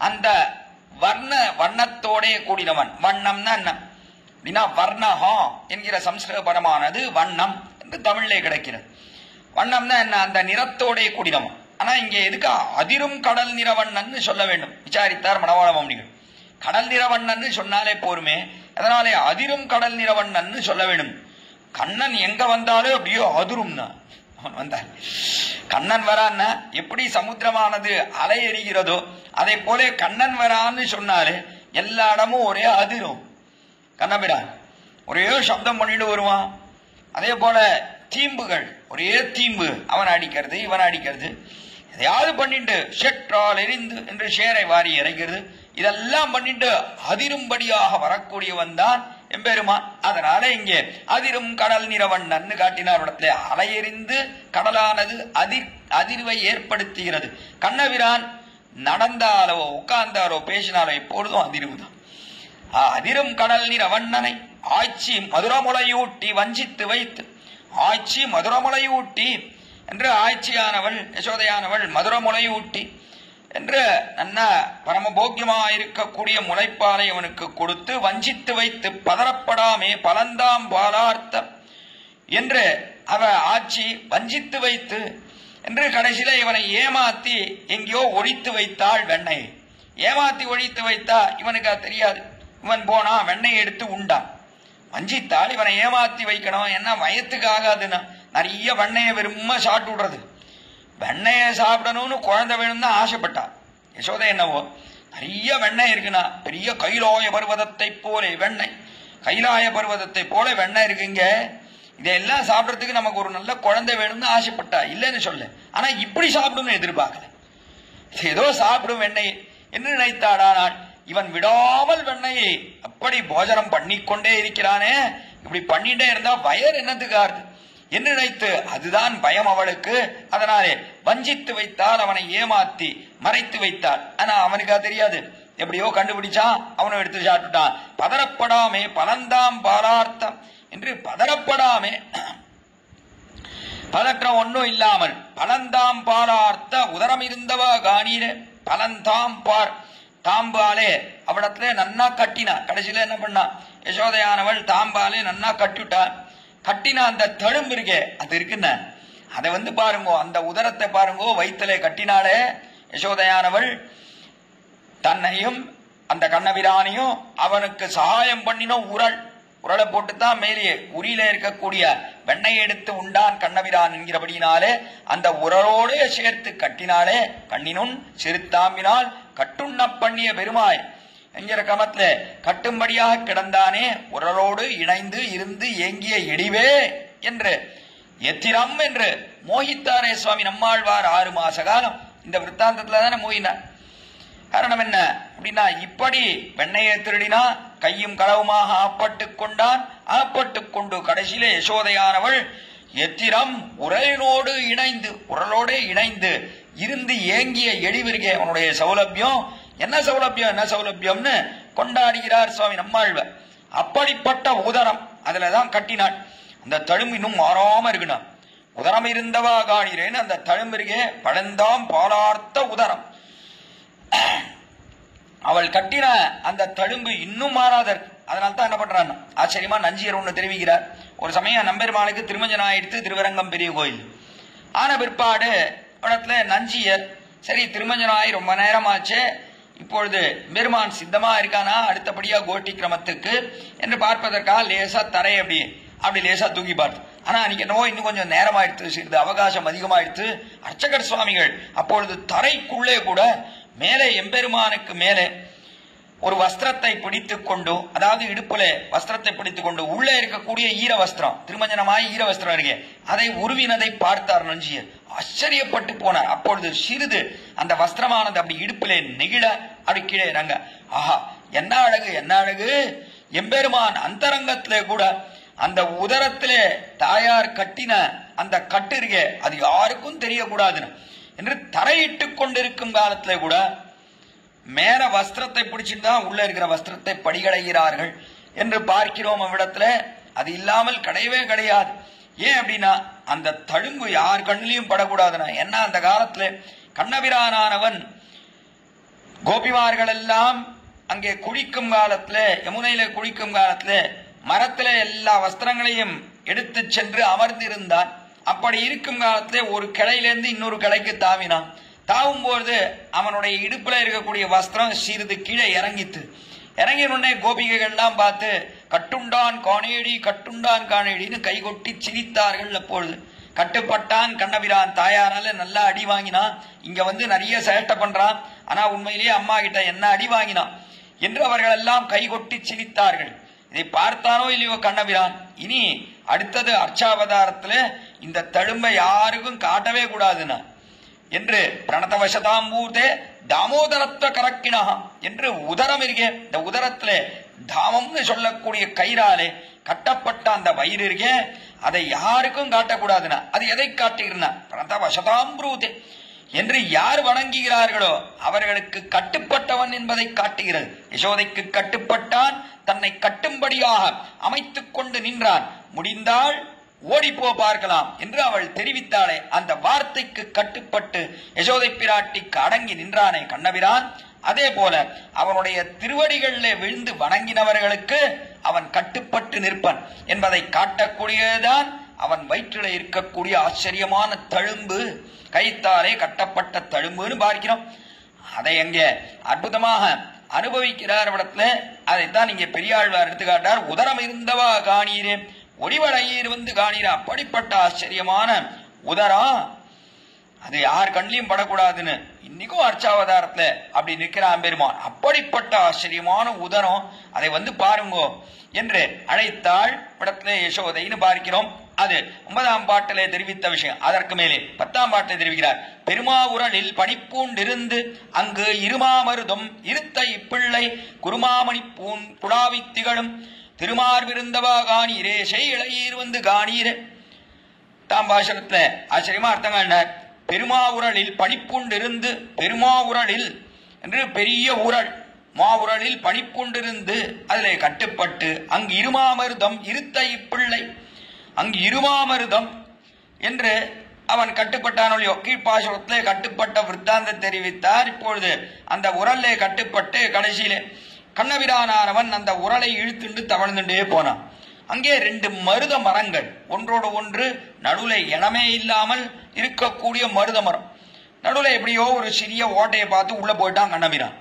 அந்த வண்ணத்தோட கூடினவன். வண்ணம்னா என்ன அப்படின்னா வர்ணஹா என்கிற சம்ஸ்கிருத பதமானது வண்ணம் என்று தமிழிலே கிடைக்கிறது. வண்ணம்னா என்ன, அந்த நிறத்தோட கூடினவன். ஆனா இங்கே எதுக்கு அதிரும் கடல் நிறவண்ணன்னு சொல்ல வேண்டும் விசாரித்தார் மணவாள மாமுனிகள். கடல் நிறவண்ணன்னு சொன்னாலே போருமே, அதனாலே அதிரும் கடல் நிறவண்ணன்னு சொல்ல வேண்டும். கண்ணன் எங்க வந்தாலும் அப்படியோ அதிரும்னா அவன் வந்தார். கண்ணன் வரான்னா எப்படி சமுத்திரமானது அலை எறிகிறதோ அதை போல கண்ணன் வரான்னு சொன்னாலே எல்லா இடமும் ஒரே அதிரும். கண்ணபிரான் ஒரே சப்தம் பண்ணிட்டு வருவான். அதே போல தீம்புகள் ஒரே தீம்பு, அவன் அடிக்கிறது இவன் அடிக்கிறது, எதையாவது பண்ணிட்டு ஷெற்றால் எரிந்து என்று ஷேரை வாரி இறைக்கிறது. இதெல்லாம் பண்ணிட்டு அதிரும்படியாக வரக்கூடியவன் தான் எம்பெருமான். அதனால இங்கே அதிரும் கடல் நிறவண்ணன்னு காட்டினார். இடத்துல அலையெறிந்து கடலானது அதிர்வை ஏற்படுத்துகிறது. கண்ணபிரான் நடந்தாலோ உட்கார்ந்தாலோ பேசினாலோ எப்பொழுதும் அதிர்வு தான். அதிரும் கடல் நிறவண்ணனை ஆட்சி மதுரமுளையூட்டி வஞ்சித்து வைத்து, ஆட்சி மதுரமுளையூட்டி என்று ஆட்சியானவள் யசோதையானவள் மதுரமுளையூட்டி என்று நன்ன பரமபோக்கியமாயிருக்கக்கூடிய முளைப்பாலை அவனுக்கு கொடுத்து வஞ்சித்து வைத்து பதறப்படாமே பலந்தாம் பாலார்த்தம் என்று அவ ஆட்சி வஞ்சித்து வைத்து என்று கடைசியில இவனை ஏமாத்தி எங்கேயோ ஒழித்து வைத்தாள். வெண்ணையை ஏமாத்தி ஒழித்து வைத்தா இவனுக்கு அது தெரியாது. இவன் போனா வெண்ணெய் எடுத்து உண்டான். வஞ்சித்தாள், இவனை ஏமாத்தி வைக்கணும். என்ன வயத்துக்கு ஆகாதுன்னா நிறைய வெண்ணையை வெறும சாப்பிட்டு விடுறது. வெண்ணையை சாப்பிடணும்னு குழந்தை வேணும்னு ஆசைப்பட்டா யசோதை. என்னவோ நிறைய வெண்ணெய் இருக்குன்னா, பெரிய கைலாய பர்வதத்தை போல வெண்ணெய், கைலாய பர்வதத்தை போல வெண்ணெய் இருக்குங்க, இதெல்லாம் சாப்பிடறதுக்கு நமக்கு ஒரு நல்ல குழந்தை வேணும்னு ஆசைப்பட்டா. இல்லைன்னு சொல்ல, ஆனா இப்படி சாப்பிடும்னு எதிர்பார்க்கல. ஏதோ சாப்பிடும் வெண்ணெய் என்று நினைத்தாடானால் இவன் விடாமல் வெண்ணையை அப்படி போஜனம் பண்ணிக்கொண்டே இருக்கிறானே, இப்படி பண்ணிட்டே இருந்தா வயர் என்னத்துக்காரு என்று நினைத்து அதுதான் பயம் அவளுக்கு. அதனாலே வஞ்சித்து வைத்தால், அவனை ஏமாத்தி மறைத்து வைத்தாள். ஆனா அவனுக்கு தெரியாது. எப்படியோ கண்டுபிடிச்சான், அவனை எடுத்து சாப்பிட்டுட்டான். பதறப்படாமே பலந்தாம் பாலார்த்தம் என்று பதறப்படாமே பதற்ற ஒன்றும் இல்லாமல் பலந்தாம் பாலார்த்த உதரம் இருந்தவா காணீர பலந்தாம் பார் தாம்பாலே அவடத்துல நன்னா கட்டினா. கடைசியில என்ன பண்ணா, யசோதையானவள் தாம்பாலே நன்னா கட்டிவிட்டா. கட்டினா அந்த தழும்பு இருக்கே அது இருக்குன்னு அதை பாருங்கோ, அந்த உதரத்தை பாருங்கோ, வயிற்றிலே கட்டினாலே யசோதையானவள் தன்னையும் அந்த கண்ணபிரானையும் அவனுக்கு சகாயம் பண்ணினோம். உரலை போட்டுத்தான் மேலே உரியில இருக்கக்கூடிய வெண்ணெய் எடுத்து உண்டான் கண்ணபிரான் என்கிறபடினாலே அந்த உரலோடு சேர்த்து கட்டினாலே கண்ணினும் சிறுத்தாம்பினால் கட்டுண்ண பண்ணிய பெருமாய் என்கிற கிரமத்துல கட்டும்படியாக கிடந்தானே உரலோடு இணைந்து இருந்து ஏங்கிய இடிவே என்று எத்திரம் என்று மோகித்தாரே சுவாமி நம்மாழ்வார் 6 மாச காலம் இந்த விற்த்தாந்தத்துல தானே மோகினார். காரணம் என்ன அப்படின்னா, இப்படி வெண்ணையை திருடினா கையும் களவுமாக ஆப்பட்டு கொண்டான். ஆப்பட்டு கொண்டு கடைசியிலே யசோதையானவள் எத்திரம் உரலினோடு இணைந்து உரலோடு இணைந்து இருந்து ஏங்கிய எழிவிருகே அவனுடைய சௌலபியம். என்ன சௌலபியம்னு கொண்டாடுகிறார் சுவாமி நம்மாழ்வார். அப்படிப்பட்ட உதரம் அதுலதான் கட்டினாள். அந்த தழும்பு இன்னும் மாறாம இருக்குனா. உதரம் இருந்தவா காணீரேன்னு அந்த தழும்பிருகே பழந்தாம் பாலார்த்த உதரம். அவள் கட்டின அந்த தழும்பு இன்னும் மாறாத இருக்கு. அதனால்தான் என்ன பண்றான் ஆச்சரியமா நஞ்சியர் ஒண்ணு தெரிவிக்கிறார். ஒரு சமயம் நம்பெருமாளுக்கு திருமஞ்சனம் ஆயிடுத்து திருவரங்கம் பெரிய கோயில் ஆன பிற்பாடு இடத்துல நஞ்சியர் சரி திருமஞ்சனம் ஆகி ரொம்ப நேரமாச்சு, இப்பொழுது பெருமான் சித்தமா இருக்கானா அடுத்தபடியா கோட்டி கிரமத்துக்கு என்று பார்ப்பதற்காக லேசா தரை அப்படி லேசா தூக்கி பார்த்து. ஆனா அன்னைக்கு என்னவோ இன்னும் கொஞ்சம் நேரமாயிடுத்து, சிறிது அவகாசம் அதிகமாயிடுத்து. அர்ச்சகர் சுவாமிகள் அப்பொழுது தரைக்குள்ளே கூட மேலே எம்பெருமானுக்கு மேலே ஒரு வஸ்திரத்தை பிடித்துக் கொண்டு, அதாவது இடுப்புல வஸ்திரத்தை பிடித்துக் கொண்டு உள்ளே இருக்கக்கூடிய ஈர வஸ்திரம் திருமஞ்சனமாய் ஈர வஸ்திரம் இருக்கே அதை உருவினதை பார்த்தார் நஞ்சியர். ஆச்சரியப்பட்டு போனார். அப்பொழுது சிறிது அந்த வஸ்திரமானது அப்படி இடுப்பிலே நெகிழ அப்படி கீழே இறங்க, ஆஹா என்ன அழகு எம்பெருமான் அந்தரங்கத்திலே கூட அந்த உதரத்திலே தாயார் கட்டின அந்த கட்டு இருக்கே அது யாருக்கும் தெரியக்கூடாதுன்னு என்று தரையிட்டு கொண்டிருக்கும் காலத்திலே கூட மேல வஸ்திரத்தை பிடிச்சிட்டு தான் உள்ள இருக்கிற வஸ்திரத்தை படிகடைகிறார்கள் என்று பார்க்கிறோம். அவ்விடத்துல அது இல்லாமல் கிடையவே கிடையாது. ஏன் அப்படின்னா அந்த தழும்பு யார் கண்ணிலையும் படக்கூடாதுன்னா. ஏன்னா அந்த காலத்துல கண்ணபிரானவன் கோபிமார்கள் எல்லாம் அங்கே குளிக்கும் காலத்துல யமுனையில குளிக்கும் காலத்துல மரத்துல எல்லா வஸ்திரங்களையும் எடுத்து சென்று அமர்ந்திருந்தான். அப்படி இருக்கும் காலத்துல ஒரு கிளையிலிருந்து இன்னொரு கிளைக்கு தாவினான். தாவும் போது அவனுடைய இடுப்புல இருக்கக்கூடிய வஸ்திரம் சிறிது கீழே இறங்கினே கோபிகைகள் எல்லாம் பார்த்து கட்டுண்டான் காணேடின்னு கைகொட்டி சிரித்தார்கள். அப்பொழுது கட்டுப்பட்டான் கண்ணபிரான் தாயாரால நல்லா அடி வாங்கினான். இங்க நிறைய சேட்டை பண்றான், ஆனா உண்மையிலேயே அம்மா கிட்ட என்ன அடி வாங்கினான் என்று அவர்கள் எல்லாம் கைகொட்டி சிரித்தார்கள். இதை பார்த்தானோ இல்லையோ கண்ணபிரான், இனி அடுத்தது அர்ச்சாவதாரத்துல இந்த தழும்பை யாருக்கும் காட்டவே கூடாதுன்னா என்று பிரணதவசதாம்பூதே தாமோதரத்தை கரக்கினா என்று உதரம் இருக்கே இந்த உதரத்துல தாமம்னு சொல்லக்கூடிய கயிறாலே கட்டப்பட்ட அந்த வயிறு இருக்கே அதை யாருக்கும் காட்டக்கூடாதுன்னா அது எதை காட்டுகிறா பிரணதவசதாம்பூதே என்று யார் வணங்குகிறார்களோ அவர்களுக்கு கட்டுப்பட்டவன் என்பதை காட்டுகிறது. யசோதைக்கு கட்டுப்பட்டான், தன்னை கட்டும்படியாக அமைத்துக் கொண்டு நின்றான். முடிந்தால் ஓடிப்போ பார்க்கலாம் என்று அவள் தெரிவித்தாளே அந்த வார்த்தைக்கு கட்டுப்பட்டு யசோதை பிராட்டிக்கு அடங்கி நின்றானே கண்ணபிரான். அதே போல அவனுடைய திருவடிகளிலே விழுந்து வணங்கினவர்களுக்கு அவன் கட்டுப்பட்டு நிற்பன் என்பதை காட்டக்கூடியதுதான் அவன் வயிற்றில இருக்கக்கூடிய ஆச்சரியமான தழும்பு, கைத்தாலே கட்டப்பட்ட தழும்புன்னு பார்க்கிறோம். அதை எங்க அற்புதமாக அனுபவிக்கிறார் இடத்துல. அதைத்தான் இங்கே பெரியாழ்வார் எடுத்துக்காட்டார். உதரம் இருந்தவா காணீரே ஒளிவடையீர் காணீரா. அப்படிப்பட்ட ஆச்சரியமான உதரம் அது யார் கண்ணிலையும் படக்கூடாதுன்னு இன்னைக்கும் அர்ச்சாவதாரத்துல அப்படி நிற்கிறான் பெருமான். அப்படிப்பட்ட ஆச்சரியமான உதரம் அதை பாருங்கோ என்று அழைத்தாள் இடத்துல யசோதைன்னு பார்க்கிறோம். அது 9ஆம் பாட்டிலே தெரிவித்த விஷயம். அதற்கு மேலே 10ஆம் பாட்டிலே தெரிவிக்கிறார். பெருமாவுரலில் பணிப்பூண்டிருந்து அங்கு இருமாமருதும் இருத்த இப்பிள்ளை குருமாமணி பூன் குடாவி திகழும் திருமார்விருந்தவா காணீரே செய் இளையீர் காணீரே. தாம் பாஷத்துல ஆச்சரியமா அர்த்தங்கள். பெருமாவுரலில் பணிப்பூண்டிருந்து பெருமாவுரலில் என்று பெரிய உரல் மாவுரலில் பணிப்புண்டிருந்து அதிலே கட்டுப்பட்டு அங்கு இருமாமருதம் இருத்த இப்பிள்ளை, அங்கு இருமாமருதம் என்று அவன் கட்டுப்பட்டானோ கீழ்ப்பாசுரத்திலே கட்டுப்பட்ட விருத்தாந்த தெரிவித்தார். இப்பொழுது அந்த உரல்லே கட்டுப்பட்டு கடைசியிலே கண்ணபிரானானவன் அந்த உரலை இழுத்துண்டு தவழ்ந்துட்டே போனான். அங்கே 2 மருத மரங்கள் ஒன்றோடு ஒன்று நடுவுல இடமே இல்லாமல் இருக்கக்கூடிய மருத மரம். நடுவுல எப்படியோ ஒரு சிறிய ஓட்டையை பார்த்து உள்ள போயிட்டான் கண்ணபிரான்.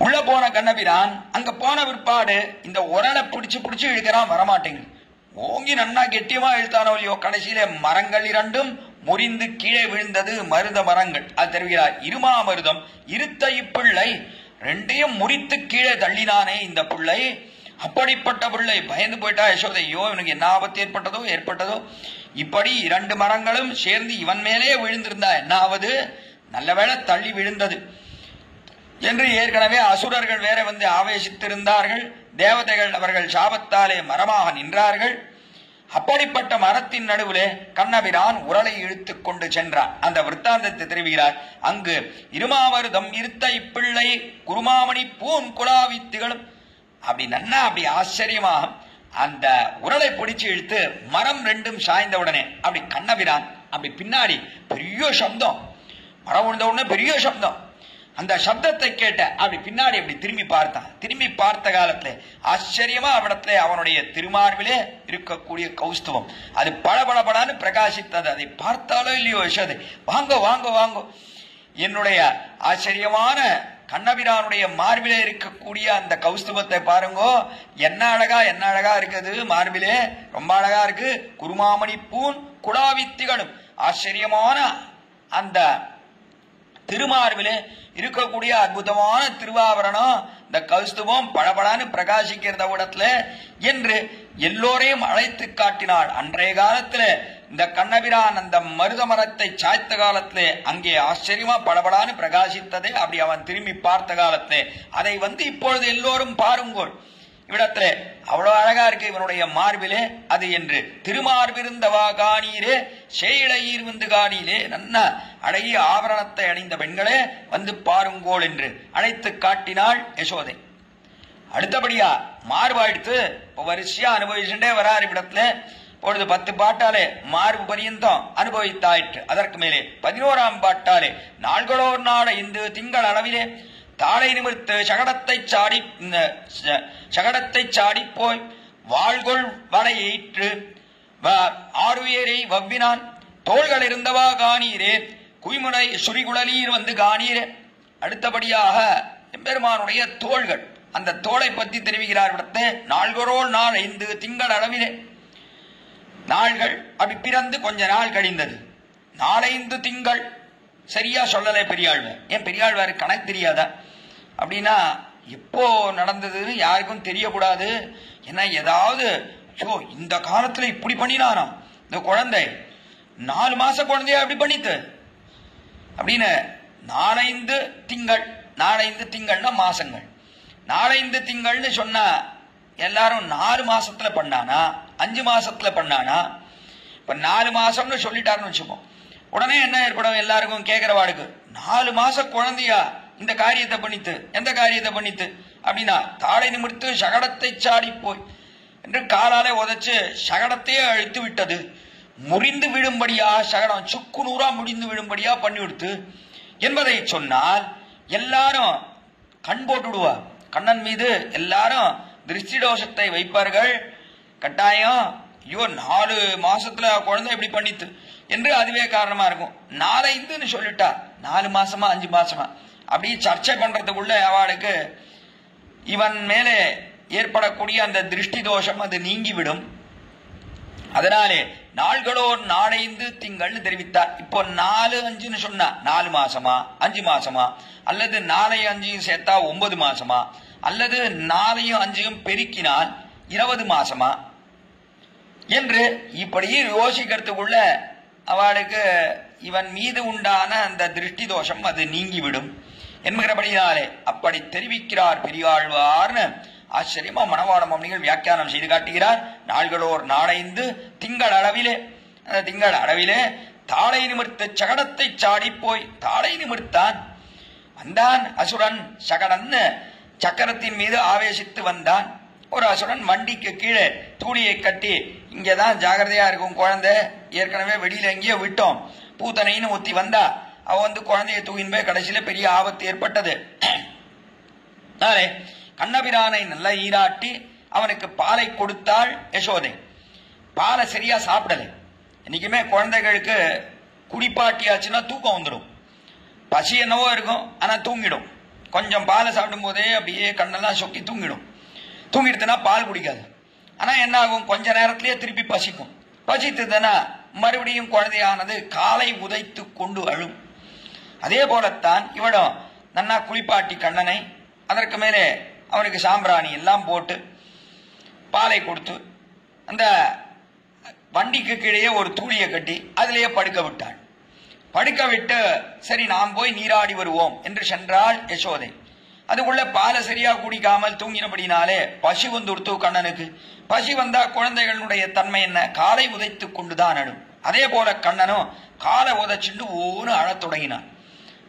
உள்ள போன கண்ணபிரான் அங்க போன பிற்பாடு இந்த உரலை பிடிச்சு இழுக்கிறான், வரமாட்டேங்குது. ஓங்கி நன்னா கெட்டியமா இழுத்தானோ இல்லையோ கடைசியில மரங்கள் 2ம் முறிந்து கீழே விழுந்தது. மருத மரங்கள் அது தெரிவிக்கிறார். இருமாமருதம் இருத்த இப்பிள்ளை, 2ஐயும் முறித்து கீழே தள்ளினானே இந்த பிள்ளை. அப்படிப்பட்ட பிள்ளை பயந்து போயிட்டா யசோதை. ஐயோ இவனுக்கு என்ன ஆபத்து ஏற்பட்டதோ. இப்படி 2 மரங்களும் சேர்ந்து இவன் மேலே விழுந்திருந்தா என்னாவது, நல்ல வேளை தள்ளி விழுந்தது என்று ஏற்கனவே அசுரர்கள் வேற வந்து ஆவேசித்திருந்தார்கள். தேவதைகள் அவர்கள் சாபத்தாலே மரமாக நின்றார்கள். அப்படிப்பட்ட மரத்தின் நடுவிலே கண்ணபிரான் உரலை இழுத்துக் கொண்டு சென்றார். அந்த விற்த்தாந்தத்தை தெரிவிக்கிறார். அங்கு இருமாமருதம் இருத்த இப்பிள்ளை குருமாமணி பூன் குலாவி திகழும். அப்படி நன்னா அப்படி ஆச்சரியமாக அந்த உரலை பிடிச்சு இழுத்து மரம் 2ம் சாய்ந்த உடனே அப்படி கண்ணபிரான் அப்படி பின்னாடி பெரிய சப்தம், மரம் விழுந்த உடனே பெரிய சப்தம். அந்த சப்தத்தை கேட்ட அப்படி பின்னாடி அப்படி திரும்பி பார்த்தான். திரும்பி பார்த்த காலத்துல ஆச்சரியமா அவனத்துல அவனுடைய திருமார்பிலே இருக்கக்கூடிய கௌஸ்துவம் அது பளபளபளன்னு பிரகாசித்தது. அதை பார்த்தாலோ இல்லையோ யசோதை, வாங்கோ வாங்கோ வாங்கோ, என்னுடைய ஆச்சரியமான கண்ணபிரானுடைய மார்பிலே இருக்கக்கூடிய அந்த கௌஸ்துவத்தை பாருங்கோ, என்ன அழகா இருக்குது, மார்பிலே ரொம்ப அழகா இருக்கு. குருமாமணி பூன் குலாவித்திகளும், ஆச்சரியமான அந்த திருமார்பிலே இருக்கக்கூடிய அற்புதமான திருவாபரணம், இந்த கௌஸ்துவம் பளபளன்னு பிரகாசிக்கிறத இடத்துல என்று எல்லோரையும் அழைத்து காட்டினாள். அன்றைய காலத்துல இந்த கண்ணபிரான் அந்த மருத மரத்தை சாய்த்த காலத்திலே அங்கே ஆச்சரியமா பளபளன்னு பிரகாசித்ததே. அப்படி அவன் திரும்பி பார்த்த காலத்திலே அதை வந்து இப்பொழுது எல்லோரும் பாருங்கோள், இவ்விடத்துல அவ்வளவு அழகா இருக்கு இவனுடைய மார்பிலே அது என்று. திருமார்பிருந்தவா காணீரே சேயிழையீர் வந்து காணீரே, நன்ன அழகிய ஆபரணத்தை அணிந்த பெண்களே வந்து பாருங்கோள் என்று அழைத்து காட்டினாள் யசோதை. அடுத்தபடியா மார்பாயிடுத்து இப்ப வரிசையா அனுபவிச்சுட்டே வராரு இவ்விடத்துல. பொழுது 10 பாட்டாலே மார்பு பரியந்தம் அனுபவித்தாயிற்று. அதற்கு மேலே 11ஆம் பாட்டாலே நாள்களோர் நாள இந்து திங்கள் அளவிலே தாளை நிமிர்த்து சகடத்தை சாடி போய் வாழ்கொள் வளையேற்று ஆறுயரை வவ்வினான் தோள்கள் இருந்தவா காணீரே குய்முனை சுரிகுழலீர் வந்து காணீரே. அடுத்தபடியாக எம்பெருமானுடைய தோள்கள், அந்த தோளை பற்றி தெரிவிக்கிறார் இடத்தை. நாள்களோர் நாள் 5 திங்கள் அளவிலே, நாள்கள் அப்படி பிறந்து கொஞ்ச நாள் கழிந்தது. 4 திங்கள் சரியா சொல்லலை பெரியாழ்வார். ஏன் பெரியாழ்வாரு கணக்கு தெரியாதா? அப்படின்னா எப்போ நடந்ததுன்னு யாருக்கும் தெரியக்கூடாது. ஏன்னா ஏதாவது இந்த காலத்துல இப்படி பண்ணினானா இந்த குழந்தை, 4 மாச குழந்தைய அப்படி பண்ணித்து அப்படின்னு 4 திங்கள். 4 திங்கள்னா மாசங்கள். 4 திங்கள்னு சொன்னா எல்லாரும் 4 மாசத்துல பண்ணானா 5 மாசத்துல பண்ணானா? இப்ப 4 மாசம்னு சொல்லிட்டாருன்னு வச்சுப்போம். உடனே என்ன ஏற்படும், எல்லாருக்கும் கேட்கிறவாளுக்கு 4 மாச குழந்தையா இந்த காரியத்தை பண்ணித்து, எந்த காரியத்தை பண்ணித்து அப்படின்னா தாளை நிமிர்த்து சகடத்தை சாடி போய் என்று காலாலே உதைச்சு சகடத்தையே அழித்து விட்டது. முறிந்து விழும்படியா சகடம் சுக்கு நூறா முடிந்து விழும்படியா பண்ணி விடுத்து என்பதை சொன்னால் எல்லாரும் கண் போட்டுடுவா. கண்ணன் மீது எல்லாரும் திருஷ்டி தோஷத்தை வைப்பார்கள். கட்டாயம் ஐயோ 4 மாசத்துல குழந்தை எப்படி பண்ணித்து என்று அதுவே காரணமா இருக்கும். 4 சொல்லிட்டா 4 மாசமா 5 மாசமா அப்படி சர்ச்சை பண்றதுக்குள்ள அவளுக்கு இவன் மேலே ஏற்படக்கூடிய அந்த திருஷ்டி தோஷம் அது நீங்கிவிடும். அதனாலே நாள்களோர் 4 திங்கள்னு தெரிவித்தார். இப்போ 4 5 சொன்னா 4 மாசமா 5 மாசமா, அல்லது 4 5 சேர்த்தா 9 மாசமா, அல்லது 4 5 பெருக்கினால் 20 மாசமா என்று இப்படி யோசிக்கிறதுக்குள்ள அவளுக்கு இவன் மீது உண்டான அந்த திருஷ்டி தோஷம் அது நீங்கிவிடும் என்கிறபடியாலே அப்படி தெரிவிக்கிறார் பெரியாழ்வார்னு ஆச்சரியமா மணவாள மாமுனிகள் வியாக்கியானம் செய்து காட்டுகிறார். நாள்களோர் 4 திங்கள் அளவிலே, அந்த திங்கள் அளவிலே தாளை நிமிர்த்த சகடத்தை சாடி போய் தாளை நிமிர்த்தான். வந்தான் அசுரன் சகடன் சக்கரத்தின் மீது ஆவேசித்து வந்தான். ஒரு அசுரன் வண்டிக்கு கீழே தூணியை கட்டி, இங்கதான் ஜாகிரதையா இருக்கும் குழந்தை, ஏற்கனவே வெளியில எங்கேயோ விட்டோம், பூத்தனைன்னு ஒத்தி வந்தா அவ வந்து குழந்தைய தூக்கின் போய் கடைசியில பெரிய ஆபத்து ஏற்பட்டது. கண்ணபிரானை நல்லா ஈராட்டி அவனுக்கு பாலை கொடுத்தாள் யசோதை. பாலை சரியா சாப்பிடல. இன்னைக்குமே குழந்தைகளுக்கு குடிப்பாட்டியாச்சுன்னா தூக்கம் வந்துடும். பசி என்னவோ இருக்கும், ஆனா தூங்கிடும். கொஞ்சம் பாலை சாப்பிடும் போதே அப்படியே கண்ணெல்லாம் சொக்கி தூங்கிடும். தூங்கிடுதுன்னா பால் குடிக்காது. ஆனா என்ன ஆகும், கொஞ்ச நேரத்திலேயே திருப்பி பசிக்கும். பசித்ததுன்னா மறுபடியும் குழந்தையானது காலை உதைத்து கொண்டு அழும். அதே போலத்தான் இவளும் நன்னா குளிப்பாட்டி கண்ணனை, அதற்கு மேலே அவனுக்கு சாம்பிராணி எல்லாம் போட்டு பாலை கொடுத்து அந்த வண்டிக்கு கீழே ஒரு தூளியை கட்டி அதிலேயே படுக்க விட்டாள். படுக்க விட்டு சரி நாம் போய் நீராடி வருவோம் என்று சென்றாள் யசோதை. அதுக்குள்ள பாலை சரியா குடிக்காமல் தூங்கினபடினாலே பசி வந்துடுத்து கண்ணனுக்கு. பசி வந்தா குழந்தைகளுடைய தன்மை என்ன, காலை உதைத்து கொண்டுதான் அழும். அதே போல கண்ணனும் காலை உதைச்சுண்டு ஓன்னு அழத் தொடங்கினான்.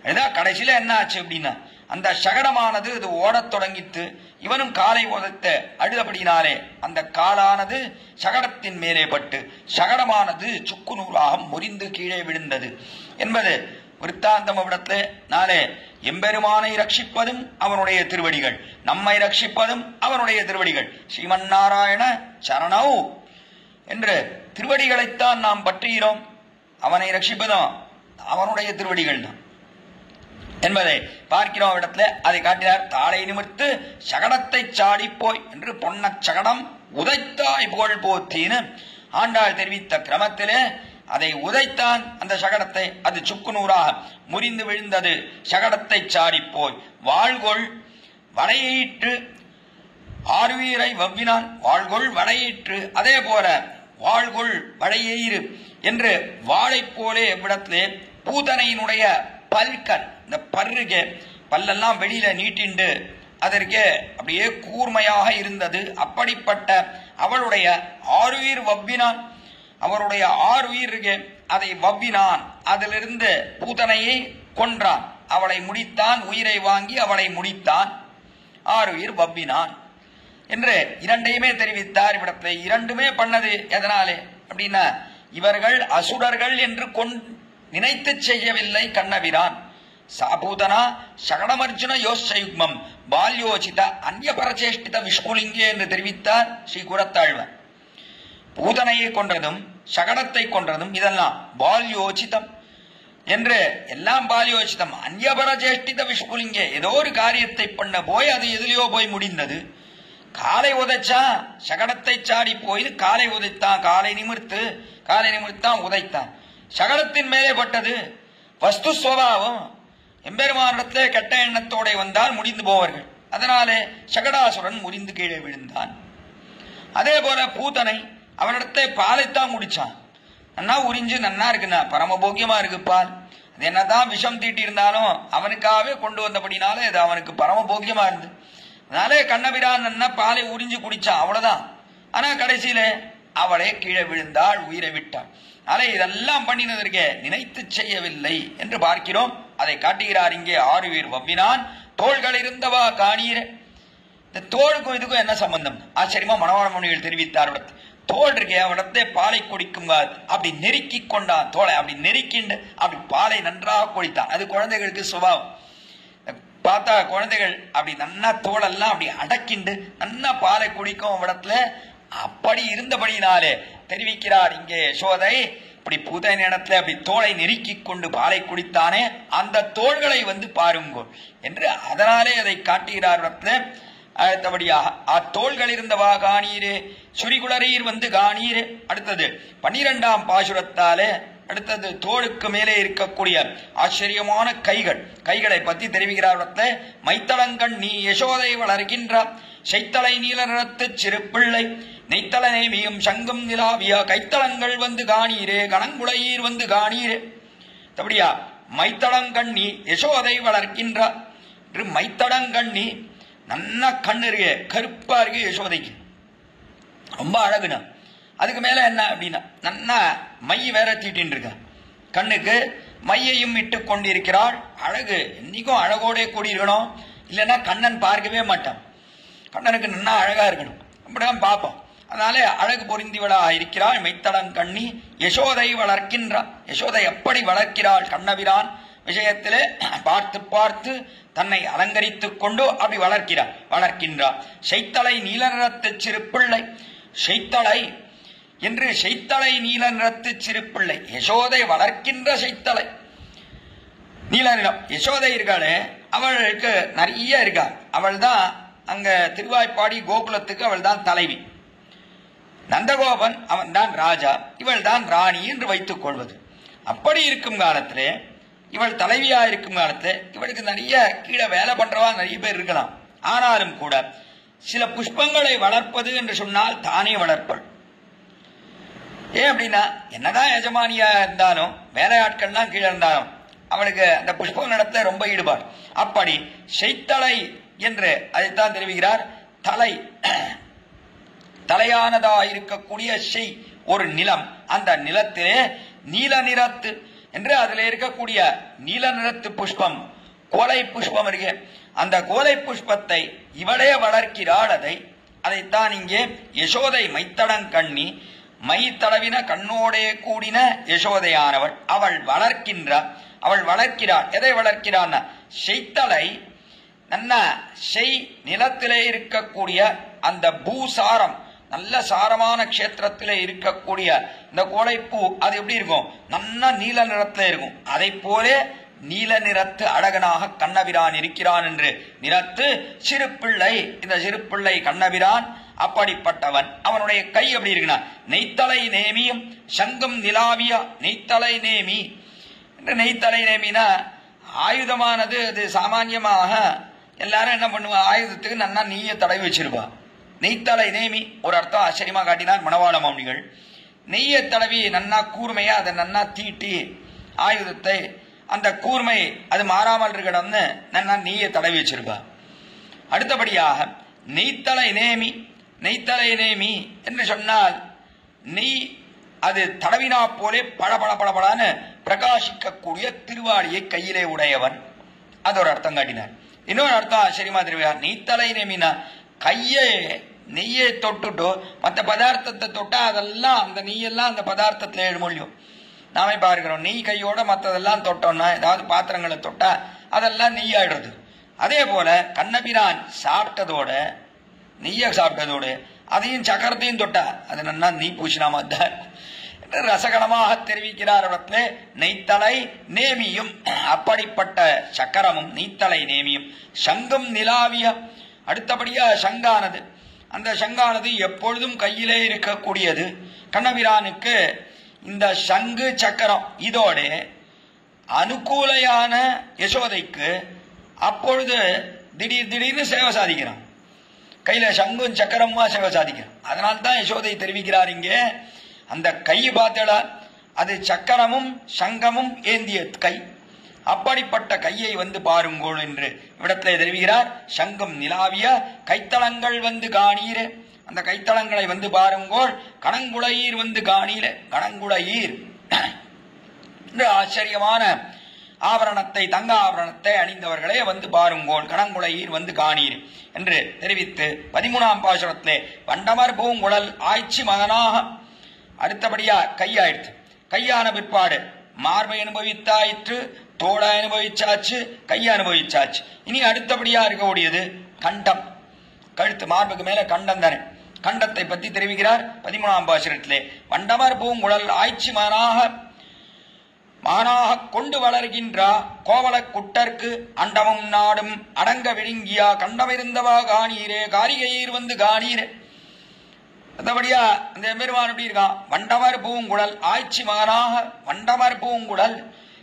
அதுதான் கடைசியில என்ன ஆச்சு அப்படின்னா, அந்த சகடமானது அது ஓடத் தொடங்கித்து. இவனும் காலை உதைத்த அழுதபடினாலே அந்த காலானது சகடத்தின் மேலே பட்டு சகடமானது சுக்கு நூறாக முறிந்து கீழே விழுந்தது என்பது விருத்தாந்தம். இடத்துல நாளே எம்பெருமானை ரட்சிப்பதும் அவனுடைய திருவடிகள், நம்மை ரட்சிப்பதும் அவனுடைய திருவடிகள். ஸ்ரீமன் நாராயண சரணௌ என்று திருவடிகளைத்தான் நாம் பற்றுகிறோம். அவனை ரட்சிப்பதும் அவனுடைய திருவடிகள் தான் என்பதை பார்க்கிறோம். இடத்துல அதை காட்டினார். தாளை நிமிர்த்து சகடத்தை சாடி போய் என்று பொன்ன சகடம் உதைத்தாய் புகழ் போத்தின்னு ஆண்டாள் தெரிவித்த கிரமத்திலே அதை உதைத்தான். அந்த சகடத்தை அது சுக்கு நூறாக முறிந்து விழுந்தது. சகடத்தை சாடி போய் வாழ்கொள் வளையிற்று ஆர்வீரை வவ்வினான். வாழ்கொள் வளையிற்று, அதே போல வாழ்கொள் வளையீரு என்று வாழை போலே எவ்விடத்திலே பூதனையினுடைய பல்கல், இந்த பருகே பல்லெல்லாம் வெளியில நீட்டிண்டு அதற்கே அப்படியே கூர்மையாக இருந்தது. அப்படிப்பட்ட அவளுடைய ஆறுயிர் வவ்வினான். அவருடைய ஆறுயிர் அதை வவ்வினான். அதிலிருந்து பூதனையை கொன்றான். அவளை முடித்தான், உயிரை வாங்கி அவளை முடித்தான். ஆறுயிர் வவ்வினான் என்று இரண்டையுமே தெரிவித்தார். இவ்விடத்தை இரண்டுமே பண்ணது எதனாலே அப்படின்னா, இவர்கள் அசுரர்கள் என்று நினைத்து செய்யவில்லை கண்ணபிரான். சாபூதனா சகடமர்ஜுன யோசயுக்மம் பால்யோசித அந்நியபரச்சேஷ்டித விஷ்ணுலிங்கே என்று தெரிவித்தார் ஸ்ரீ குரத்தாழ்வார். பூதனையை கொன்றதும் சகடத்தை கொன்றதும் இதெல்லாம் பால்யோசிதம் என்று எல்லாம் பால்யோசிதம். அந்நியபரச்சேஷ்டித விஷ்ணுலிங்கே ஏதோ ஒரு காரியத்தை பண்ண போய் அது எதிலையோ போய் முடிந்தது. காலை உதைச்சா சகடத்தை சாடி போய் காலை உதைத்தான். காலை நிமிர்த்தான் உதைத்தான். சகடத்தின் மேலே பட்டது. வஸ்து சுவாவம் எம்பெருமானிடத்திலே கெட்ட எண்ணத்தோட வந்தால் முடிந்து போவார்கள். அதனாலே சகடாசுரன் முறிந்து கீழே விழுந்தான். அதே போல பூதனை அவனிடத்தை பாலைத்தான் குடிச்சான். நன்னா உறிஞ்சு நன்னா இருக்குண்ணா, பரமபோக்கியமா இருக்கு பால். அது என்னதான் விஷம் தீட்டி இருந்தாலும் அவனுக்காகவே கொண்டு வந்தபடினாலே அது அவனுக்கு பரமபோக்கியமா இருந்து. அதனாலே கண்ணபிரான் நன்னா பாலை உறிஞ்சு குடிச்சான், அவ்வளவுதான். ஆனா கடைசியில அவளே கீழே விழுந்தாள், உயிரை விட்டாள். அதை இதெல்லாம் பண்ணினதற்கே நினைத்து செய்யவில்லை என்று பார்க்கிறோம். அதை காட்டுகிறார் இங்கே. ஆறுவீர் வவ்வினான் தோள்கள் இருந்தவா காணீர. இந்த தோளுக்கும் இதுக்கும் என்ன சம்பந்தம்? ஆச்சரியமா மணவாள முனிகள் தெரிவித்தார். தோல் இருக்கே அவடத்தை பாலை குடிக்கும் அப்படி நெருக்கி கொண்டான். தோலை அப்படி நெருக்கிண்டு அப்படி பாலை நன்றாக குடித்தான். அது குழந்தைகளுக்கு சுபாவம். பார்த்தா குழந்தைகள் அப்படி நன்னா தோலெல்லாம் அப்படி அடக்கிண்டு நன்னா பாலை குடிக்கும் அவடத்துல. அப்படி இருந்தபடினாலே தெரிவிக்கிறார் இங்கே யசோதை. இப்படி பூதனை இடத்துல அப்படி தோலை நெருக்கி கொண்டு பாலை குடித்தானே, அந்த தோள்களை வந்து பாருங்கோ என்று அதனாலே அதை காட்டுகிறார். அடுத்தபடியாக அத்தோள்கள் இருந்தவா காணீரே சுரிகுளரீர் வந்து காணீரே. அடுத்தது 12ஆம் பாசுரத்தாலே அடுத்தது தோளுக்கு மேலே இருக்கக்கூடிய ஆச்சரியமான கைகளை பற்றி தெரிவிக்கிறார். மைத்தளங்கண் நீ யசோதை வளர்கின்றார் செய்தலை நீல நிறத்து சிறு பிள்ளை நெய்த்தலனை மியும் சங்கும் நிலாவியா கைத்தளங்கள் வந்து காணீரே கணங்குளையீர் வந்து காணீரே. அப்படியா மைத்தளங்கண்ணி யசோதை வளர்க்கின்றார் என்று. மைத்தளங்கண்ணி நன்னா கண்ணு இருக்கு, கருப்பா இருக்கு யசோதைக்கு, ரொம்ப அழகுனா. அதுக்கு மேல என்ன அப்படின்னா நன்னா மை வேற தீட்டின்னு இருக்க கண்ணுக்கு. மையையும் இட்டு கொண்டிருக்கிறாள். அழகு இன்னைக்கும் அழகோட கூடியிருக்கணும், இல்லைன்னா கண்ணன் பார்க்கவே மாட்டான். கண்ணனுக்கு நன்னா அழகா இருக்கணும், அப்படிதான் பார்ப்போம். அதனால அழகு பொருந்திவளா இருக்கிறாள். மெய்த்தடம் கண்ணி யசோதை வளர்க்கின்றாள். யசோதை எப்படி வளர்க்கிறாள் கண்ணபிரான் விஷயத்திலே பார்த்து பார்த்து தன்னை அலங்கரித்துக் கொண்டு அப்படி வளர்க்கின்றாள். செய்த்தலை நீல நிறத்து சிறு பிள்ளை, செய்த்தலை என்று செய்த்தலை நீல நிறத்து சிறு பிள்ளை, யசோதை வளர்க்கின்ற செய்த்தலை நீல நிறம். யசோதை இருக்காளே அவளுக்கு நிறைய இருக்கா. அவள் தான் அங்க திருவாய்ப்பாடி கோகுலத்துக்கு அவள் தான் தலைவி. நந்தகோபன் அவன் தான் ராஜா, இவள் தான் ராணி என்று வைத்துக் கொள்வது. அப்படி இருக்கும் காலத்திலே, இவள் தலைவியா இருக்கும் காலத்துல இவளுக்கு நிறைய கீழே வேலை பண்றவா நிறைய பேர் இருக்கலாம். ஆனாலும் கூட சில புஷ்பங்களை வளர்ப்பது என்று சொன்னால் தானே வளர்ப்பள். ஏன் அப்படின்னா, என்னதான் எஜமானியா இருந்தாலும் வேலையாட்கள்லாம் கீழே இருந்தாலும் அவளுக்கு அந்த புஷ்பம் நடத்த ரொம்ப ஈடுபாடு. அப்படி செய்த்தலை என்று அதைத்தான் தெரிவிக்கிறார். தலையானதா இருக்கக்கூடிய செய் ஒரு நிலம், அந்த நிலத்திலே நீல நிறத்து என்று அதில் இருக்கக்கூடிய நீல நிறத்து புஷ்பம், கோலை புஷ்பம் இருக்கு. அந்த கோலை புஷ்பத்தை இவளே வளர்க்கிறாள். அதைத்தான் இங்கே யசோதை மைத்தடம் கண்ணி, மை தடவின கண்ணோடே கூடின யசோதையானவள் அவள் வளர்க்கிறாள். எதை வளர்க்கிறாள்? செய்த்தலை நன்ன செய் நிலத்திலே இருக்கக்கூடிய அந்த பூசாரம், நல்ல சாரமான கஷேத்திரத்திலே இருக்கக்கூடிய இந்த கோலைப்பூ அது எப்படி இருக்கும்? நல்ல நீல நிறத்திலே இருக்கும். அதை போல நீல நிறத்து அழகனாக கண்ணபிரான் இருக்கிறான் என்று நிறத்து சிறு பிள்ளை. இந்த சிறு பிள்ளை கண்ணபிரான் அப்படிப்பட்டவன். அவனுடைய கை எப்படி இருக்குன்னா, நெய்த்தலை நேமியும் சங்கம் நிலாவியா. நெய்த்தலை நேமி என்று, நெய்த்தலை நேமினா ஆயுதமானது. அது சாமான்யமாக எல்லாரும் என்ன பண்ணுவா, ஆயுதத்துக்கு நன்னா நெய்யை தடவி வச்சிருப்பா. நெய்த்தலை நேமி ஒரு அர்த்தம் ஆச்சரியமா காட்டினார் மணவாள மௌனிகள். நெய்யை தடவி நன்னா கூர்மையா அதை நன்னா தீட்டி ஆயுதத்தை அந்த கூர்மை அது மாறாமல் இருக்கணும்னு நன்னா நெய்யை தடவி வச்சிருப்பா. அடுத்தபடியாக நெய்த்தலை நேமி, நெய்த்தலை நேமி என்று சொன்னால் நெய் அது தடவினா போலே பளபளன்னு பிரகாசிக்கக்கூடிய திருவாளியை கையிலே உடையவன். அது ஒரு அர்த்தம் காட்டினார். இன்னொரு அர்த்தம் ஆச்சரியமா தெரிவித்தார். நெய்த்தலை நேமினா கையை நெய்யை தொட்டுட்டோ மற்ற பதார்த்தத்தை தொட்டா அதெல்லாம் அந்த நெய்யெல்லாம் அந்த பதார்த்தத்தில் எழுமொழியும். நாமே பார்க்கிறோம், நெய் கையோட மற்றதெல்லாம் தொட்டோம்னா, ஏதாவது பாத்திரங்களை தொட்டா அதெல்லாம் நெய்யாயிடுறது. அதே போல கண்ணபிரான் சாப்பிட்டதோட நெய்யை சாப்பிட்டதோடு அதையும் சக்கரத்தையும் தொட்டா அது நன்னா நெய் பூசினாமா தான் என்று ரசகணமாக தெரிவிக்கிறார். இடத்துல நெய்த்தலை நேமியும் அப்படிப்பட்ட சக்கரமும் நெய்த்தலை நேமியும் சங்கம் நிலாவிய. அடுத்தபடியா சங்கானது, அந்த சங்கானது எப்பொழுதும் கையிலே இருக்கக்கூடியது கண்ணபிரானுக்கு. இந்த சங்கு சக்கரம் இதோட அனுகூலையான யசோதைக்கு அப்பொழுது திடீர்னு சேவை சாதிக்கிறான். கையில சங்கும் சக்கரமா சேவை சாதிக்கிறான். அதனால்தான் யசோதை தெரிவிக்கிறார் இங்கே, அந்த கை பார்த்தடா அது சக்கரமும் சங்கமும் ஏந்திய கை. அப்படிப்பட்ட கையை வந்து பாருங்கோள் என்று இவ்விடத்திலே தெரிவிக்கிறார். சங்கம் நிலாவிய கைத்தளங்கள் வந்து காணீர், அந்த கைத்தளங்களை வந்து பாருங்கோள். கணங்குளையீர் வந்து காணீர, கணங்குளையீர் என்று ஆச்சரியமான ஆபரணத்தை, தங்க ஆபரணத்தை அணிந்தவர்களே வந்து பாருங்கோள், கணங்குளையீர் வந்து காணீர் என்று தெரிவித்து 13ஆம் பாசுரத்திலே வண்டமர் பூங்குழல் ஆய்ச்சி மகனாக. அடுத்தபடியா கையாயிடுத்து. கையான பிற்பாடு மார்பை அனுபவித்தாயிற்று, தோட அனுபவிச்சாச்சு, கையை அனுபவிச்சாச்சு. இனி அடுத்தபடியா இருக்கக்கூடியது கண்டம், கழுத்து. மார்புக்கு மேல கண்டம் தானே. கண்டத்தை பற்றி தெரிவிக்கிறார் 13ஆம் பாசுரத்திலே. வண்டமர் பூங்குழல் ஆய்ச்சி மானாக கொண்டு வளர்கின்றா கோவல குட்டர்க்கு அண்டமும் நாடும் அடங்க விழுங்கியா கண்டமிருந்தவா காணீரே, காரிகையீர் வந்து காணீரே. அதபடியா அந்த பெருமான் எப்படி இருக்கான்? வண்டமர் பூங்குழல் ஆய்ச்சி மகனாக. வண்டமர் பூங்குழல்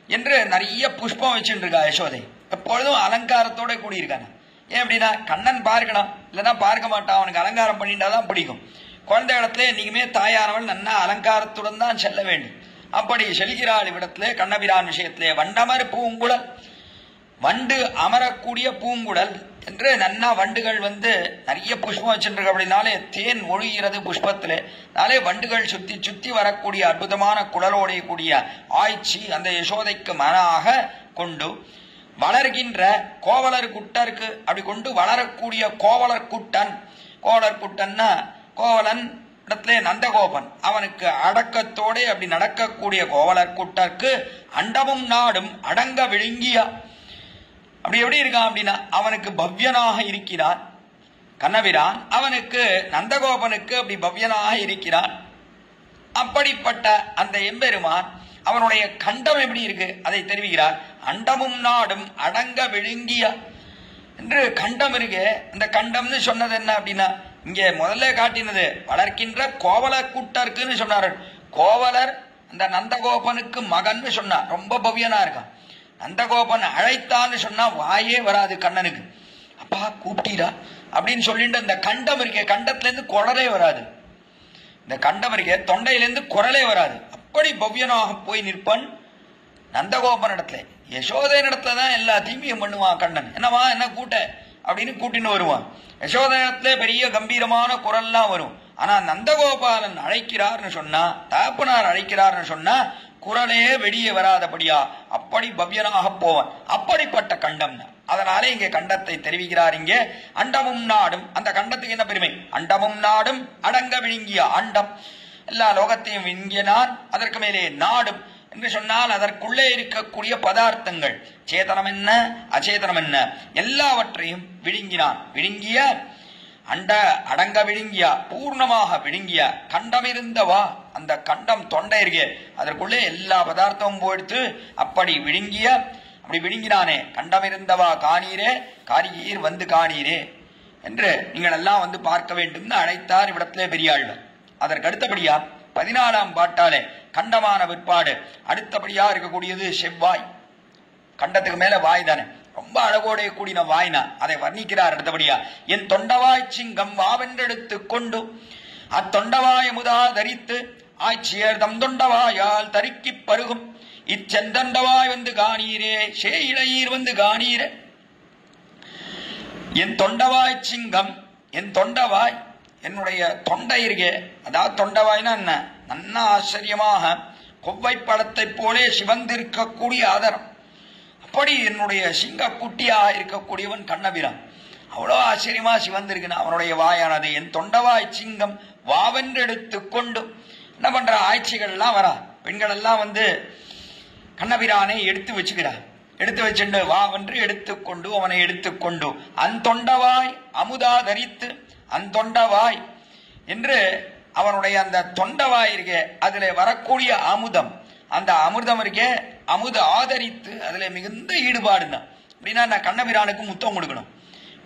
என்று நிறைய புஷ்பம் வச்சுட்டு இருக்கா யசோதை. எப்பொழுதும் அலங்காரத்தோட கூடியிருக்கான. ஏன் அப்படின்னா, கண்ணன் பார்க்கணும், இல்லைன்னா பார்க்க மாட்டான். அவனுக்கு அலங்காரம் பண்ணிட்டாதான் பிடிக்கும். குழந்தை இடத்துல என்னைக்குமே தாயானவள் நன்னா அலங்காரத்துடன் தான் செல்ல வேண்டும். அப்படி செல்கிறாள் இவ்விடத்திலே கண்ணபிரான் விஷயத்திலே. வண்டமர் பூங்குழல், வண்டு அமரக்கூடிய பூங்குழல். என்று நன்னா வண்டுகள் வந்து நிறைய புஷ்பம் வச்சுருக்கு அப்படின்னாலே தேன் ஒழுகிறது புஷ்பத்திலே. நாளே வண்டுகள் சுத்தி சுத்தி வரக்கூடிய அற்புதமான குழலோடைய கூடிய ஆய்ச்சி அந்த யசோதைக்கு மனாக கொண்டு வளர்கின்ற கோவலர் குட்டருக்கு அப்படி கொண்டு வளரக்கூடிய கோவலர் குட்டன். கோவலர் குட்டன்னா கோவலன் இடத்திலே நந்தகோபன், அவனுக்கு அடக்கத்தோட அப்படி நடக்கக்கூடிய கோவலர் குட்டருக்கு அண்டமும் நாடும் அடங்க விழுங்கிய அப்படி எப்படி இருக்கான் அப்படின்னா அவனுக்கு பவ்யனாக இருக்கிறான் கண்ணபிரான், அவனுக்கு நந்தகோபனுக்கு அப்படி பவ்யனாக இருக்கிறான். அப்படிப்பட்ட அந்த எம்பெருமான் அவனுடைய கண்டம் எப்படி இருக்கு அதை தெரிவிக்கிறார். அண்டமும் நாடும் அடங்க விழுங்கிய என்று கண்டம் இருக்கு. அந்த கண்டம்னு சொன்னது என்ன அப்படின்னா இங்க முதல்ல காட்டினது வளர்க்கின்ற கோவலர் கூட்டருக்குன்னு சொன்னார்கள். கோவலர் அந்த நந்தகோபனுக்கு மகன்னு சொன்னார், ரொம்ப பவ்யனா இருக்கான். நந்தகோபன் அழைத்தான்னு சொன்னா வாயே வராது கண்ணனுக்கு. அப்பா கூப்பிட்டீரா அப்படின்னு சொல்லிட்டு அந்த கண்டம் இருக்கே, கண்டத்துல இருந்து குரலே வராது. இந்த கண்டம் இருக்கே தொண்டையிலிருந்து குரலே வராது. அப்படி பவ்யனாக போய் நிற்பன் நந்தகோபன் இடத்துல. யசோதன் இடத்துல தான் எல்லா தீமையும் பண்ணுவான் கண்ணன். என்னவா என்ன கூட்ட அப்படின்னு கூட்டின்னு வருவான். யசோதனத்துல பெரிய கம்பீரமான குரல்லாம் வரும். ஆனா நந்தகோபாலன் அழைக்கிறார்னு சொன்னா, தகப்பனார் அழைக்கிறார்னு சொன்னா குரலே வெளியே வராதபடியா அப்படி பவ்யனாக போவான். அப்படிப்பட்ட கண்டம். அதனாலே இங்கே கண்டத்தை தெரிவிக்கிறார். இங்கே அண்டமும் நாடும், அந்த கண்டத்துக்கு என்ன பெருமை? அண்டமும் நாடும் அடங்க விழுங்கிய அண்டம், எல்லா லோகத்தையும் விழுங்கினான். அதற்கு மேலே நாடும் என்று சொன்னால் அதற்குள்ளே இருக்கக்கூடிய பதார்த்தங்கள் சேதனம் என்ன அச்சேதனம் என்ன எல்லாவற்றையும் விழுங்கினான். விழுங்கிய அண்ட அடங்க விழுங்கியா பூர்ணமாக விழுங்கிய கண்டம் இருந்தவா, அந்த கண்டம் தொண்டை இருக்கே அதற்குள்ளே எல்லா பதார்த்தமும் போயிடுத்து அப்படி விழுங்கிய அப்படி விழுங்கினானே. கண்டம் இருந்தவா காணீரே காரியீர் வந்து காணீரே என்று நீங்கள் எல்லாம் வந்து பார்க்க வேண்டும் அழைத்தார் இவ்விடத்திலே பெரியாழ்வார். அதற்கு அடுத்தபடியா 14ஆம் பாட்டாலே கண்டமான பிற்பாடு அடுத்தபடியா இருக்கக்கூடியது செவ்வாய். கண்டத்துக்கு மேல வாய் தானே, ரொம்ப அழகோடைய கூடின வாய்னா அதை வர்ணிக்கிறார். அடுத்தபடியா என் தொண்டவாய் சிங்கம் வாவென்றெடுத்து கொண்டு அத்தொண்டவாய் முதா தரித்து ஆய்ச்சியர் தம் தொண்டவாயால் தரிக்கி பருகும் இச்செந்தண்டவாய் வந்து காணீரே சே இளையீர் வந்து காணீரே. என் தொண்டவாய் சிங்கம், என் தொண்டவாய் என்னுடைய தொண்டை இருக்கே, அதாவது தொண்டவாய்னா என்ன, நன்னா ஆச்சரியமாக கொவ்வை பழத்தை போலே சிவந்திருக்கக்கூடிய ஆதரம். அப்படி என்னுடைய சிங்க குட்டியாக இருக்கக்கூடியவன் கண்ணபிரான் அவ்வளோ ஆச்சரியமா சிவந்திருக்குன்னு அவனுடைய வாயானது. என் தொண்டவாய் சிங்கம் வாவென்று எடுத்து கொண்டு என்ன பண்ற ஆட்சிகள் எல்லாம் வரா, பெண்கள் எல்லாம் வந்து கண்ணபிரானை எடுத்து வச்சுக்கிறார். எடுத்து வச்சுண்டு வாவென்று எடுத்துக்கொண்டு அவனை எடுத்துக்கொண்டு அந்தொண்டவாய் அமுதா தரித்து அந்தொண்டவாய் என்று அவனுடைய அந்த தொண்டவாய் இருக்கே அதுல வரக்கூடிய அமுதம், அந்த அமிர்தம் இருக்கே அமுத ஆதரித்து அதுல மிகுந்த ஈடுபாடு தான். அப்படின்னா நான் கண்ணபிரானுக்கு முத்தம் கொடுக்கணும்,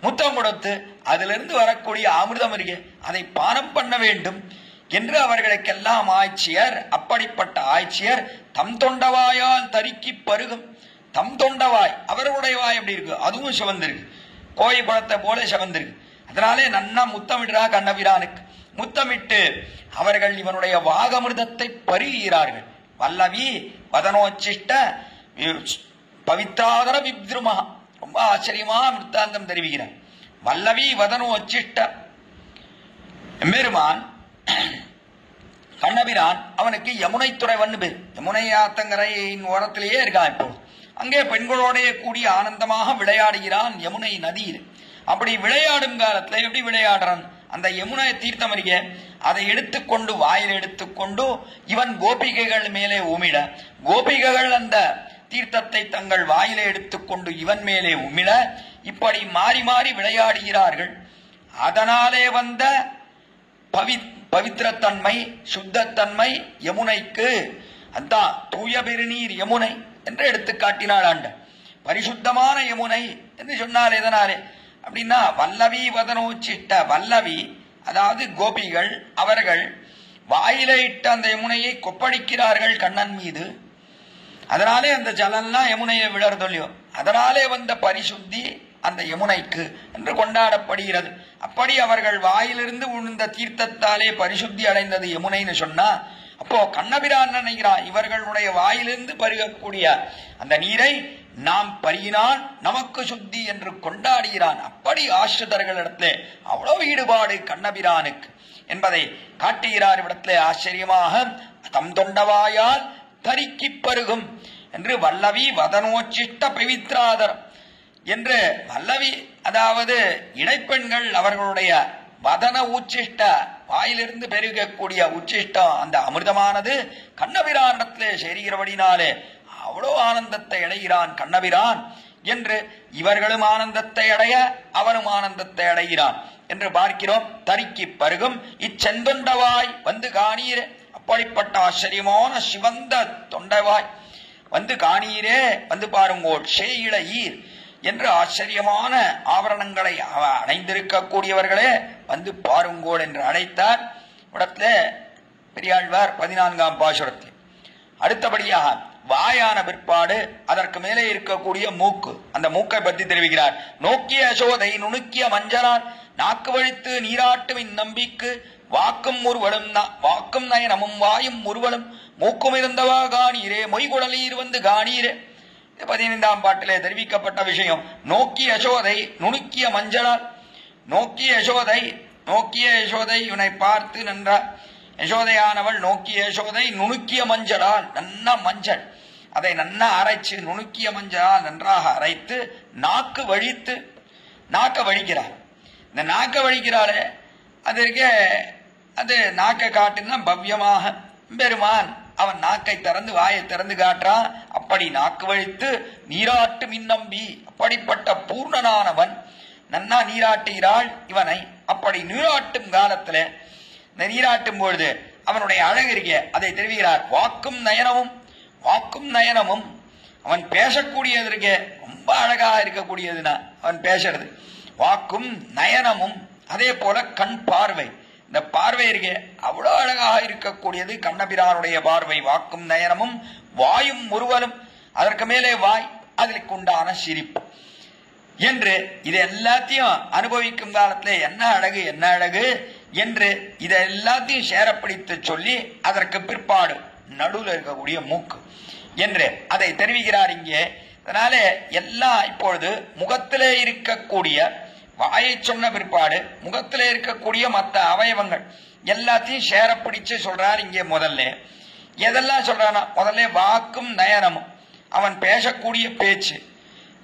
முத்தம் கொடுத்து அதுல இருந்து வரக்கூடிய அமிர்தம் இருக்கே அதை பானம் பண்ண வேண்டும் என்று அவர்களுக்கெல்லாம் ஆட்சியர். அப்படிப்பட்ட ஆட்சியர் தம் தொண்டவாயால் தரிக்கி பருகும். தம் தொண்டவாய் அவர்களுடைய வாய் எப்படி இருக்கு, அதுவும் சிவந்திருக்கு, கோழி பழத்தை போல சிவந்திருக்கு. அதனாலே நன்னா முத்தமிடுறா கண்ணபிரானுக்கு. முத்தமிட்டு அவர்கள் இவனுடைய வாகமிர்தத்தை பருகிறார்கள். வல்லவி வதனோச்சிஷ்ட பவித்ராதர விப்ருமா, ரொம்ப ஆச்சரியமா விற்த்தாந்தம் தெரிவிக்கிறார். வல்லவி வதனோச்சிஷ்ட எம்பெருமான் கண்ணபிரான் அவனுக்கு யமுனை துறைவன் பேர். யமுனை ஆத்தங்கரையின் ஓரத்திலேயே இருக்கான். இப்போ அங்கே பெண்களோடைய கூடிய ஆனந்தமாக விளையாடுகிறான் யமுனை நதியில். அப்படி விளையாடும் காலத்துல எப்படி விளையாடுறான், அந்த யமுனை தீர்த்தம் அறிய அதை எடுத்துக்கொண்டு வாயில் எடுத்துக்கொண்டு இவன் கோபிகைகள் மேலே உமிழ, கோபிகைகள் அந்த தீர்த்தத்தை தங்கள் வாயிலே எடுத்துக்கொண்டு இவன் மேலே உமிழ, இப்படி மாறி மாறி விளையாடுகிறார்கள். அதனாலே வந்த பவித்திரத்தன்மை சுத்தத்தன்மை யமுனைக்கு அதான் தூய பெருநீர் யமுனை என்று எடுத்து காட்டினாள். ஆண்ட பரிசுத்தமான யமுனை என்று சொன்னால் எதனாலே அப்படின்னா வல்லவி வதனோச்சிட்ட, வல்லவி அதாவது கோபிகள் அவர்கள் வாயில இட்ட அந்த யமுனையை கொப்பளிக்கிறார்கள் கண்ணன் மீது. அதனாலே அந்த ஜலம்லாம் யமுனையை விழறதொல்லியோ, அதனாலே வந்த பரிசுத்தி அந்த யமுனைக்கு என்று கொண்டாடப்படுகிறது. அப்படி அவர்கள் வாயிலிருந்து உழுந்த தீர்த்தத்தாலே பரிசுத்தி அடைந்தது யமுனைன்னு சொன்னா, அப்போ கண்ணபிரான் நினைக்கிறான் இவர்களுடைய வாயிலிருந்து பருகக்கூடிய அந்த நீரை நாம் பருகினால் நமக்கு சுத்தி என்று கொண்டாடுகிறான். அப்படி ஆசிரிதர்களிடத்திலே அவ்வளவு ஈடுபாடு கண்ணபிரானுக்கு என்பதை காட்டுகிறார். இவ்விடத்திலே ஆச்சரியமாக தம் தொண்டவாயால் தரிக்கி பருகும் என்று வல்லவி வதனோச்சிஷ்ட பவித்ராதரம் என்று வல்லவி, அதாவது இடைப்பெண்கள் அவர்களுடைய வதன உச்சிஷ்ட வாயிலிருந்து பெருகக்கூடிய உச்சிஷ்டம் அந்த அமிர்தமானது கண்ணபிரானிடத்திலே சேருகிறபடினாலே அவ்வளோ ஆனந்தத்தை அடைகிறான் கண்ணபிரான் என்று இவர்களும் ஆனந்தத்தை அடைய அவனும் ஆனந்தத்தை அடைகிறான் என்று பார்க்கிறோம். தரிக்கி பருகும் இச்செந்தொண்டவாய் வந்து காணீரே, அப்படிப்பட்ட ஆச்சரியமான சிவந்த தொண்டவாய் வந்து காணீரே, வந்து பாருங்கோள் சேயில ஈர் என்று ஆச்சரியமான ஆபரணங்களை அணைந்திருக்கக்கூடியவர்களே வந்து பாருங்கோள் என்று அழைத்தார். இடத்துல பெரியாழ்வார் 14ஆம் பாசுரத்தில். அடுத்தபடியாக வாயான பிற்பாடு அதற்கு மேலே இருக்கக்கூடிய மூக்கு, அந்த மூக்கை பற்றி தெரிவிக்கிறார். நோக்கிய யசோதை நுணுக்கிய மஞ்சளால் நாக்கு வழித்து நீராட்டும் இந்நம்பிக்கு வாக்கும் முறுவலும் வாக்கும் நயனமும் வாயும் முறுவலும் மூக்கும் இருந்தவா காணீரே மொய்குழலீர் வந்து காணீரே. 15ஆம் பாட்டிலே தெரிவிக்கப்பட்ட விஷயம். நோக்கிய யசோதை நுணுக்கிய மஞ்சளால், நோக்கிய யசோதை இவனை பார்த்து நின்றார். யசோதையானவள் நோக்கிய யசோதை நுணுக்கிய மஞ்சளால், நன்னா மஞ்சள் அதை நன்னா அரைச்சு நுணுக்கிய மஞ்சளால் நன்றாக அரைத்து நாக்கு வழித்து நாக்க வழிக்கிறார். இந்த நாக்க வழிக்கிறாளே அது நாக்கை காட்டுன்னா பவ்யமாக பெருமான் அவன் நாக்கை திறந்து வாயை திறந்து காட்டுறான். அப்படி நாக்கு வழித்து நீராட்டு மின்னம்பி, அப்படிப்பட்ட பூர்ணனானவன் நன்னா நீராட்டுகிறாள் இவனை. அப்படி நீராட்டும் காலத்துல இந்த நீராட்டும் பொழுது அவனுடைய அழகு இருக்க அதை தெரிவிக்கிறார். வாக்கும் நயனமும் அவன் பேசக்கூடியது இருக்க ரொம்ப அழகாக இருக்கக்கூடியதுன்னா அவன் பேசுறது வாக்கும் நயனமும். அதே போல கண் பார்வை, இந்த பார்வை இருக்கே அவ்வளவு அழகாக இருக்கக்கூடியது கண்ணபிரானுடைய பார்வை. வாக்கும் நயனமும் வாயும் முறுவலும், அதற்கு மேலே வாய், அதற்கு உண்டான சிரிப்பு என்று இது எல்லாத்தையும் அனுபவிக்கும் காலத்துல என்ன அழகு என்று இதை எல்லாத்தையும் சேரப்பிடித்து சொல்லி அதற்கு பிற்பாடு நடுவில் இருக்கக்கூடிய மூக்கு என்று அதை தெரிவிக்கிறார் இங்கே. அதனால எல்லாம் இப்பொழுது முகத்திலே இருக்கக்கூடிய வாயை சொன்ன பிற்பாடு முகத்திலே இருக்கக்கூடிய மற்ற அவயவங்கள் எல்லாத்தையும் சேரப்பிடிச்சு சொல்றார் இங்கே. முதல்ல எதெல்லாம் சொல்றானா, முதல்ல வாக்கும் நயனமும் அவன் பேசக்கூடிய பேச்சு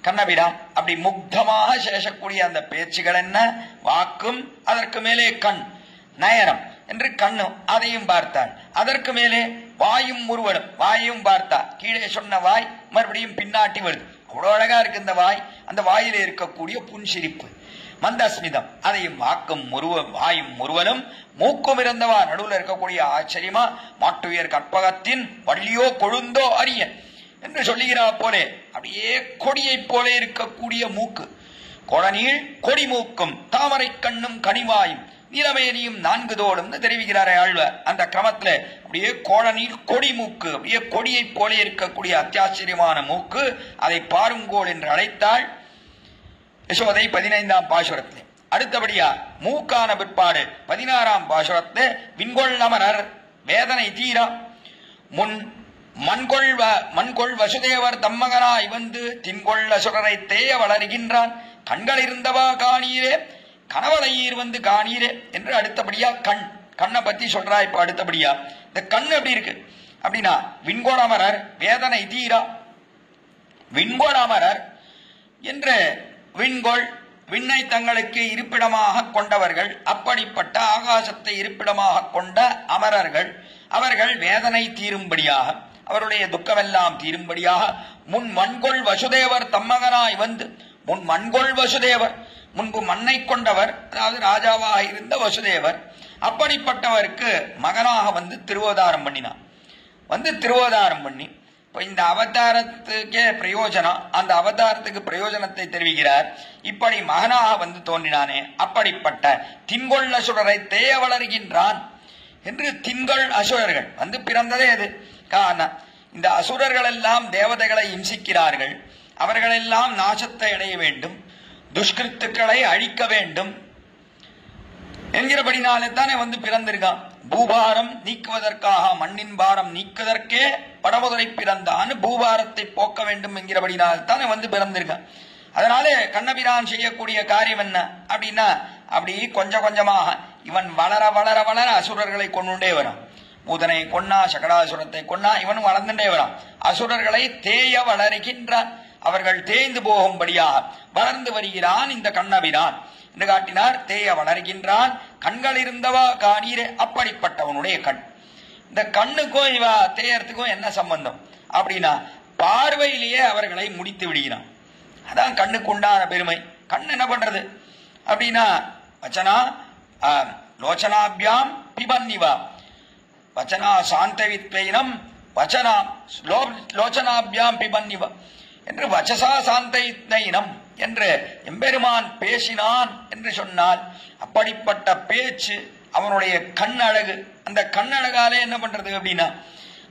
கண்ணபிரான் அப்படி முக்தமாக சேஷக்கூடிய அந்த பேச்சுகள் என்ன, வாக்கும், அதற்கு மேலே கண் நயனம் என்று கண்ணும் அதையும் பார்த்தாள். அதற்கு மேலே வாயும் முறுவலும், வாயும் பார்த்தா கீழே சொன்ன வாய் மறுபடியும் பின்னாட்டி வருது. அவ்வளவு அழகா இருக்கு இந்த வாய். அந்த வாயிலே இருக்கக்கூடிய புன்சிரிப்பு மந்தஸ்மிதம் அதையும் வாயும் முறுவலும் மூக்கும் இருந்தவா நடுவில் இருக்கக்கூடிய ஆச்சரியமா மாட்டுயர் கற்பகத்தின் வள்ளியோ கொழுந்தோ அரியன் என்று சொல்லுகிறார் போலே அப்படியே கொடியை போலே இருக்கக்கூடிய மூக்கு, கொடநீள் கொடி மூக்கும் தாமரை கண்ணும் கனிவாயும் நீலமேனியும் 4 தோளும் தெரிவிக்கிறாரே ஆழ்வார். அந்த கிரமத்துல அப்படியே கோடநீள் கொடி மூக்கு, அப்படியே கொடியை போலே இருக்கக்கூடிய அத்தியாச்சரியமான மூக்கு, அதை பாருங்கோள் என்று அழைத்தாள் யசோதை 15ஆம் பாசுரத்திலே. அடுத்தபடியா மூக்கான பிற்பாடு 16ஆம் பாசுரத்திலே விண்கொள் அமரர் வேதனை தீரா மண்கொள் வசுதேவர் தம்மகனாய் வந்து தின்கொள் அசுரரை தேய வளர்கின்றான் கண்கள் இருந்தவா காணீரே கணவளையீர் வந்து காணீரே என்று அடுத்தபடியா கண்ணை பத்தி சொல்றா. இப்ப அடுத்தபடியா இந்த கண் எப்படி இருக்கு அப்படின்னா, விண்கொள் அமரர் வேதனை தீரா, விண்கொள் அமரர் என்று விண்ணை தங்களுக்கு இருப்பிடமாக கொண்டவர்கள், அப்படிப்பட்ட ஆகாசத்தை இருப்பிடமாக கொண்ட அமரர்கள், அவர்கள் வேதனை தீரும்படியாக, அவருடைய துக்கமெல்லாம் தீரும்படியாக முன் மண்கொள் வசுதேவர் தம்மகனாய் வந்து, முன் மண்கொள் வசுதேவர் முன்பு மண்ணை கொண்டவர், அதாவது ராஜாவாக இருந்த வசுதேவர், அப்படிப்பட்டவருக்கு மகனாக வந்து திருவோதாரம் பண்ணினார். வந்து திருவோதாரம் பண்ணி இப்ப இந்த அவதாரத்துக்கே பிரயோஜனம், அந்த அவதாரத்துக்கு பிரயோஜனத்தை தெரிவிக்கிறார். இப்படி மகனாக வந்து தோன்றினானே அப்படிப்பட்ட தின்கொள் அசுரரை தேய வளர்கின்றான் என்று. தின்கொள் அசுரர்கள் வந்து பிறந்ததே அது காரணம். இந்த அசுரர்கள் எல்லாம் தேவதைகளை இம்சிக்கிறார்கள், அவர்களெல்லாம் நாசத்தை அடைய வேண்டும், துஷ்கிருத்துக்களை அழிக்க வேண்டும் என்கிறபடினாலே தானே வந்து பிறந்திருக்கான். பூபாரம் நீக்குவதற்காக மண்ணின் பாரம் நீக்குவதற்கே படமுதலை பிறந்தான், பூபாரத்தை போக்க வேண்டும் என்கிறபடினால் தானே வந்து பிறந்திருக்கான். அதனாலே கண்ணபிரான் செய்யக்கூடிய காரியம் என்ன அப்படின்னா, அப்படி கொஞ்சம் கொஞ்சமாக இவன் வளர வளர வளர அசுரர்களை கொண்டுண்டே வரான். பூதனை கொன்னா, சகடாசுரத்தை கொன்னா, இவன் வளர்ந்துட்டே வரான். அசுரர்களை தேய வளர்கின்றான், அவர்கள் தேய்ந்து போகும்படியாக வளர்ந்து வருகிறான் இந்த கண்ணபிரான் என்று காட்டினார். தேய வளர்கின்றான், கண்கள் இருந்தவா காணீரே, அப்படிப்பட்டவனுடைய கண். இந்த கண்ணுக்கும் இவ தேயறதுக்கும் என்ன சம்பந்தம் அப்படின்னா, பார்வையிலேயே அவர்களை முடித்து விடுகிறான். அதான் கண்ணுக்கு உண்டான பெருமை. கண் என்ன பண்றது அப்படின்னா, வச்சனா லோச்சனாபியாம் பிபன்னிவா வச்சனா சாந்தவித்வைனம் வச்சனா லோச்சனாபியாம் பிபன்னிவா என்று வச்சசா சாந்தவித்வைனம் என்று எம்பெருமான் பேசினான் என்று சொன்னால், அப்படிப்பட்ட பேச்சு அவனுடைய கண்ணழகு. அந்த கண்ணழகாலே என்ன பண்றது அப்படின்னா,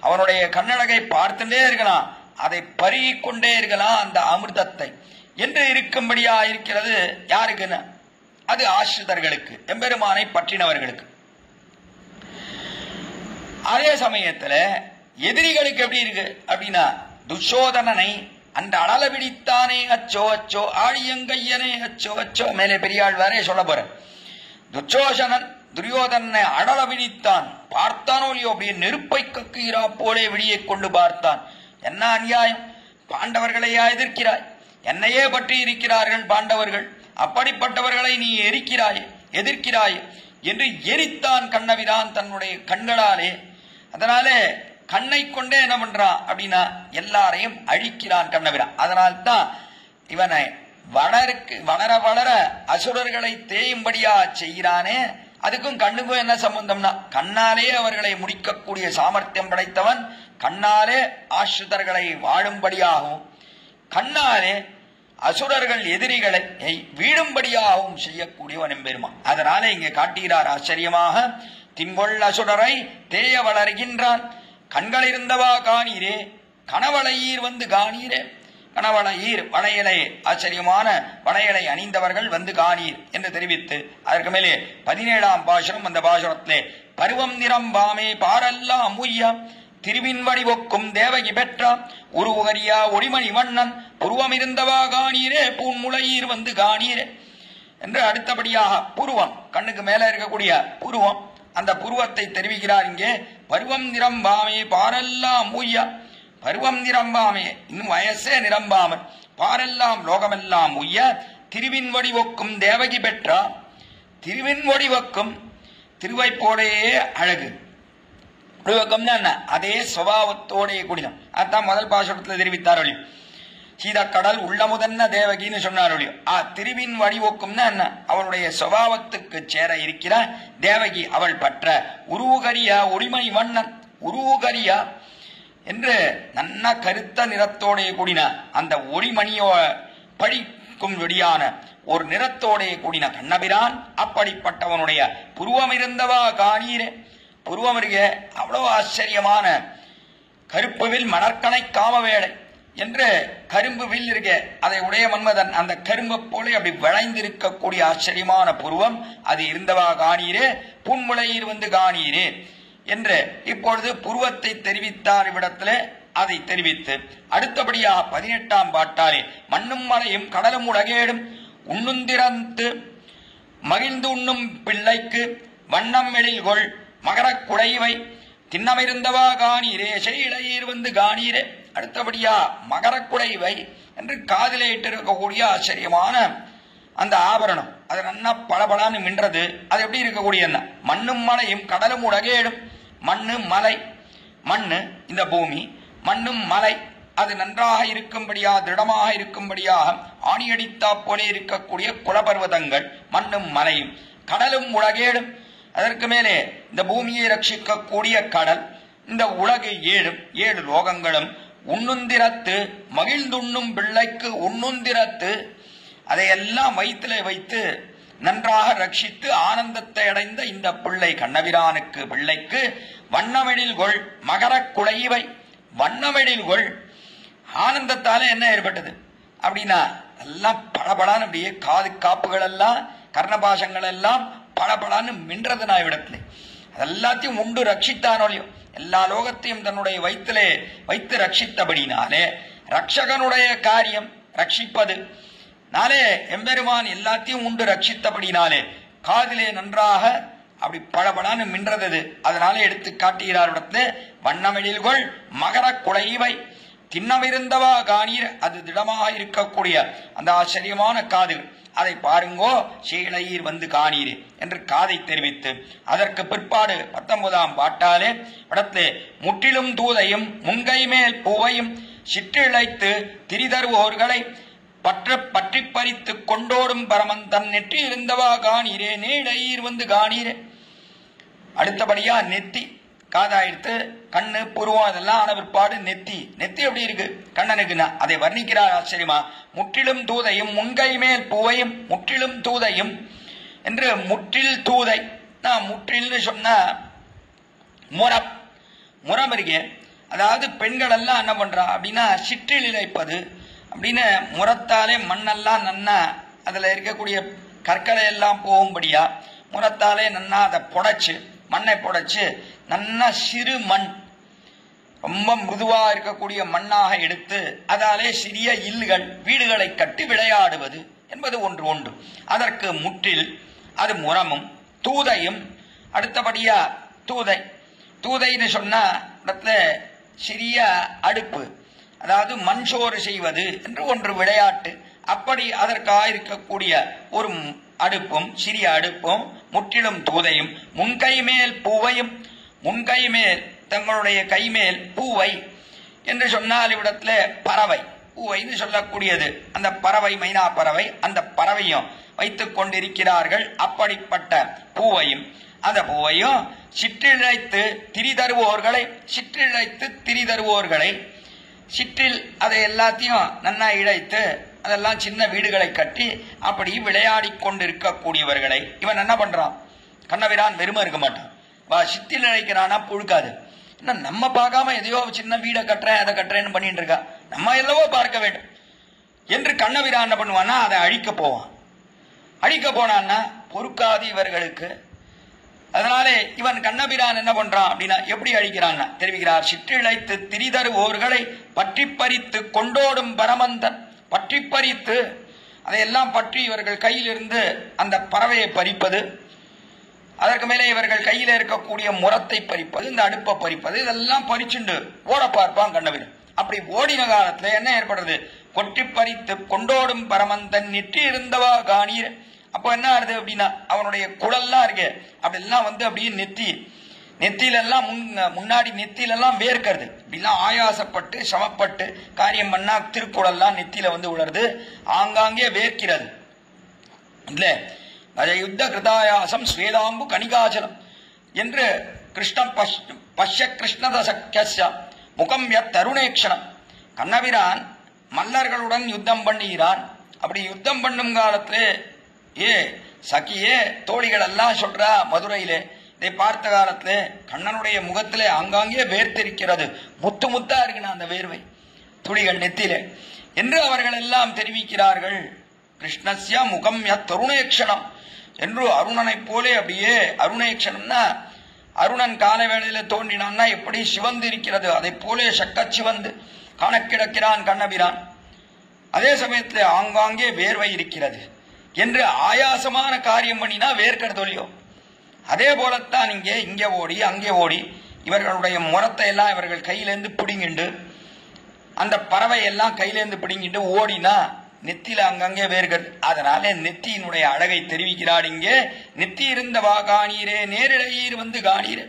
அவனுடைய கண்ணழகை பார்த்துட்டே இருக்கலாம், அதை பருகிக்கொண்டே இருக்கலாம் அந்த அமிர்தத்தை என்று இருக்கும்படியா இருக்கிறது. யாருக்குன்னு? அது ஆசிரிதர்களுக்கு, எம்பெருமானை பற்றினவர்களுக்கு. அதே சமயத்துல எதிரிகளுக்கு எப்படி இருக்கு அப்படின்னா, துஷோதனனை அந்த அடல பிடித்தானே அச்சோ அச்சோ, ஆழியங்கையனே அச்சோ அச்சோ, மேலே பெரியாழ்வாரே சொல்ல போற. துரியோதனனை அடல பிடித்தான், பார்த்தானோ இல்லையோ, அப்படியே நெருப்பை கக்குகிறா போலே விடியை கொண்டு பார்த்தான். என்ன அநியாயம், பாண்டவர்களையா எதிர்க்கிறாய்? என்னையே பற்றி இருக்கிறார்கள் பாண்டவர்கள், அப்படிப்பட்டவர்களை நீ எதிர்க்கிறாய் என்று எரித்தான் கண்ணபிரான் தன்னுடைய கண்களாலே. அதனாலே கண்ணை கொண்டே என்ன பண்றான் அப்படின்னா, எல்லாரையும் அழிக்கிறான் கண்ணபிரான். அதனால்தான் இவனை வளர வளர அசுரர்களை தேயும்படியா செய்கிறானே. அதுக்கும் கண்ணுக்கும் என்ன சம்பந்தம்னா, கண்ணாலே அவர்களை முடிக்கக்கூடிய சாமர்த்தியம் படைத்தவன், கண்ணாலே ஆசிரிதர்களை வாழும்படியாகவும், கண்ணாலே அசுரர்கள் எதிரிகளை வீடும்படியாகவும் செய்யக்கூடியவன் எம்பெருமான். அதனாலே இங்கே காட்டுகிறார் ஆச்சரியமாக, திங்கொள் அசுரரை தேய வளர்கின்றான், கண்கள் இருந்தவா காணீரே, கனவளையீர் வந்து காணீரே. கனவளையீர் வளையலை, ஆச்சரியமான வளையலை அணிந்தவர்கள் வந்து காணீர் என்று தெரிவித்து, அதற்கு மேலே 17ஆம் பாசுரம். அந்த பாசுரத்திலே பருவம் நிரம்பாமே பாரெல்லாம் அமுய்யா, திருவின் வடிவொக்கும் தேவகி பெற்றா, உருவகரியா ஒளிமணி வண்ணன், புருவம் இருந்தவா காணீரே, பூன்முளையீர் வந்து காணீரே என்று அடுத்தபடியாக புருவம், கண்ணுக்கு மேல இருக்கக்கூடிய புருவம், அந்த புருவத்தை தெரிவிக்கிறார் இங்கே. பருவம் நிரம்பாமே பாரெல்லாம் மூய்யா, பருவம் நிரம்பாமே, இன்னும் வயசே நிரம்பாமல், பாரெல்லாம் லோகமெல்லாம் உய்ய, திருவின் வடிவொக்கும் தேவகி பெற்றா. திருவின் வடிவொக்கும், திருவைப்போடையே அழகு, வடிவொக்கம்னா என்ன, அதே சுபாவத்தோடைய கூடினம். அதான் முதல் பாசுரத்தில் தெரிவித்தார் ஒழியும். சீதக்கடல் உள்ளமுதன்ன தேவகின்னு சொன்னார் ஒழியும். திருவின் வடிவொக்கும்னா என்ன, அவளுடைய சுபாவத்துக்கு சேர இருக்கிற தேவகி அவள் பற்ற. உருவுகரியா ஒளிமணி வண்ணன், உருவுகரியா என்று நன்ன கருத்த நிறத்தோடைய கூடின, அந்த ஒளிமணியோ படிக்கும் வெடியான ஒரு நிறத்தோடைய கூடின கண்ணபிரான், அப்படிப்பட்டவனுடைய புருவம் இருந்தவா காணீரே. புருவம் இருக்க அவ்வளவு ஆச்சரியமான கருப்பு வில் மணற்கனை காம வேலை என்று கரும்பு வில் இருக்க, அதை உடைய மன்மதன் அந்த கரும்பு போல அப்படி வளைந்திருக்கக்கூடிய ஆச்சரியமான புருவம், அது இருந்தவா காணீரே, புன்முளையீர் வந்து காணீரே என்று இப்பொழுது புருவத்தை தெரிவித்தார். இவ்விடத்திலே அதை தெரிவித்து அடுத்தபடியாக 18ஆம் பாட்டாலே மண்ணும் மலையும் கடலும் உலகேடும் உண்ணுந்திரந்து மகிழ்ந்து உண்ணும் பிள்ளைக்கு வண்ணம் எழில்கொள் மகரக் குடைவை திண்ணமிருந்தவா காணீரே, செய்யிடையீர் வந்து காணீரே. அடுத்தபடியா மகரக்குடைவை என்று காதிலே இட்டிருக்கக்கூடிய ஆச்சரியமான அந்த ஆபரணம், அது நன்னா பளபளன்னு மின்றது. அது எப்படி இருக்கக்கூடிய மண்ணும் மலையும் கடலும் உலகேடும். மண்ணு மலை, மண்ணு இந்த பூமி, மண்ணும் மலை அது நன்றாக இருக்கும்படியாக திருடமாக இருக்கும்படியாக ஆணியடித்தா போல இருக்கக்கூடிய குலபர்வதங்கள் மண்ணும் மலையும், கடலும் உலகேடும். அதற்கு மேலே இந்த பூமியை ரட்சிக்கக்கூடிய கடல், இந்த உலகு ஏழும், 7 லோகங்களும். உண்ணுந்திரத்து மகிழ்ந்துண்ணும் பிள்ளைக்கு உண்ணுந்திரத்து, அதையெல்லாம் வயிற்றிலே வைத்து நன்றாக ரட்சித்து ஆனந்தத்தை அடைந்த இந்த பிள்ளை கண்ணபிரானுக்கு பிள்ளைக்கு வண்ணமெழில்கொள் மகரக் குடைவை. வண்ணமெழில்கொள் ஆனந்தத்தாலே என்ன ஏற்பட்டது அப்படின்னா, எல்லாம் பளபளான்னு அப்படியே காது காப்புகள் எல்லாம் கர்ணபாசங்கள் எல்லாம் பளபளான்னு மின்றது நான் இடத்துல. அதெல்லாத்தையும் உண்டு ரட்சித்தானோலையோ, எல்லா லோகத்தையும் தன்னுடைய வயிற்றிலே வைத்து ரட்சித்தபடினாலே ரட்சகனுடைய காரியம் ரட்சிப்பது. நாளே எம்பெருமான் எல்லாத்தையும் உண்டு ரட்சித்தபடினாலே காதிலே நன்றாக அப்படி பழபடான்னு மின்றது. அதனால எடுத்து காட்டுகிறார் இடத்துல, வண்ணமெழில்கொள் மகர குலைவை திண்ணமிருந்தவா காணீர். அது திடமாக இருக்கக்கூடிய அந்த ஆச்சரியமான காது, அதை பாருங்கோ சீழையீர் வந்து காணீர் என்று காதை தெரிவித்து, அதற்கு பிற்பாடு 19ஆம் பாட்டாலே இடத்திலே முற்றிலும் தூதையும் முன்கை மேல் பூவையும் சிற்றிழைத்து திரிதருவோர்களை பற்றி பறித்து கொண்டோடும் பரமன் தன் நெற்றி இருந்தவா காணீரே நீழையீர் வந்து காணீரே. அடுத்தபடியா நெத்தி காதாயிடுத்து, கண்ணு புருவம் இதெல்லாம் ஆன பிற்பாடு நெத்தி எப்படி இருக்கு கண்ணனுக்குன்னா அதை வர்ணிக்கிறார் ஆச்சரியமா. முற்றிலும் தூதையும் முன்கை மேல் பூவையும் முற்றிலும் தூதையும் என்று முற்றில் தூதை. முற்றில்னு சொன்னா முறம் இருக்கே, அதாவது பெண்கள் எல்லாம் என்ன பண்றா அப்படின்னா சிற்றில் இழைப்பது அப்படின்னு முறத்தாலே மண்ணெல்லாம் நன்னா அதுல இருக்கக்கூடிய கற்களை எல்லாம் போகும்படியா முறத்தாலே நன்னா அதை புடைச்சு மண்ணை புடைச்சு நன்னா சிறு மண் ரொம்ப மிருதுவா இருக்கக்கூடிய மண்ணாக எடுத்து அதாலே சிறிய இல்லுகள் வீடுகளை கட்டி விளையாடுவது என்பது ஒன்று உண்டு. அதற்கு முற்றில் அது முறமும் தூதையும். அடுத்தபடியா தூதைன்னு சொன்னா இடத்துல சிறிய அடுப்பு, அதாவது மண் சோறு செய்வது என்று ஒன்று விளையாட்டு. அப்படி அதற்காக இருக்கக்கூடிய ஒரு அடுப்பும் சிறிய அடுப்பும் முற்றிலும் தூதையும் முன்கை மேல் பூவையும், முன்கை மேல் தங்களுடைய கைமேல் பூவை என்று சொன்னால் இவ்விடத்துல பறவை பூவைன்னு சொல்லக்கூடியது, அந்த பறவை மைனா பறவை, அந்த பறவையும் வைத்துக் கொண்டிருக்கிறார்கள். அப்படிப்பட்ட பூவையும் அந்த பூவையும் சிற்றிழைத்து திரிதருவோர்களை சிற்றில் அதை எல்லாத்தையும் நன்னா இழைத்து அதெல்லாம் சின்ன வீடுகளை கட்டி அப்படி விளையாடி கொண்டிருக்கக்கூடியவர்களை இவன் என்ன பண்றான்? கண்ணபிரான் வெறுமை இருக்க மாட்டான். சிற்றில் இழைக்கிறானா புழுக்காது. நம்ம பார்க்காம எதையோ சின்ன வீடை கட்டுறேன் அதை கட்டுறேன்னு பண்ணிட்டு இருக்கா, நம்ம எல்லவோ பார்க்க வேண்டும் என்று கண்ணபிரான் என்ன பண்ணுவான்னா அதை அழிக்க போவான். அழிக்க போனான்னா பொறுக்காது இவர்களுக்கு. அதனாலே இவன் கண்ணபிரான் என்ன பண்றான் அப்படின்னா எப்படி அழிக்கிறான் தெரிவிக்கிறார். சிற்றிழைத்து திரிதருவோர்களை பற்றி பறித்து கொண்டோடும் பரமந்தன். பற்றி பறித்து அதையெல்லாம் பற்றி இவர்கள் கையிலிருந்து அந்த பறவையை பறிப்பது, அதற்கு மேலே இவர்கள் கையில இருக்கக்கூடிய முறத்தை பறிப்பது, இந்த அடுப்பை பறிப்பது, இதெல்லாம் பறிச்சுண்டு ஓட பார்ப்பான் கண்ணபிரான். அப்படி ஓடின காலத்துல என்ன ஏற்படுறது? கொட்டி பறித்து கொண்டோடும் பரமந்தன் நெற்றி இருந்தவா காணீர். அப்போ என்ன ஆகுது அப்படின்னா அவனுடைய குடல்லாம் இருக்கு அப்படிலாம் வந்து அப்படியே நெத்தியிலெல்லாம் முன்னாடி நெத்தியிலெல்லாம் வேர்க்கிறது. இப்படிலாம் ஆயாசப்பட்டு சமப்பட்டு காரியம் பண்ணா திருக்குடல்லாம் நெத்தியில வந்து உலருது, ஆங்காங்கே வேர்க்கிறது. இல்ல யுத்த கிருதாயாசம் ஸ்வேதாம்பு கணிகாச்சலம் என்று கிருஷ்ணம் பஷ்ய கிருஷ்ணதசக்கிய முகம் யத் தருணேக்ஷணம். கண்ணபிரான் மல்லர்களுடன் யுத்தம் பண்ணுகிறான். அப்படி யுத்தம் பண்ணும் காலத்துல சகியே தோழிகள் எல்லாம் சொல்றா மதுரையிலே, இதை பார்த்த காலத்துல கண்ணனுடைய முகத்திலே ஆங்காங்கே வேர்த்திருக்கிறது, முத்து முத்தா இருக்குன்னா அந்த வேர்வை துளிகள் நெத்திலே என்று அவர்கள் எல்லாம் தெரிவிக்கிறார்கள். கிருஷ்ணஸ்ய முகம் யத் தருணேக்ஷணம் என்று அருணனை போலே அப்படியே அருணேக்ஷணம்னா அருணன் கால வேளையில தோன்றினான்னா எப்படி சிவந்து இருக்கிறது அதை போலே சக்க சிவந்து காண கிடக்கிறான் கண்ணபிரான். அதே சமயத்தில் ஆங்காங்கே வேர்வை இருக்கிறது என்று ஆயாசமான காரியம் பண்ணினா வேர்க்கிறது இல்லையோ, அதே போலத்தான் இங்கே ஓடி அங்கே ஓடி இவர்களுடைய முறத்தை எல்லாம் இவர்கள் கையிலேருந்து பிடிங்கிண்டு அந்த பறவை எல்லாம் கையிலேருந்து பிடிங்கிட்டு ஓடினா நெத்தியில அங்கங்கே வேர்கிறது. அதனால நெத்தியினுடைய அழகை தெரிவிக்கிறார். இங்கே நெத்தி இருந்தவா காணீரே நேரிழையீர் வந்து காணீரே,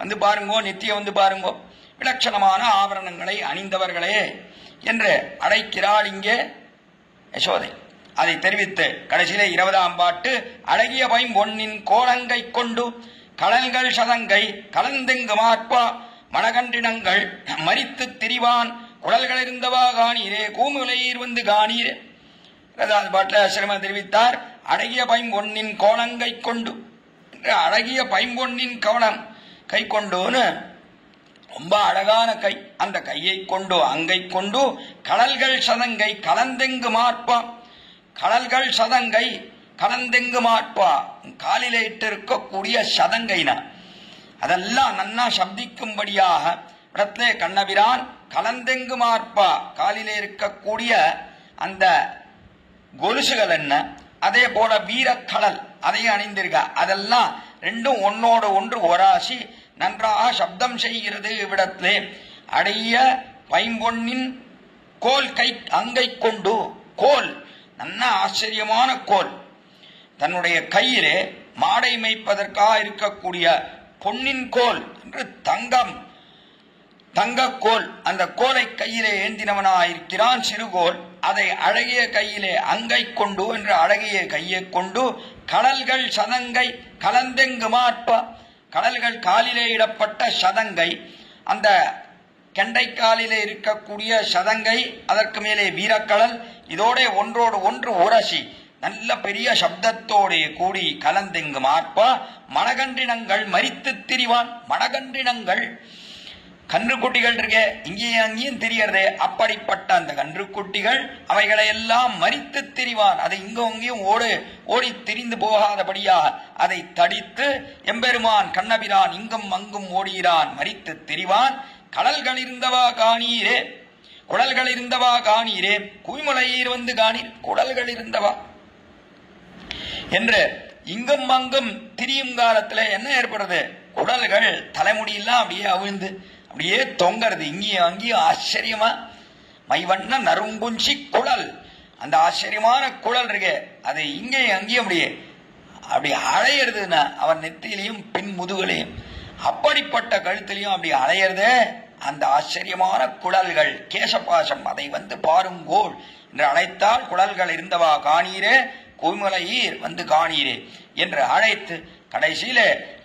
வந்து பாருங்கோ நெத்தியை வந்து பாருங்கோ, விலட்சணமான ஆபரணங்களை அணிந்தவர்களே என்று அழைக்கிறாள் இங்கே யசோதை. அதை தெரிவித்து கடைசியிலே 20ஆம் பாட்டு அழகிய பைம்பொன்னின் கோலங்கை கொண்டு களல்கள் சதங்கை கலந்தெங்கு மாற்பா மணகன்றினங்கள் மரித்து திரிவான் குழல்கள் இருந்தவா காணீரே கூமுலையீர் வந்து காணீரே. 2வது பாட்டில் சிரமம் தெரிவித்தார். அழகிய பைம்பொன்னின் கோலங்கை கொண்டு, அழகிய பைம்பொன்னின் கோலம் கை கொண்டுன்னு ரொம்ப அழகான கை, அந்த கையை கொண்டு அங்கை கொண்டு கடல்கள் சதங்கை கலந்தெங்கு மாற்பா, கடல்கள் சதங்கை கலந்தெங்கு மாற்பா, காலிலே இட்டு இருக்கக்கூடிய சதங்கைனா அதெல்லாம் நன்னா சப்திக்கும்படியாக இடத்திலே கண்ணபிரான் கலந்தெங்கு மார்பா காலிலே இருக்கக்கூடிய அந்த கொலுசுகள் என்ன, அதே போல வீரக்கடல் அதையும் அணிந்திருக்க, அதெல்லாம் ரெண்டும் ஒன்னோடு ஒன்று ஒராசி நன்றாக சப்தம் செய்கிறது. இவ்விடத்திலே அடைய பைம்பொன்னின் கோல் கை அங்கை கொண்டு, கோல் நல்ல ஆச்சரியமான கோல், தன்னுடைய கையிலே மாடை மேய்ப்பதற்காக இருக்கக்கூடிய பொன்னின் கோல் என்று தங்கக்கோல், அந்த கோலை கையிலே ஏந்தினவனாயிருக்கிறான். சிறுகோல், அதை அழகிய கையிலே அங்கை கொண்டு என்று அழகிய கையை கொண்டு கடல்கள் சதங்கை கலந்தெங்கு மாற்பா, கடல்கள் காலிலே இடப்பட்ட சதங்கை, அந்த கெண்டைக்காலிலே இருக்கக்கூடிய சதங்கை, அதற்கு மேலே வீரக்கடல், இதோட ஒன்றோடு ஒன்று உரசி நல்ல பெரிய சப்தத்தோட கூடி கலந்தெங்கு மாற்பா மணகன்றினங்கள் மரித்து திரிவான். மணகன்றினங்கள் கன்றுக்குட்டிகள் இருக்க இங்கேயும் அங்கேயும் தெரியறதே, அப்படிப்பட்ட அந்த கன்றுக்குட்டிகள் அவைகளை எல்லாம் மரித்து திரிவான். அதை இங்கும் அங்கேயும் ஓடி திரிந்து போகாதபடியா அதை தடித்து எம்பெருமான் கண்ணபிரான் இங்கும் அங்கும் ஓடுகிறான், மரித்து திரிவான். கடல்கள் இருந்தவா காணீரே, குடல்கள் இருந்தவா காணீரே, குய்மலையீர் வந்து காணீர் குடல்கள் இருந்தவா என்று இங்கும் அங்கும் திரியும் காலத்துல என்ன ஏற்படுறது, குடல்கள் தலைமுடியெல்லாம் அப்படியே அவிழ்ந்து அப்படியே தொங்கறது. இங்கேயும் அங்கேயும் ஆச்சரியமா மைவண்ண நறுங்குஞ்சி குழல், அந்த ஆச்சரியமான குழல் இருக்கு, அது இங்கேயும் அங்கேயும் அப்படி அலையிறதுன்னா அவன் நெத்தியிலையும் பின் முதுகலையும் அப்படிப்பட்ட கழுத்திலையும் அப்படி அலையிறது அந்த ஆச்சரியமான குழல்கள். கேசபாசம் அதை வந்து பாருங்கோள் என்று அழைத்தால் குழல்கள் இருந்தவா காணீரே, கோய்மலையீர் வந்து காணீரே என்று அழைத்து கடைசியில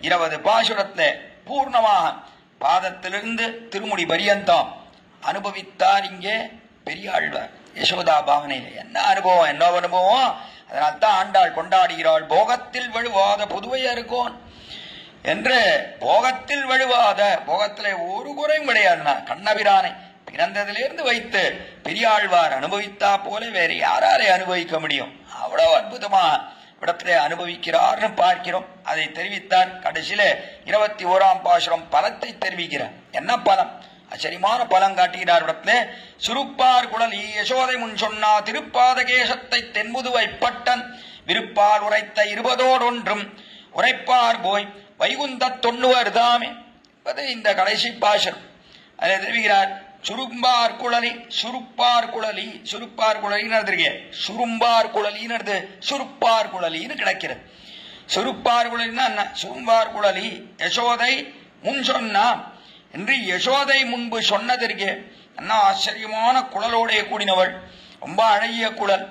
20 பாசுரத்துல பூர்ணமாக பாதத்திலிருந்து திருமுடி பரியந்தம் அனுபவித்தார் இங்கே பெரியாழ்வார் யசோதா பாவனையில. என்ன அனுபவம், என்ன அனுபவம், அதனால்தான் ஆண்டாள் கொண்டாடுகிறாள். போகத்தில் வழுவாத புதுவை அருகோன் என்று, போகத்தில் வழுவாத, போகத்தில ஒரு குறையும் கிடையாதுன்னா கண்ணபிரானை பிறந்ததிலிருந்து வைத்து பெரியாழ்வார் அனுபவித்தா போல வேற யாராலே அனுபவிக்க முடியும், அவ்வளவு அற்புதமா இடத்திலே அனுபவிக்கிறார்னு பார்க்கிறோம். அதை தெரிவித்தார். கடைசியில 21ஆம் பாசுரம் பலத்தை தெரிவிக்கிறார். என்ன பலம், ஆச்சரியமான பலம் காட்டுகிறார். இடத்திலே சுருப்பார் குழலி யசோதை முன் சொன்னா திருப்பாதகேசத்தை தென்முதுவை பட்டன் விருப்பால் உரைத்த 20 உரைப்பார் போய் வைகுந்த 90 தாமே. இந்த கடைசி பாசுரம் அதை தெரிவிக்கிறார். சுரும்பார் குழலி, சுருப்பார் குழலி, சுருப்பார் குழலின்னு இருக்கே, சுரும்பார் குழலின்னு சுருப்பார் குழலின்னு கிடைக்கிறது. சுருப்பார் குழலின்னா என்ன, சுரும்பார் குழலி யசோதை முன் சொன்னா என்று யசோதை முன்பு சொன்னதற்கே என்ன ஆச்சரியமான குழலோடைய கூடினவள், ரொம்ப அழகிய குழல்,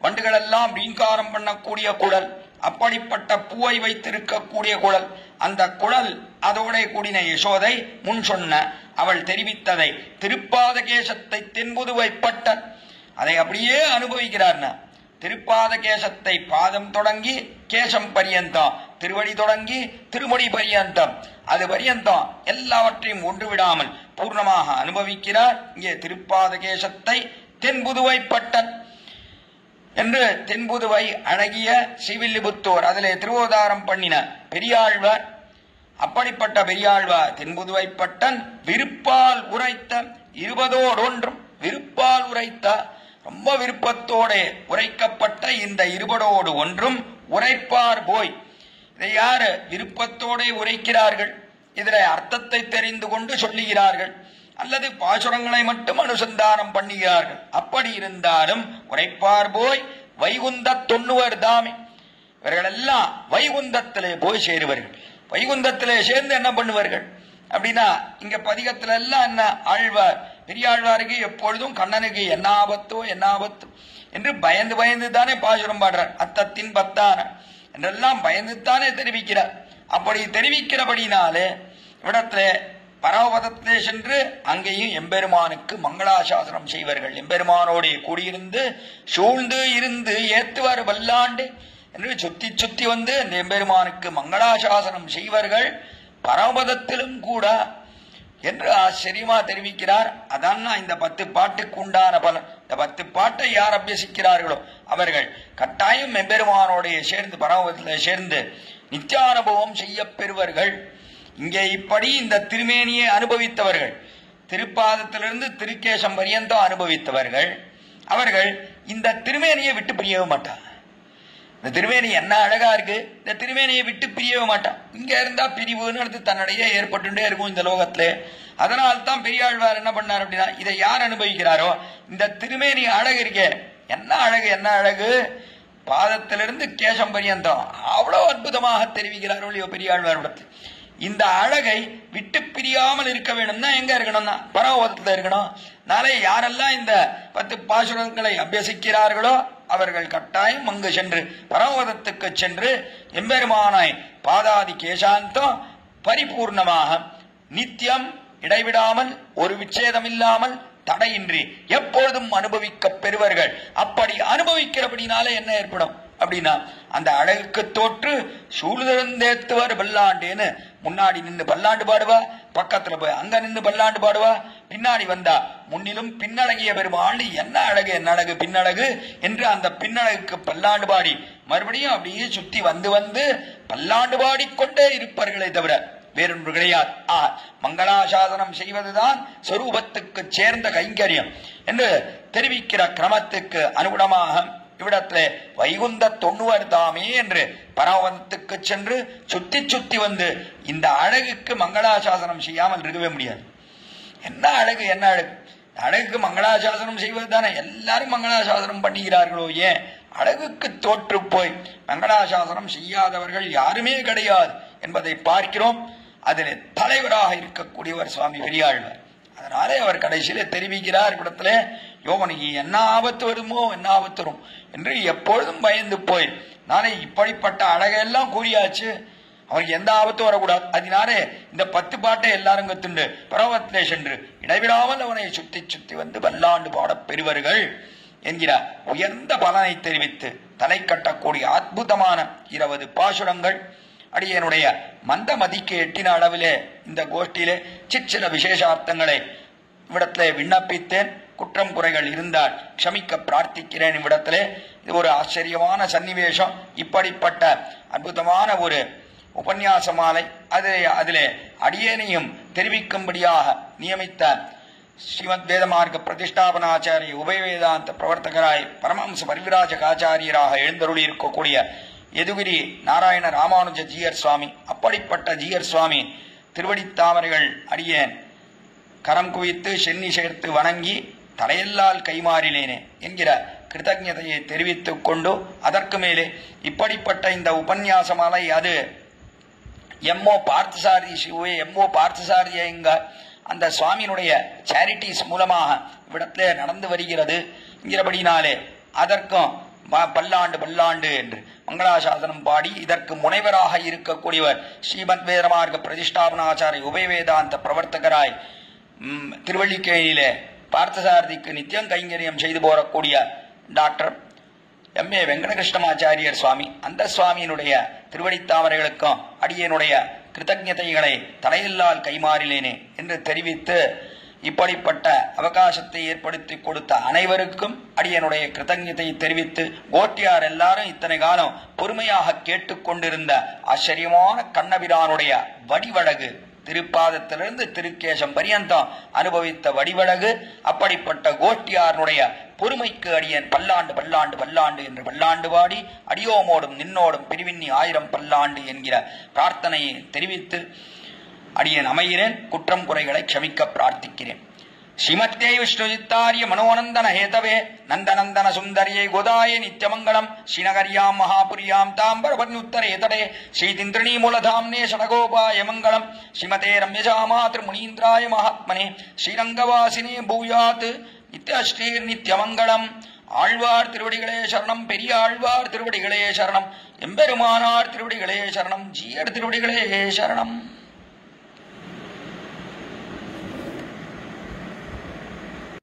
வண்டுகள் எல்லாம் ரீங்காரம் பண்ணக்கூடிய குழல், அப்படிப்பட்ட பூவை வைத்திருக்கக்கூடிய குழல், அந்த குழல் அதோட கூடின யசோதை முன் சொன்ன அவள் தெரிவித்ததை திருப்பாதகேசத்தை தென்புதுவை பட்டன், அதை அப்படியே அனுபவிக்கிறார்னா. திருப்பாதகேசத்தை பாதம் தொடங்கி கேசம் பரியந்தம், திருவடி தொடங்கி திருமுடி பரியந்தம், அது பரியந்தம் எல்லாவற்றையும் ஒன்று விடாமல் பூர்ணமாக அனுபவிக்கிறார். இங்கே திருப்பாதகேசத்தை தென்புதுவை பட்டன் என்று தென்புதுவை அழகிய சிவில்லிபுத்தூர் அதிலே திருவோதாரம் பண்ணின பெரியாழ்வார். அப்படிப்பட்ட பெரியாழ்வார் தென்புதுவை பட்டன் விருப்பால் உரைத்த 20 விருப்பால் உரைத்த, ரொம்ப விருப்பத்தோட உரைக்கப்பட்ட இந்த 20 உரைப்பார் போய். இதை யாரு விருப்பத்தோட உரைக்கிறார்கள், இதில் அர்த்தத்தை தெரிந்து கொண்டு சொல்லுகிறார்கள் அல்லது பாசுரங்களை மட்டும் அனுசந்தானம் பண்ணுகிறார்கள். அப்படி இருந்தாலும் உரைப்பார் போய் வைகுந்த 90 தாமே, இவர்கள் எல்லாம் வைகுந்தத்திலே போய் சேருவார்கள். வைகுந்தத்திலே சேர்ந்து என்ன பண்ணுவார்கள் அப்படின்னா, இங்க பதிகத்துல எல்லாம் என்ன, ஆழ்வார் பெரியாழ்வாருக்கு எப்பொழுதும் கண்ணனுக்கு என்ன ஆபத்தோ என்ன ஆபத்து என்று பயந்து பயந்து தானே பாசுரம் பாடுறார். அத்தத்தின் பத்தான என்றெல்லாம் பயந்துத்தானே தெரிவிக்கிறார். அப்படி தெரிவிக்கிறபடினாலே இடத்துல பரமபதத்திலே சென்று அங்கேயும் எம்பெருமானுக்கு மங்களாசாசனம் செய்வார்கள். எம்பெருமானோடைய கூடியிருந்து சூழ்ந்து இருந்து ஏத்துவார் வல்லாண்டு என்று சுத்தி சுத்தி வந்து அந்த எம்பெருமானுக்கு மங்களாசாசனம் செய்வார்கள் பரமபதத்திலும் கூட என்று ஆச்சரியமா தெரிவிக்கிறார். அதான் இந்த 10 பாட்டுக்கு உண்டான பலன். இந்த 10 பாட்டை யார் அபியசிக்கிறார்களோ அவர்கள் கட்டாயம் எம்பெருமானோடைய சேர்ந்து பரமபதத்தில் சேர்ந்து நித்தியானுபவம் செய்ய பெறுவார்கள் இங்கே இப்படி இந்த திருமேனியை அனுபவித்தவர்கள், திருப்பாதத்திலிருந்து திருக்கேசம் பரியந்தம் அனுபவித்தவர்கள், அவர்கள் இந்த திருமேனியை விட்டு பிரியவே மாட்டார். இந்த திருமேனி என்ன அழகா இருக்கு, இந்த திருமேனியை விட்டு பிரியவே மாட்டான். இங்க இருந்தா பிரிவுன்னு அடுத்து தன்னிடையே ஏற்பட்டுட்டே இருக்கும் இந்த லோகத்துல. அதனால்தான் பெரியாழ்வார் என்ன பண்ணார் அப்படின்னா, இதை யார் அனுபவிக்கிறாரோ இந்த திருமேனி அழகு இருக்கே, என்ன அழகு என்ன அழகு, பாதத்திலிருந்து கேசம் பரியந்தம் அவ்வளவு அற்புதமாக தெரிவிக்கிறார்கள் பெரியாழ்வார். இந்த அழகை விட்டு பிரியாமல் இருக்க வேணும்னா எங்க இருக்கணும்னா பரமபதத்துல இருக்கணும். நாளை யாரெல்லாம் இந்த 10 பாசுரங்களை அபியசிக்கிறார்களோ அவர்கள் கட்டாயம் அங்கு சென்று பரமபதத்துக்கு சென்று எம்பெருமானாய் பாதாதி கேசாந்தம் பரிபூர்ணமாக நித்தியம் இடைவிடாமல் ஒரு விச்சேதம் இல்லாமல் தடையின்றி எப்பொழுதும் அனுபவிக்க பெறுவர்கள். அப்படி அனுபவிக்கிறபடினாலே என்ன ஏற்படும் அப்படின்னா, அந்த அழகுக்கு தோற்று சூழ்ந்திருந்தேத்துவர் பல்லாண்டேன்னு முன்னாடி நின்று பல்லாண்டு பாடுவா, பக்கத்துல போய் அங்க நின்று பல்லாண்டு பாடுவா, பின்னாடி வந்தா முன்னிலும் பின்னழகிய பெருமாள் என்ன அழகு என்ன அழகு பின்னழகு என்று அந்த பின்னழகுக்கு பல்லாண்டு பாடி மறுபடியும் அப்படியே சுத்தி வந்து வந்து பல்லாண்டு பாடிக்கொண்டே இருப்பார்களே தவிர வேறொன்று கிடையாது. மங்களாசாசனம் செய்வதுதான் சொரூபத்துக்கு சேர்ந்த கைங்கரியம் என்று தெரிவிக்கிற கிரமத்துக்கு அனுகுணமாக இவ்விடத்திலே வைகுந்த 90 தாமே என்று பரமபதத்துக்கு சென்று சுத்தி சுத்தி வந்து இந்த அழகுக்கு மங்களாசாசனம் செய்யாமல் இருக்கவே முடியாது. என்ன அழகு என்ன அழகு, அழகுக்கு மங்களாசாசனம் செய்வது தானே, எல்லாரும் மங்களாசாசனம் பண்ணுகிறார்களோ, ஏன் அழகுக்கு தோற்று போய் மங்களாசாசனம் செய்யாதவர்கள் யாருமே கிடையாது என்பதை பார்க்கிறோம். அதில் தலைவராக இருக்கக்கூடியவர் சுவாமி பெரியாழ்வார். அதனாலே அவர் கடைசியில தெரிவிக்கிறார் இடத்துல, யோவனுக்கு என்ன ஆபத்து வருமோ என்ன ஆபத்து வரும் என்று எப்பொழுதும் பயந்து போய், நானே இப்படிப்பட்ட அழகெல்லாம் கூறியாச்சு, அவனுக்கு எந்த ஆபத்தும் வரக்கூடாது. அதனாலே இந்த 10 பாட்டை எல்லாரும் கத்துண்டு பரவத்திலே சென்று இடைவிடாமல் அவனை சுத்தி சுத்தி வந்து வல்லாண்டு பாடப் பெறுவர்கள் என்கிறார். உயர்ந்த பலனை தெரிவித்து தலை கட்டக்கூடிய அற்புதமான 20 பாசுரங்கள் அடியனுடைய மந்த மதிக்கு எட்டின அளவிலே இந்த கோஷ்டியிலே சிற்சில விசேஷார்த்தங்களை இவ்விடத்திலே விண்ணப்பித்தேன். குற்றம் குறைகள் இருந்தால் க்ஷமிக்க பிரார்த்திக்கிறேன். இவ்விடத்திலே இது ஒரு ஆச்சரியமான சன்னிவேசம். இப்படிப்பட்ட அற்புதமான ஒரு உபன்யாச மாலை அதிலே அடியேனையும் தெரிவிக்கும்படியாக நியமித்த ஸ்ரீமத் வேதமார்க்க பிரதிஷ்டாபனாச்சாரிய உபயவேதாந்த பிரவர்த்தகராய் பரமஹம்ச பரிவிராஜக ஆச்சாரியராக எழுந்தருளி இருக்கக்கூடிய யதுகிரி நாராயண ராமானுஜ ஜீயர் சுவாமி, அப்படிப்பட்ட ஜீயர் சுவாமி திருவடித்தாமரைகள் அடியேன் கரம் குவித்து சென்னி சேர்த்து வணங்கி தலையெல்லால் கைமாறிலேனே என்கிற கிருதஜதையை தெரிவித்துக் கொண்டு, அதற்கு மேலே இப்படிப்பட்ட இந்த உபன்யாச மாலை அது எம்ஓ பார்த்தசாரதி சிவே எம்ஓ பார்த்தசாரதி எங்க அந்த சுவாமியினுடைய சேரிட்டிஸ் மூலமாக இவ்விடத்திலே நடந்து வருகிறது என்கிறபடினாலே அதற்கும் பல்லாண்டு பல்லாண்டு என்று மங்களாசாசனம் பாடி இதற்கு முனைவராக இருக்கக்கூடியவர் ஸ்ரீமத் வேதமார்க்க பிரதிஷ்டாபனாச்சாரிய உபயவேதாந்த பிரவர்த்தகராய் திருவள்ளிக்கேணியிலே பார்த்தசாரதிக்கு நித்தியம் கைங்கரியம் செய்து போறக்கூடிய டாக்டர் எம்.ஏ. வெங்கடகிருஷ்ணமாச்சாரியர் சுவாமி, அந்த சுவாமியினுடைய திருவடித்தாமரைகளுக்கும் அடியனுடைய கிருதஜதைகளை தலையில்லால் கைமாறிலேனே என்று தெரிவித்து, இப்படிப்பட்ட அவகாசத்தை ஏற்படுத்தி கொடுத்த அனைவருக்கும் அடியனுடைய கிருதஜதை தெரிவித்து, கோட்டியார் எல்லாரும் இத்தனை காலம் பொறுமையாக கேட்டுக்கொண்டிருந்த ஆச்சரியமான கண்ணபிரானுடைய வடிவழகு, திருப்பாதத்திலிருந்து திருக்கேசம் பரியந்தம் அனுபவித்த வடிவழகு, அப்படிப்பட்ட கோட்டியாருடைய பொறுமைக்கு அடியன் பல்லாண்டு பல்லாண்டு பல்லாண்டு என்று பல்லாண்டு பாடி அடியோமோடும் நின்னோடும் பிரிவின்னி 1000 பல்லாண்டு என்கிற பிரார்த்தனையை தெரிவித்து அடியன் அமைகிறேன். குற்றம் குறைகளை க்ஷமிக்க பிரார்த்திக்கிறேன். ஸ்ரீமத்தே விஷ்ணுஜித்தாரிய மனோநந்தன ஹேதவே நந்தநந்தன சுந்தரியை கோதாய நித்யமங்கலம் ஸ்ரீநகரியாம் மகாபுரியாம் தாம்பரபன்யுத்தரே தடே ஸ்ரீதிந்திரணி மூலதாம்னே ஷடகோபாய மங்கலம் ஸ்ரீமதே ரம்யஜாமாத்ரு முனீந்திராய மகாத்மனே ஸ்ரீரங்கவாசினே பூயாத் நித்யஸ்ரீர் நித்யமங்கலம். ஆழ்வார் திருவடிகளே சரணம், பெரிய ஆழ்வார் திருவடிகளே சரணம், எம்பெருமானார் திருவடிகளே சரணம், ஜீயர் திருவடிகளே சரணம்.